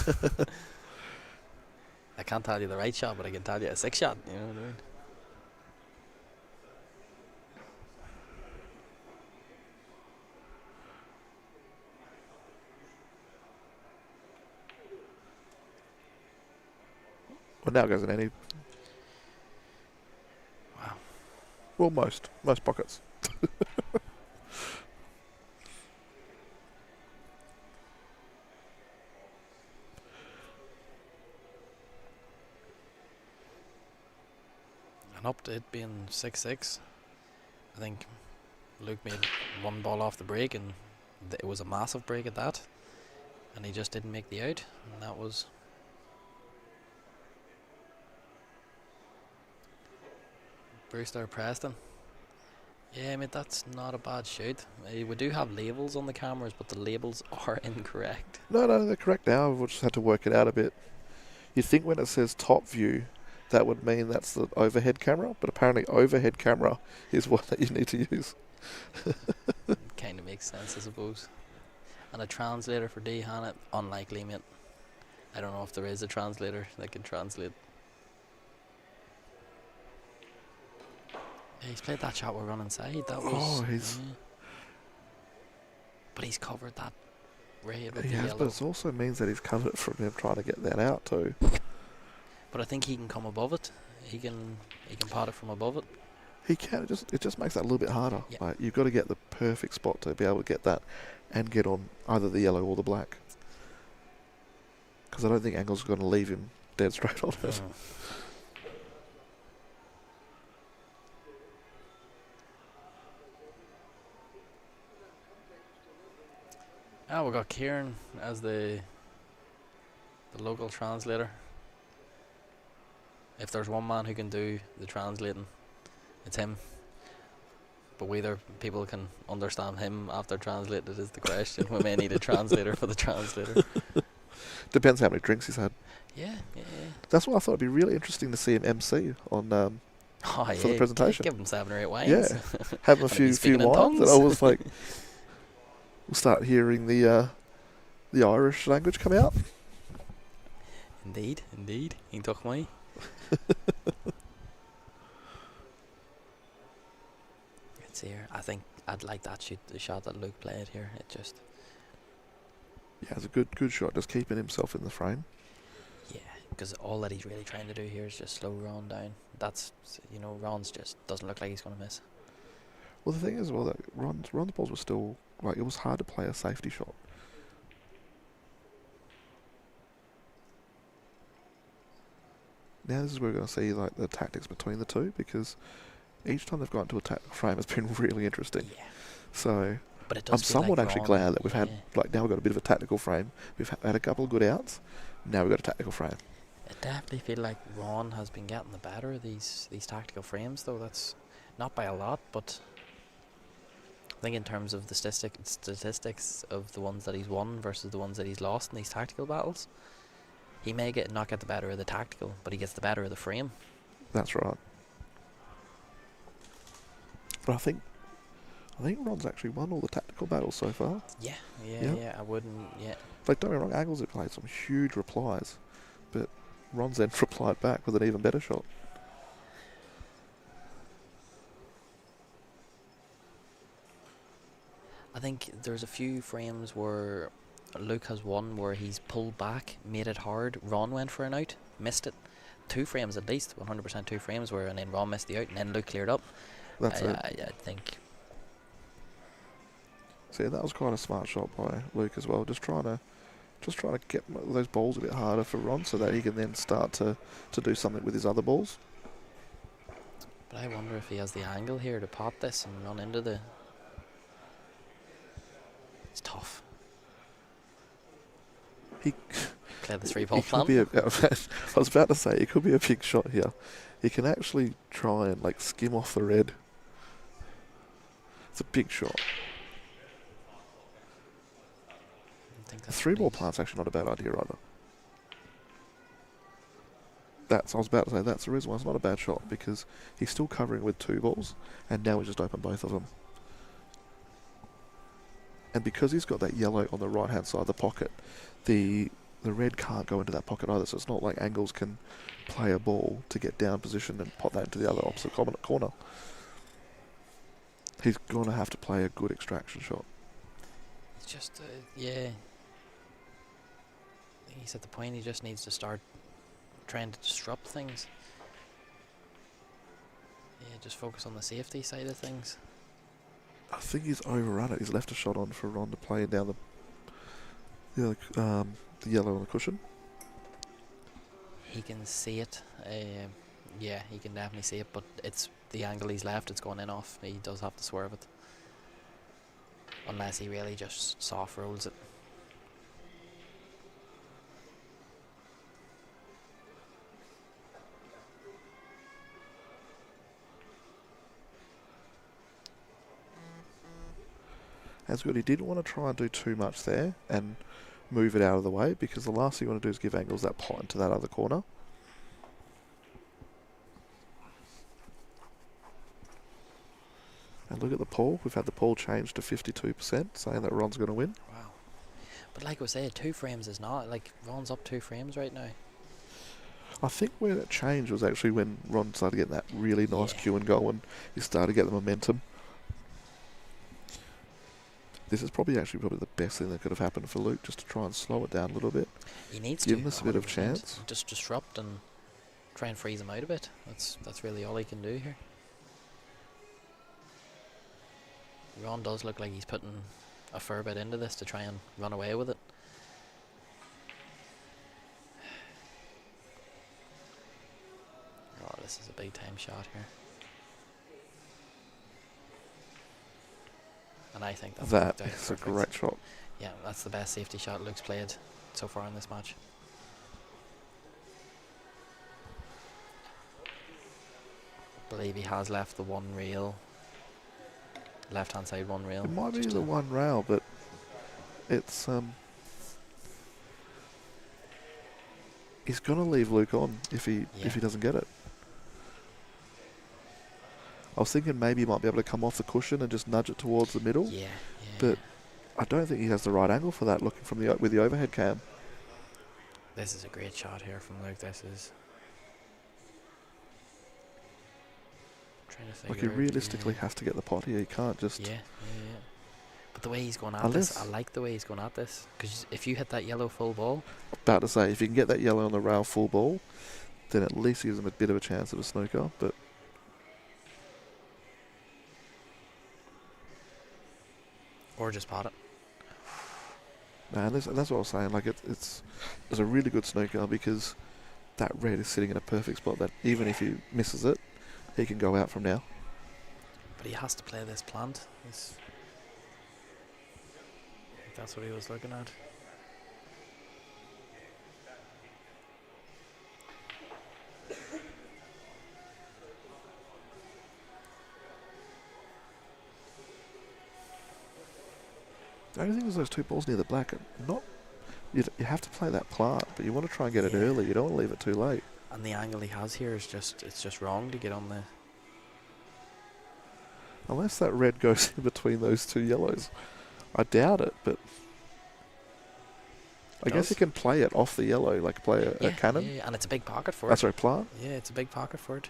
I can't tell you the right shot, but I can tell you a 6 shot, you know what I mean? Well, now it goes in any... Wow. Well, most pockets. And up to it being 6-6, I think Luke made one ball off the break, and it was a massive break at that, and he just didn't make the out, and that was... Brewster Preston. Yeah, mate, that's not a bad shoot. We do have labels on the cameras, but the labels are incorrect. No, they're correct now. We've just had to work it out a bit. You'd think when it says top view, that would mean that's the overhead camera, but apparently overhead camera is one that you need to use. Kind of makes sense, I suppose. And a translator for D Hannett, unlikely, mate. I don't know if there is a translator that can translate. Yeah, he's played that shot we're running inside. That was... But he's covered that red with the yellow. But it also means that he's covered it from him trying to get that out too. But I think he can come above it. He can pot it from above it. He can. It just makes that a little bit harder. Yeah. Like, you've got to get the perfect spot to be able to get that and get on either the yellow or the black. Because I don't think Angle's going to leave him dead straight on it. We've got Kieran as the local translator. If there's one man who can do the translating, it's him. But whether people can understand him after translated is the question. We may need a translator for the translator. Depends how many drinks he's had. Yeah. That's why I thought it'd be really interesting to see him MC on for the presentation. Give him 7 or 8 wines. Yeah, have him a few wines, and I was like, we'll start hearing the Irish language come out. Indeed. He took me. It's here. I think I'd like that the shot that Luke played here. It just... Yeah, it's a good shot, just keeping himself in the frame. Yeah, because all that he's really trying to do here is just slow Ron down. That's, Ron's just doesn't look like he's going to miss. Well, the thing is, that Ron's balls were still, it was hard to play a safety shot. Now this is where we're going to see the tactics between the two, because each time they've gone to a tactical frame, it's been really interesting. Yeah. So but it does I'm somewhat like actually glad that we've had now we've got a bit of a tactical frame. We've had a couple of good outs. Now we've got a tactical frame. I definitely feel like Ron has been getting the better of these tactical frames, though. That's not by a lot, but I think in terms of the statistics of the ones that he's won versus the ones that he's lost in these tactical battles, he may not get the better of the tactical, but he gets the better of the frame. That's right. But I think Ron's actually won all the tactical battles so far. Yeah, I wouldn't, yeah. Like, don't get me wrong, Anglesey played some huge replies, but Ron's then replied back with an even better shot. I think there's a few frames where Luke has won where he's pulled back, made it hard. Ron went for an out, missed it. 2 frames at least, 100% 2 frames where, and then Ron missed the out, and then Luke cleared up. That's it. I think. So yeah, that was quite a smart shot by Luke as well. Just trying to get those balls a bit harder for Ron so that he can then start to do something with his other balls. But I wonder if he has the angle here to pot this and run into the. It's tough. He play the 3-ball plan. I was about to say, it could be a big shot here. He can actually try and like skim off the red. It's a big shot. The 3-ball plant's actually not a bad idea either. I was about to say, that's the reason why it's not a bad shot, because he's still covering with 2 balls, and now we just open both of them. And because he's got that yellow on the right-hand side of the pocket, the red can't go into that pocket either, so it's not like Angles can play a ball to get down position and pop that into the other opposite corner. He's going to have to play a good extraction shot. It's just, yeah. I think he's at the point he just needs to start trying to disrupt things. Yeah, just focus on the safety side of things. I think he's overrun it. He's left a shot on for Ron to play down the yellow on the cushion. He can see it. Yeah, he can definitely see it, but it's the angle he's left. It's going in off. He does have to swerve it. Unless he really just soft rolls it. That's good. He didn't want to try and do too much there and move it out of the way, because the last thing you want to do is give Angles that pot into that other corner. And look at the poll. We've had the poll changed to 52%, saying that Ron's going to win. Wow. But like we said, 2 frames is not, like, Ron's up 2 frames right now. I think where that change was actually when Ron started getting that really nice cue and go, and he started to get the momentum. This is probably the best thing that could have happened for Luke, just to try and slow it down a little bit. He needs give to him a bit of chance. Just disrupt and try and freeze him out a bit. That's really all he can do here. Ron does look like he's putting a fair bit into this to try and run away with it. Oh, this is a big time shot here. And I think that is a great shot. Yeah, that's the best safety shot Luke's played so far in this match. I believe he has left the one rail. Left hand side one rail. It might be the one rail, but it's he's gonna leave Luke on if he doesn't get it. I was thinking maybe he might be able to come off the cushion and just nudge it towards the middle. Yeah. But I don't think he has the right angle for that, looking from with the overhead cam. This is a great shot here from Luke. This is trying to figure. Like, he realistically has to get the pot here. He can't just. Yeah. But the way he's going at this, I like the way he's going at this. Because if you hit that yellow full ball. About to say, if you can get that yellow on the rail full ball, then at least gives him a bit of a chance of a snooker. But or just pot it. Man, that's what I was saying. Like, it's a really good snooker, because that red is sitting in a perfect spot that even if he misses it, he can go out from now. But he has to play this plant. I think that's what he was looking at. The only thing is those two balls near the black are not. You have to play that plant, but you want to try and get it Yeah. early. You don't want to leave it too late. And the angle he has here is it's just wrong to get on the... Unless that red goes in between those two yellows. I doubt it, but I guess you can play it off the yellow, like play a cannon. Yeah, and it's a big pocket for That's it. right, plant. Yeah, it's a big pocket for it.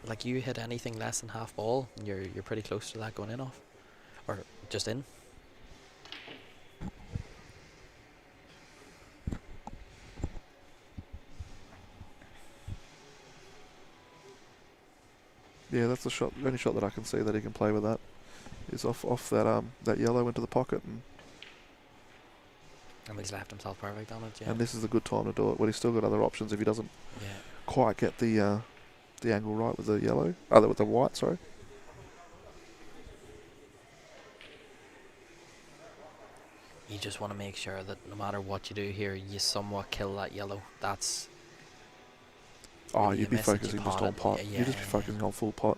Like you hit anything less than half ball, you're pretty close to that going in off. Or just in. Yeah, that's the shot. The only shot that I can see that he can play with that is off that that yellow into the pocket, And he's left himself perfect on it. Yeah. and this is a good time to do it. But he's still got other options if he doesn't Yeah. quite get the angle right with the yellow. With the white. Sorry. You just want to make sure that no matter what you do here, you somewhat kill that yellow. That's... Oh, you you'd be miss it, you focusing pot just on it. pot. Yeah, You'd just be yeah. focusing on full pot.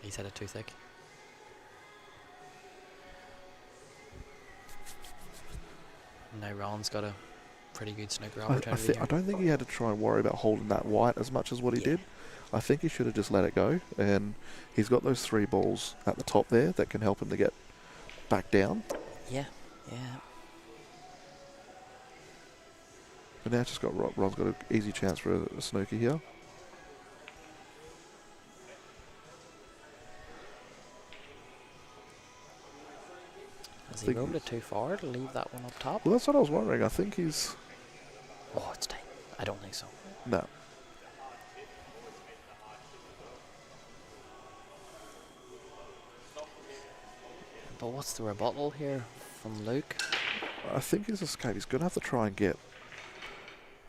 He's hit it too thick. Now Ron's got a pretty good snooker opportunity I don't think he had to try and worry about holding that white as much as what he did. I think he should have just let it go. And he's got those three balls at the top there that can help him to get back down. Yeah, yeah. But now it's just got Ron's got an easy chance for a snooker here. Has he rolled it too far to leave that one up top? Well, that's what I was wondering. I think he's... Oh, it's tight. I don't think so. No. But what's the rebuttal here from Luke? I think his escape, he's going to have to try and get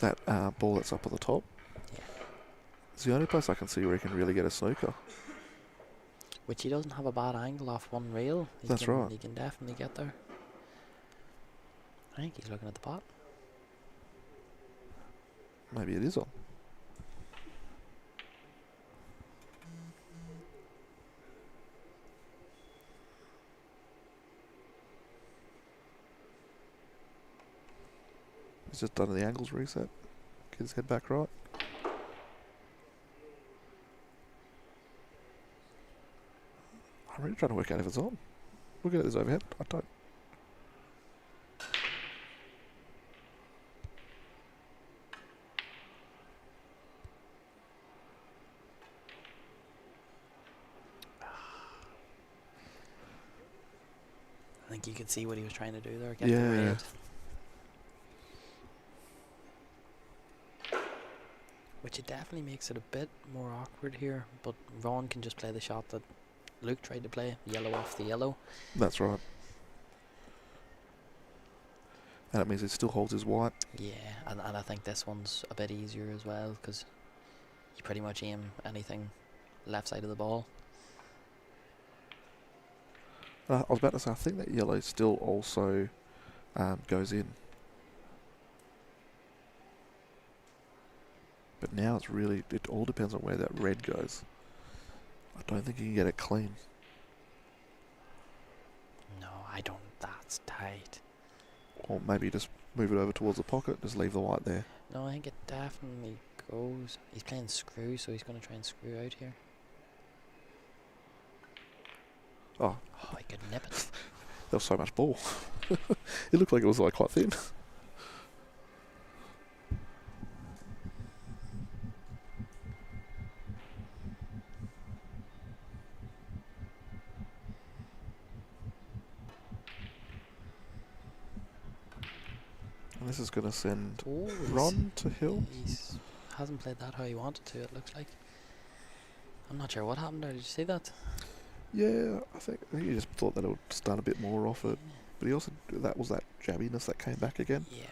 that ball that's up at the top. Yeah. It's the only place I can see where he can really get a snooker. Which he doesn't have a bad angle off one rail. That's right. He can definitely get there. I think he's looking at the pot. Maybe it is on. He's just done the angles reset. Get his head back right. I'm really trying to work out if it's on. Look at this overhead. I don't. I think you can see what he was trying to do there. Get the Yeah. red. Which it definitely makes it a bit more awkward here. But Ron can just play the shot that Luke tried to play. Yellow off the yellow. That's right. And it means he still holds his white. Yeah, and I think this one's a bit easier as well because you pretty much aim anything left side of the ball. I was about to say, I think that yellow still also goes in. But now it's really, it all depends on where that red goes. I don't think you can get it clean. No, I don't. That's tight. Or maybe just move it over towards the pocket, just leave the white there. No, I think it definitely goes. He's playing screw, so he's going to try and screw out here. Oh, Oh, he could nip it. there was so much ball. It looked like it was like quite thin. And this is going to send Oh, Ron to hill. He's hasn't played that how he wanted to, it looks like. I'm not sure what happened there. Did you see that? Yeah, I think he just thought that it would start a bit more off it. But he also, that was that jabbiness that came back again. Yeah.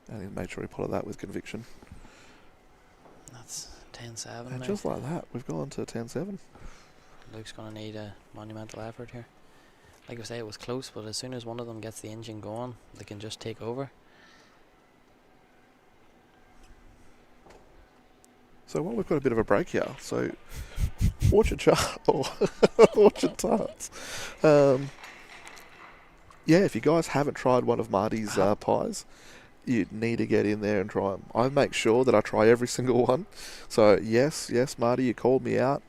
And he made sure he potted that with conviction. That's 10-7 And now. just like that, we've gone to 10-7. Luke's going to need a monumental effort here. Like I say, it was close, but as soon as one of them gets the engine going, they can just take over. So while we've got a bit of a break here, so Orchard Tarts. Yeah, if you guys haven't tried one of Marty's pies, you need to get in there and try them. I make sure that I try every single one. So yes, Marty, you called me out.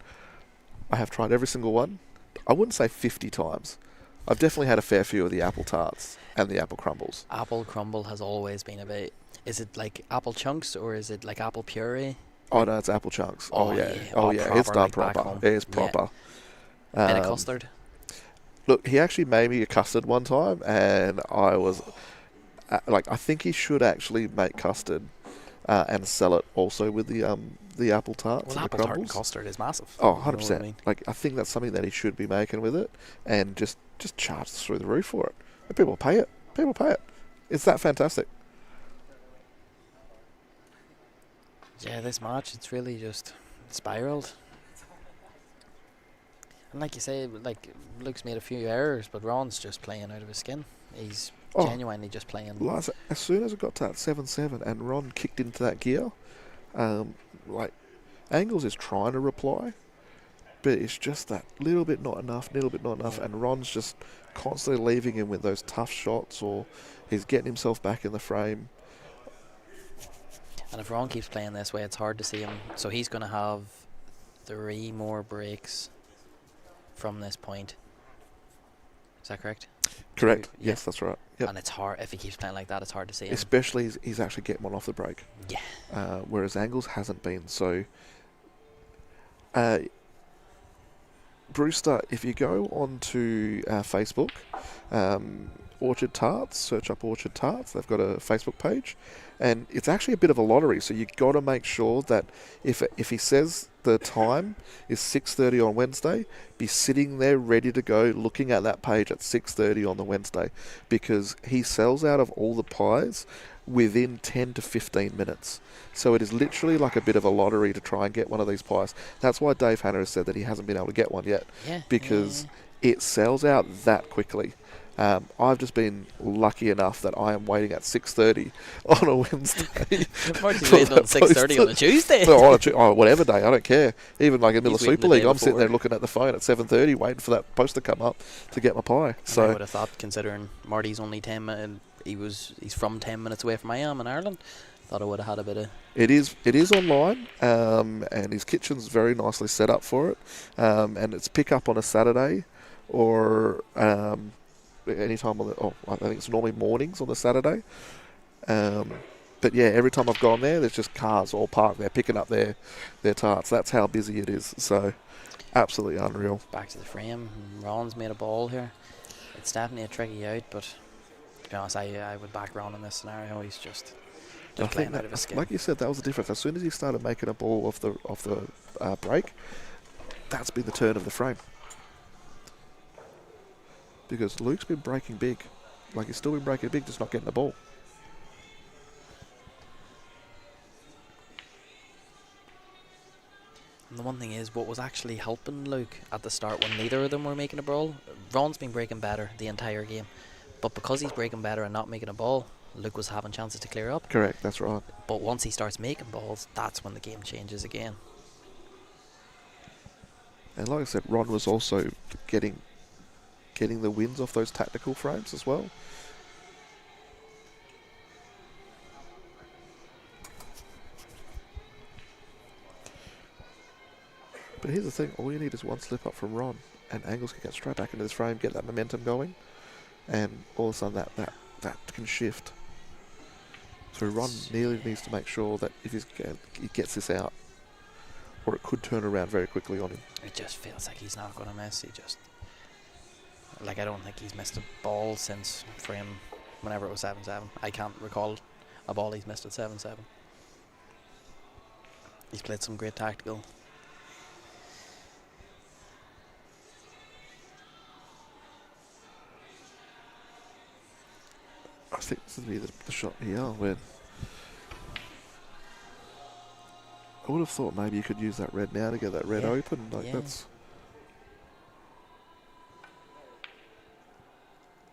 I have tried every single one. I wouldn't say 50 times. I've definitely had a fair few of the apple tarts and the apple crumbles. Apple crumble has always been a bit... Is it like apple chunks or is it like apple puree? Oh no, it's apple chunks. Oh yeah. Proper, It's done like proper. It is proper. Bit of custard. Look, he actually made me a custard one time, and I was I think he should actually make custard and sell it also with the apple tarts Well, and apple the tart and crumbles. custard is massive. Oh, You know 100%. what I mean? Like, I think that's something that he should be making with it, and just charge through the roof for it. And people pay it. People pay it. It's that fantastic. Yeah, this match, it's really just spiraled. And like you say, like, Luke's made a few errors, but Ron's just playing out of his skin. He's genuinely just playing. As soon as it got to that 7-7 and Ron kicked into that gear, Angles is trying to reply, but it's just that little bit not enough, and Ron's just constantly leaving him with those tough shots, or he's getting himself back in the frame. And if Ron keeps playing this way, it's hard to see him. So he's going to have 3 more breaks from this point. Is that correct? Correct. Yeah. Yes, that's right. Yep. And it's hard, if he keeps playing like that, it's hard to see him. Especially he's actually getting one off the break. Yeah. Whereas Angles hasn't been. So, Brewster, if you go onto Facebook, Orchard Tarts, search up Orchard Tarts. They've got a Facebook page, and it's actually a bit of a lottery. So you've got to make sure that if he says the time is 6:30 on Wednesday, be sitting there ready to go, looking at that page at 6:30 on the Wednesday, because he sells out of all the pies within 10 to 15 minutes. So it is literally like a bit of a lottery to try and get one of these pies. That's why Dave Hanna has said that he hasn't been able to get one yet, because it sells out that quickly. I've just been lucky enough that I am waiting at 6:30 on a Wednesday. Marty's waiting on 6:30 on a Tuesday. Whatever day, I don't care. Even like in the middle of He's waiting Super the League, day I'm sitting before. there looking at the phone at 7:30, waiting for that post to come up to get my pie. And I So would have thought, considering Marty's only 10 minutes, he's from 10 minutes away from I am in Ireland. Thought I would have had a bit of... it is online, and his kitchen's very nicely set up for it, and it's pick up on a Saturday, or any time on the... I think it's normally mornings on the Saturday. But yeah, every time I've gone there, there's just cars all parked there picking up their tarts. That's how busy it is. So absolutely unreal. Back to the frame. Ron's made a ball here. It's definitely a tricky out, but to be honest, I would back Ron in this scenario. He's just playing out of his skin. Like you said, that was the difference. As soon as he started making a ball off the break, that's been the turn of the frame. Because Luke's been breaking big. Like, he's still been breaking big, just not getting the ball. And the one thing is, what was actually helping Luke at the start when neither of them were making a ball, Ron's been breaking better the entire game. But because he's breaking better and not making a ball, Luke was having chances to clear up. Correct, that's right. But once he starts making balls, that's when the game changes again. And like I said, Ron was also getting the wins off those tactical frames as well. But here's the thing, all you need is one slip up from Ron, and Angles can get straight back into this frame, get that momentum going, and all of a sudden that can shift. So Ron nearly needs to make sure that if he gets this out, or it could turn around very quickly on him. It just feels like he's not going to miss. I don't think he's missed a ball since frame whenever it was 7-7. I can't recall a ball he's missed at 7-7. He's played some great tactical. I think this would be the shot here where I would have thought maybe you could use that red now to get that red open. That's...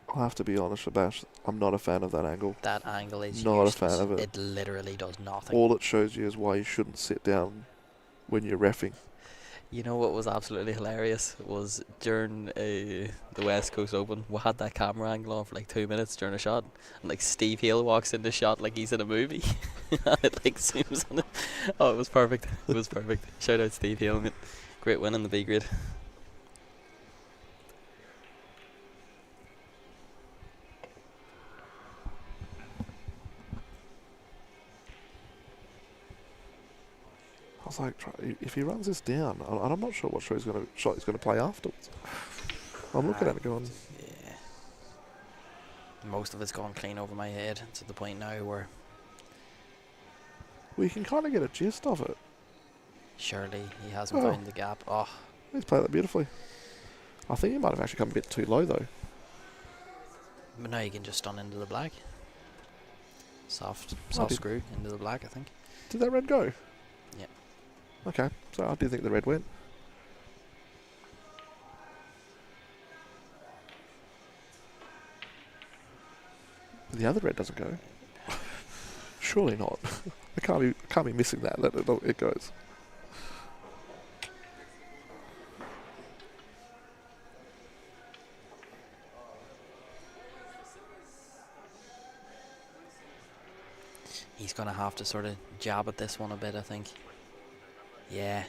I'll have to be honest, Shabash, I'm not a fan of that angle. That angle is not useless. a fan of it. It literally does nothing. All it shows you is why you shouldn't sit down when you're reffing. You know what was absolutely hilarious was during the West Coast Open, we had that camera angle on for like 2 minutes during a shot, and like Steve Hale walks in the shot like he's in a movie, and it like zooms on it. Oh, it was perfect. It was perfect. Shout out Steve Hale, mate. Great win in the B grade. I was like, if he runs this down, and I'm not sure what shot he's going to play afterwards. I'm looking at it going, Yeah. Most of it's gone clean over my head to the point now where well, you can kind of get a gist of it. surely he hasn't found the gap. Oh, He's played that beautifully. I think he might have actually come a bit too low though. but now you can just stun into the black. Soft did- screw into the black, I think. Did that red go? Yeah. Okay, so I do think the red went. The other red doesn't go. Surely not. I can't be missing that. It goes. He's going to have to sort of jab at this one a bit, I think. Yeah.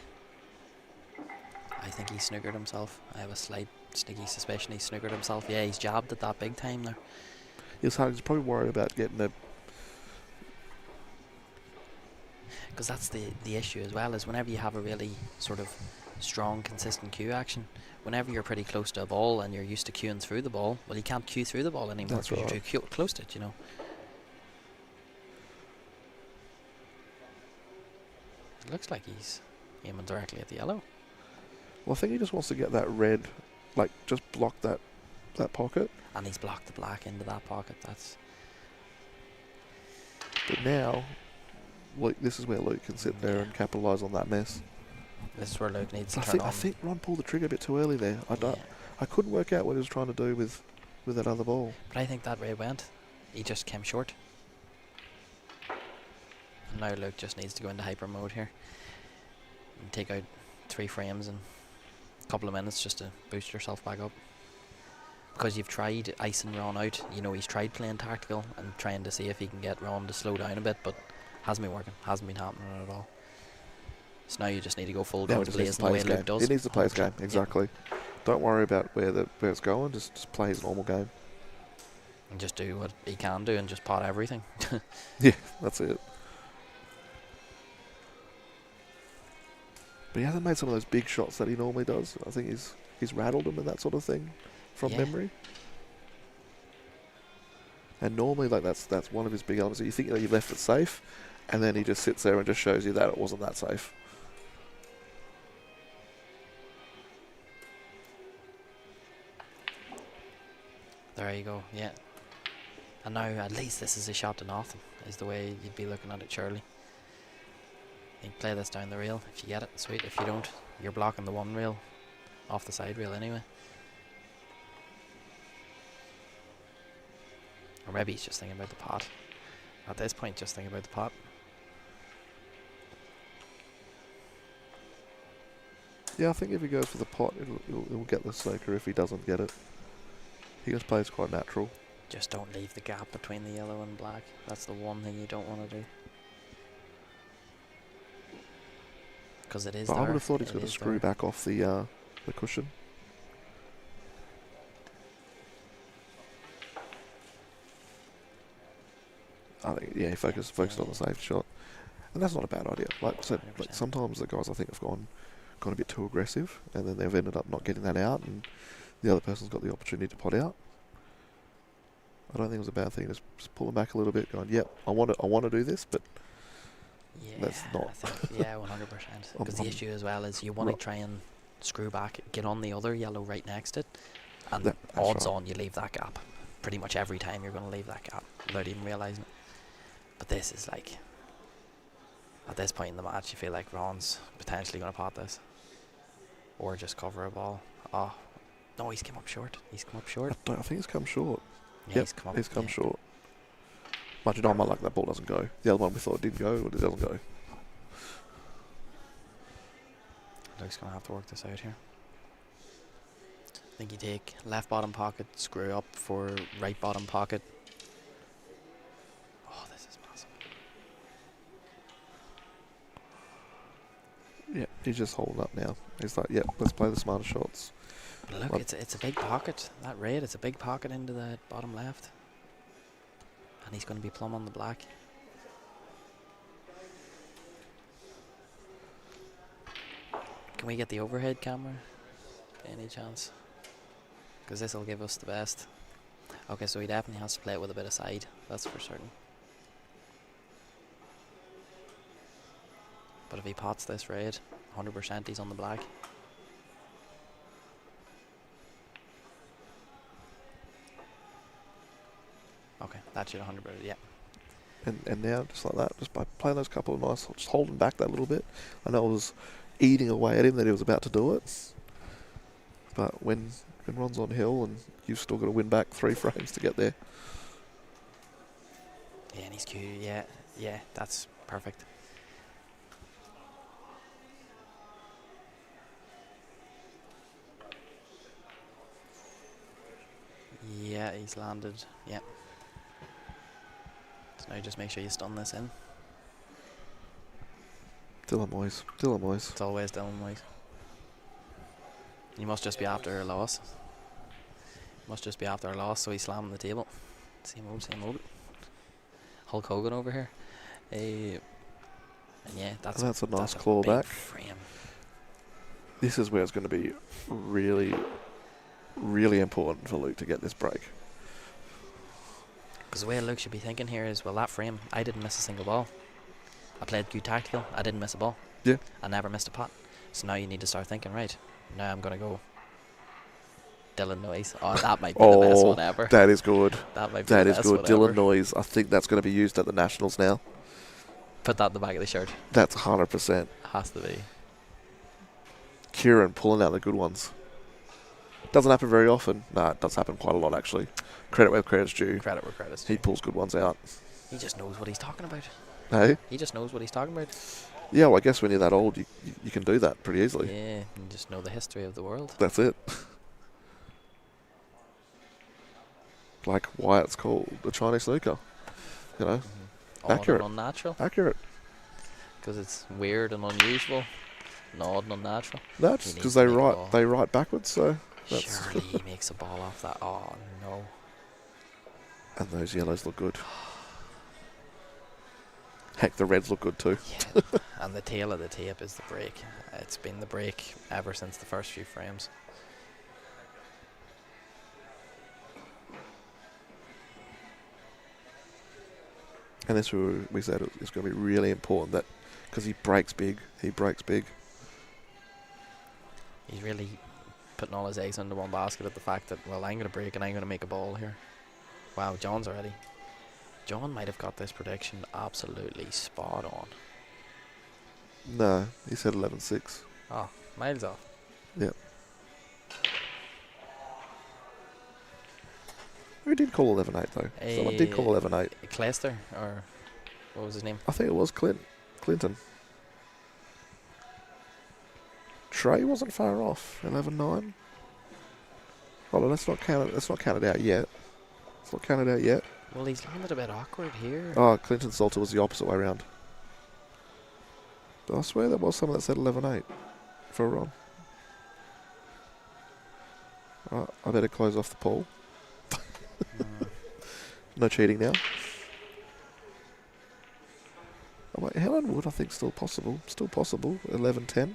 I think he snookered himself. I have a slight sneaky suspicion he snookered himself. Yeah, he's jabbed at that big time there. He's probably worried about getting a... Because that's the issue as well, is whenever you have a really sort of strong, consistent cue action, whenever you're pretty close to a ball and you're used to cueing through the ball, well, you can't cue through the ball anymore That's because right. you're too close to it, you know. It looks like he's aiming directly at the yellow. Well, I think he just wants to get that red, like, just block that pocket. And he's blocked the black into that pocket. That's... But now, this is where Luke can sit there and capitalise on that mess. This is where Luke needs to I turn on. think Ron pulled the trigger a bit too early there. Yeah. I couldn't work out what he was trying to do with that other ball. But I think that red went. He just came short. And now Luke just needs to go into hyper mode here. And take out 3 frames in a couple of minutes just to boost yourself back up. Because you've tried icing Ron out. You know, he's tried playing tactical and trying to see if he can get Ron to slow down a bit, but hasn't been working. Hasn't been happening at all. So now you just need to go full guns blazing the way Luke does. He needs to play his game, 100%. exactly. Yeah. Don't worry about where it's going, just play his normal game. And just do what he can do and just pot everything. Yeah, that's it. But he hasn't made some of those big shots that he normally does. I think he's rattled them and that sort of thing from memory. And normally, like that's one of his big elements. You think that you left it safe, and then he just sits there and just shows you that it wasn't that safe. There you go, yeah. And now at least this is a shot to nothing, is the way you'd be looking at it, surely. You can play this down the rail if you get it, sweet. If you don't, you're blocking the one rail off the side rail anyway. Or maybe he's just thinking about the pot. At this point, just thinking about the pot. Yeah, I think if he goes for the pot, it'll get the soaker if he doesn't get it. He just plays quite natural. Just don't leave the gap between the yellow and black. That's the one thing you don't want to do. Because it is But there. I would have thought he's going to screw back off the cushion. I think, yeah, he focused on the safe shot. And that's not a bad idea. Like I said, like sometimes the guys I think have gone a bit too aggressive, and then they've ended up not getting that out, and the other person's got the opportunity to pot out. I don't think it was a bad thing. Just pull them back a little bit, going, "Yep, I want to do this, but that's not." I think, yeah, 100%. Because the issue as well is you want to try and screw back, get on the other yellow right next to it, and odds on you leave that gap. Pretty much every time you're going to leave that gap without even realising it. But this is like, at this point in the match, you feel like Ron's potentially going to pot this. Or just cover a ball. Oh, no, he's come up short. He's come up short. I think he's come short. Yeah, yep, he's come short. But you know, I might like that ball doesn't go. The other one we thought didn't go, but it doesn't go. Luke's going to have to work this out here. I think you take left bottom pocket, screw up for right bottom pocket. Oh, this is massive. Yeah, he's just holding up now. He's like, yep, let's play the smarter shots. But look, it's a big pocket. That red, it's a big pocket into the bottom left. And he's going to be plumb on the black. Can we get the overhead camera? Any chance? Because this will give us the best. Okay, so he definitely has to play it with a bit of side. That's for certain. But if he pots this red, 100% he's on the black. Okay, that should 100%, yeah. And now, just like that, just by playing those couple of nice, just holding back that little bit. I know I was eating away at him that he was about to do it. But when Ron's on hill and you've still got to win back 3 frames to get there. Yeah, and he's cute, yeah, that's perfect. Yeah, he's landed, yeah. So now just make sure you stun this in. Dylan Moyes. It's always Dylan Moyes. You must just be after a loss. So he's slamming the table. Same old. Hulk Hogan over here. And yeah, that's a nice big clawback. Frame. This is where it's going to be really, really important for Luke to get this break. Because the way Luke should be thinking here is, well, that frame, I didn't miss a single ball. I played good tactical, I didn't miss a ball. Yeah. I never missed a pot. So now you need to start thinking, right, now I'm going to go Dylan Noyes. Oh, that might be the best one ever. That is good. That might be the best one Dylan ever. Noyes, I think that's going to be used at the Nationals now. Put that in the back of the shirt. That's 100%. Has to be. Kieran pulling out the good ones. Doesn't happen very often. Nah, it does happen quite a lot, actually. Credit where credit's due. Credit where credit's due. He pulls good ones out. He just knows what he's talking about. Hey? He just knows what he's talking about. Yeah, well, I guess when you're that old, you can do that pretty easily. Yeah, you just know the history of the world. That's it. Like why it's called the Chinese snooker. You know? Accurate. And unnatural. Accurate. Because it's weird and unusual. And odd and unnatural. No, just because they write backwards, so that's surely he makes a ball off that. Oh no. And those yellows look good. Heck, the reds look good too. Yeah. And the tail of the tape is the break. It's been the break ever since the first few frames. And this we said it's going to be really important that because he breaks big. He's really putting all his eggs into one basket at the fact that, well, I'm going to break and I'm going to make a ball here. Wow, John's already. John might have got this prediction absolutely spot on. No, he said 11-6. Oh, miles off. Yep. Who did call 11-8 though? Someone did call 11-8. Clayster, or what was his name? I think it was Clinton. Trey wasn't far off. 11-9. Oh, let's not count it out yet. Well, he's landed a bit awkward here. Oh, Clinton Salter was the opposite way around. I swear there was someone that said 11-8 for a run. Right, I better close off the poll. No cheating now. I'm like, Helen Wood, I think still possible. 11-10.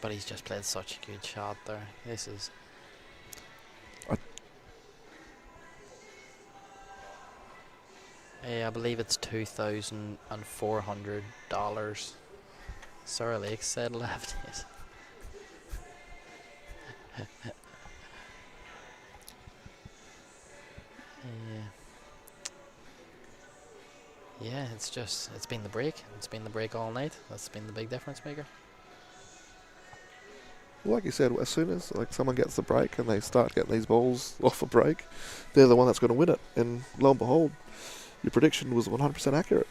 But he's just played such a good shot there. This is... I believe it's $2,400. Sarah Lake said left it. Yeah, it's been the break. It's been the break all night. That's been the big difference maker. Well, like you said, as soon as someone gets the break and they start getting these balls off a break, they're the one that's going to win it. And lo and behold, your prediction was 100% accurate.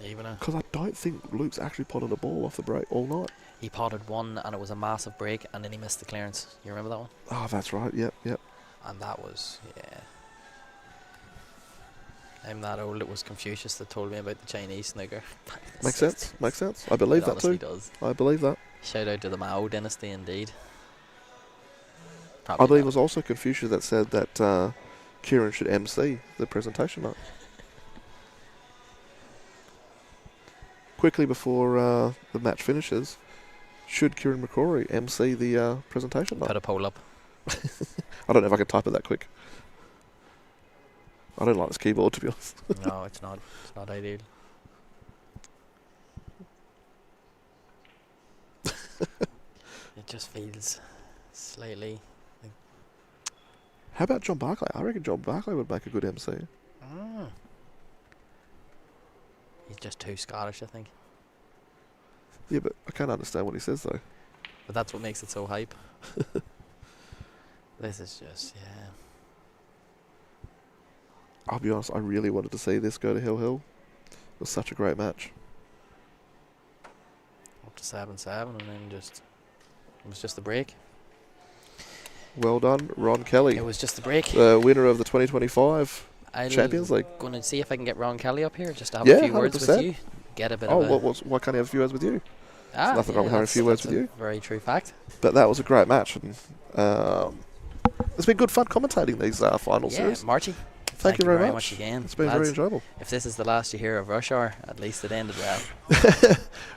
even it. Because I don't think Luke's actually potted a ball off the break all night. He potted one, and it was a massive break, and then he missed the clearance. You remember that one? Oh, that's right. Yep. And that was, yeah. I'm that old. It was Confucius that told me about the Chinese snooker. Makes sense. I believe It that honestly too. does. I believe that. Shout out to the Mao dynasty, indeed. I Probably believe it not. was also Confucius that said that Kieran should MC the presentation night. Quickly before the match finishes, should Kieran McCrory MC the presentation night? Put a poll up. I don't know if I can type it that quick. I don't like this keyboard, to be honest. No, it's not. It's not ideal. It just feels slightly. How about John Barclay? I reckon John Barclay would make a good MC. He's just too Scottish, I think. Yeah, but I can't understand what he says, though. But that's what makes it so hype. This is just, yeah. I'll be honest, I really wanted to see this go to Hill. It was such a great match. Up to 7-7, and then just... It was just a break. Well done, Ron Kelly. It was just a break. The winner of the 2025 I'm Champions League. going to see if I can get Ron Kelly up here just to have a few words with 100%. you. Get a bit Oh, of a... why can't I have a few words with you? There's nothing wrong with having a few words with you. Very true fact. But that was a great match. And it's been good fun commentating these final series. Marty. Thank you very much again. It's been lads. very enjoyable. If this is the last you hear of Rush Hour, at least it ended well.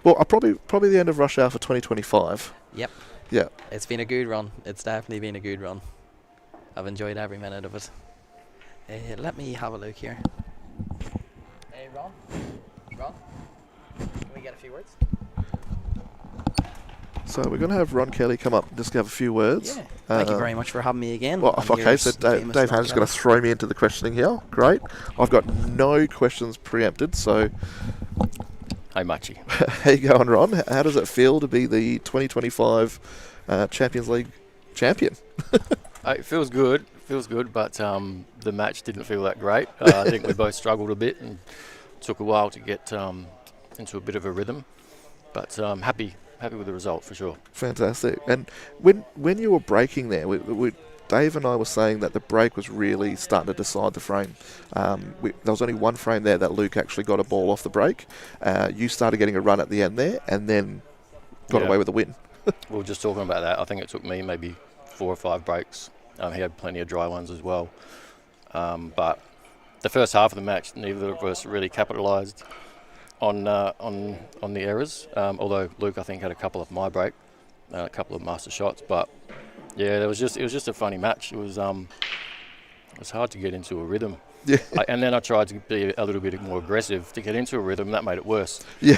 Well, probably the end of Rush Hour for 2025. Yep. Yeah. It's been a good run. It's definitely been a good run. I've enjoyed every minute of it. Let me have a look here. Hey, Ron? Can we get a few words? So we're going to have Ron Kelly come up and just have a few words. Yeah. Thank you very much for having me again. Well, I'm okay, so yours, Dave famous Haynes is Ron going to throw me into the questioning here. Great. I've got no questions preempted, so... Hey, Machi. How you going, Ron? How does it feel to be the 2025 Champions League champion? It feels good, but the match didn't feel that great. I think we both struggled a bit and took a while to get into a bit of a rhythm. But happy with the result for sure. Fantastic. And when you were breaking there, Dave and I were saying that the break was really starting to decide the frame. There was only one frame there that Luke actually got a ball off the break. You started getting a run at the end there and then got away with the win. We were just talking about that. I think it took me maybe 4 or 5 breaks. He had plenty of dry ones as well. But the first half of the match, neither of us really capitalised on the errors. Although Luke, I think, had a couple of my break, a couple of master shots. But yeah, it was just a funny match. It was hard to get into a rhythm. Yeah. And then I tried to be a little bit more aggressive to get into a rhythm. That made it worse. Yeah,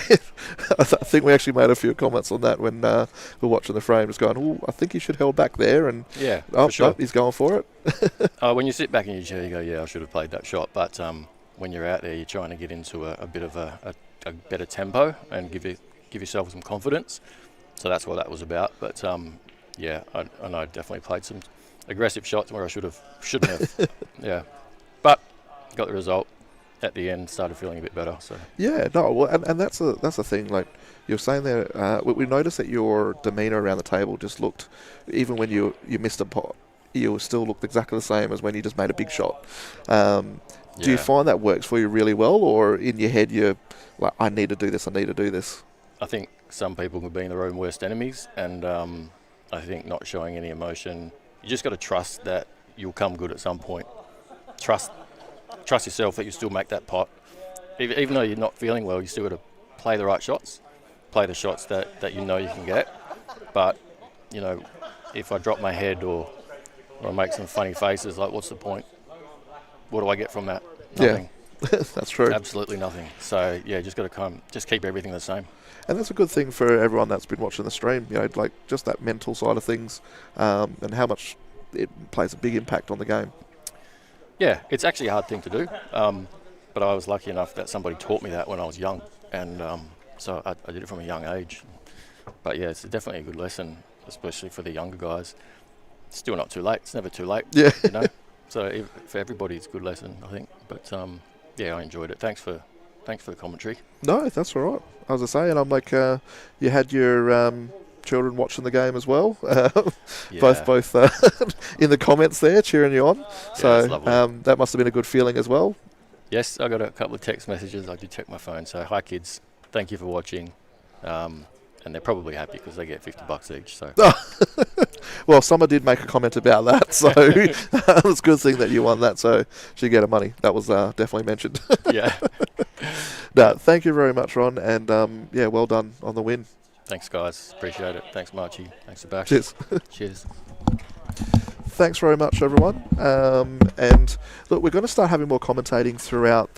I think we actually made a few comments on that when we were watching the frame, just going, "Oh, I think he should held back there," and yeah, for sure. No, he's going for it. When you sit back in your chair, you go, "Yeah, I should have played that shot." But when you're out there, you're trying to get into a bit of a better tempo and give yourself some confidence. So that's what that was about. But yeah, I definitely played some aggressive shots where I shouldn't have. Yeah, but got the result at the end. Started feeling a bit better. So yeah, no, well, and that's the thing. Like you're saying there, we noticed that your demeanour around the table just looked, even when you missed a pot, you still looked exactly the same as when you just made a big shot. Do you find that works for you really well, or in your head you're like, I need to do this. I think some people can be their own worst enemies, and I think not showing any emotion. You just got to trust that you'll come good at some point. Trust yourself that you still make that pot. Even though you're not feeling well, you still got to play the right shots, play the shots that you know you can get. But, you know, if I drop my head or I make some funny faces, like, what's the point? What do I get from that? Nothing. Yeah, that's true. Absolutely nothing. So, yeah, just got to just keep everything the same. And that's a good thing for everyone that's been watching the stream, you know, like just that mental side of things, and how much it plays a big impact on the game. Yeah, it's actually a hard thing to do, but I was lucky enough that somebody taught me that when I was young, and so I did it from a young age. But yeah, it's definitely a good lesson, especially for the younger guys. It's still not too late. It's never too late. Yeah. You know. So for everybody, it's a good lesson, I think. But yeah, I enjoyed it. Thanks for Thanks for the commentary. No, that's all right. As I say, and I'm like, you had your children watching the game as well. Yeah. Both in the comments there, cheering you on. Yeah, So that's lovely. that must have been a good feeling as well. Yes, I got a couple of text messages. I did check my phone. So, hi kids, thank you for watching. And they're probably happy because they get $50 each. So, Well, Summer did make a comment about that, so it's a good thing that you won that. So she get her money. That was definitely mentioned. yeah. No, thank you very much, Ron, and yeah, well done on the win. Thanks, guys. Appreciate it. Thanks, Marchie. Thanks, Sebastian. Cheers. Cheers. Thanks very much, everyone. And look, we're going to start having more commentating throughout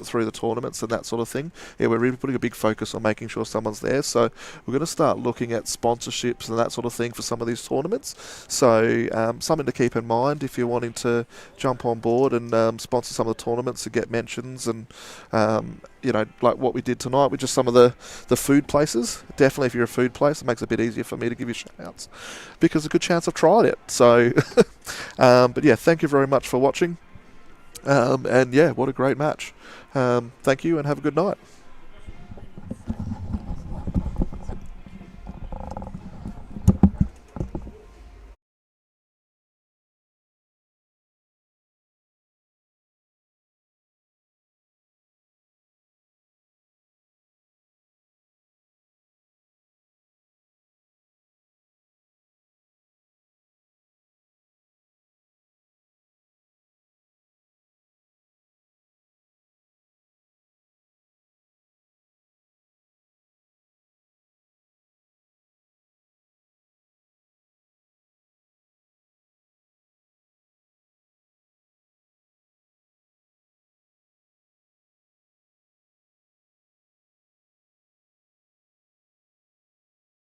through the tournaments and that sort of thing. Yeah, we're really putting a big focus on making sure someone's there. So we're going to start looking at sponsorships and that sort of thing for some of these tournaments. So something to keep in mind if you're wanting to jump on board and sponsor some of the tournaments and get mentions and like what we did tonight with just some of the food places. Definitely, if you're a food place, it makes it a bit easier for me to give you shout-outs because there's a good chance I've tried it. So, but yeah, thank you very much for watching. And yeah, what a great match. Thank you and have a good night.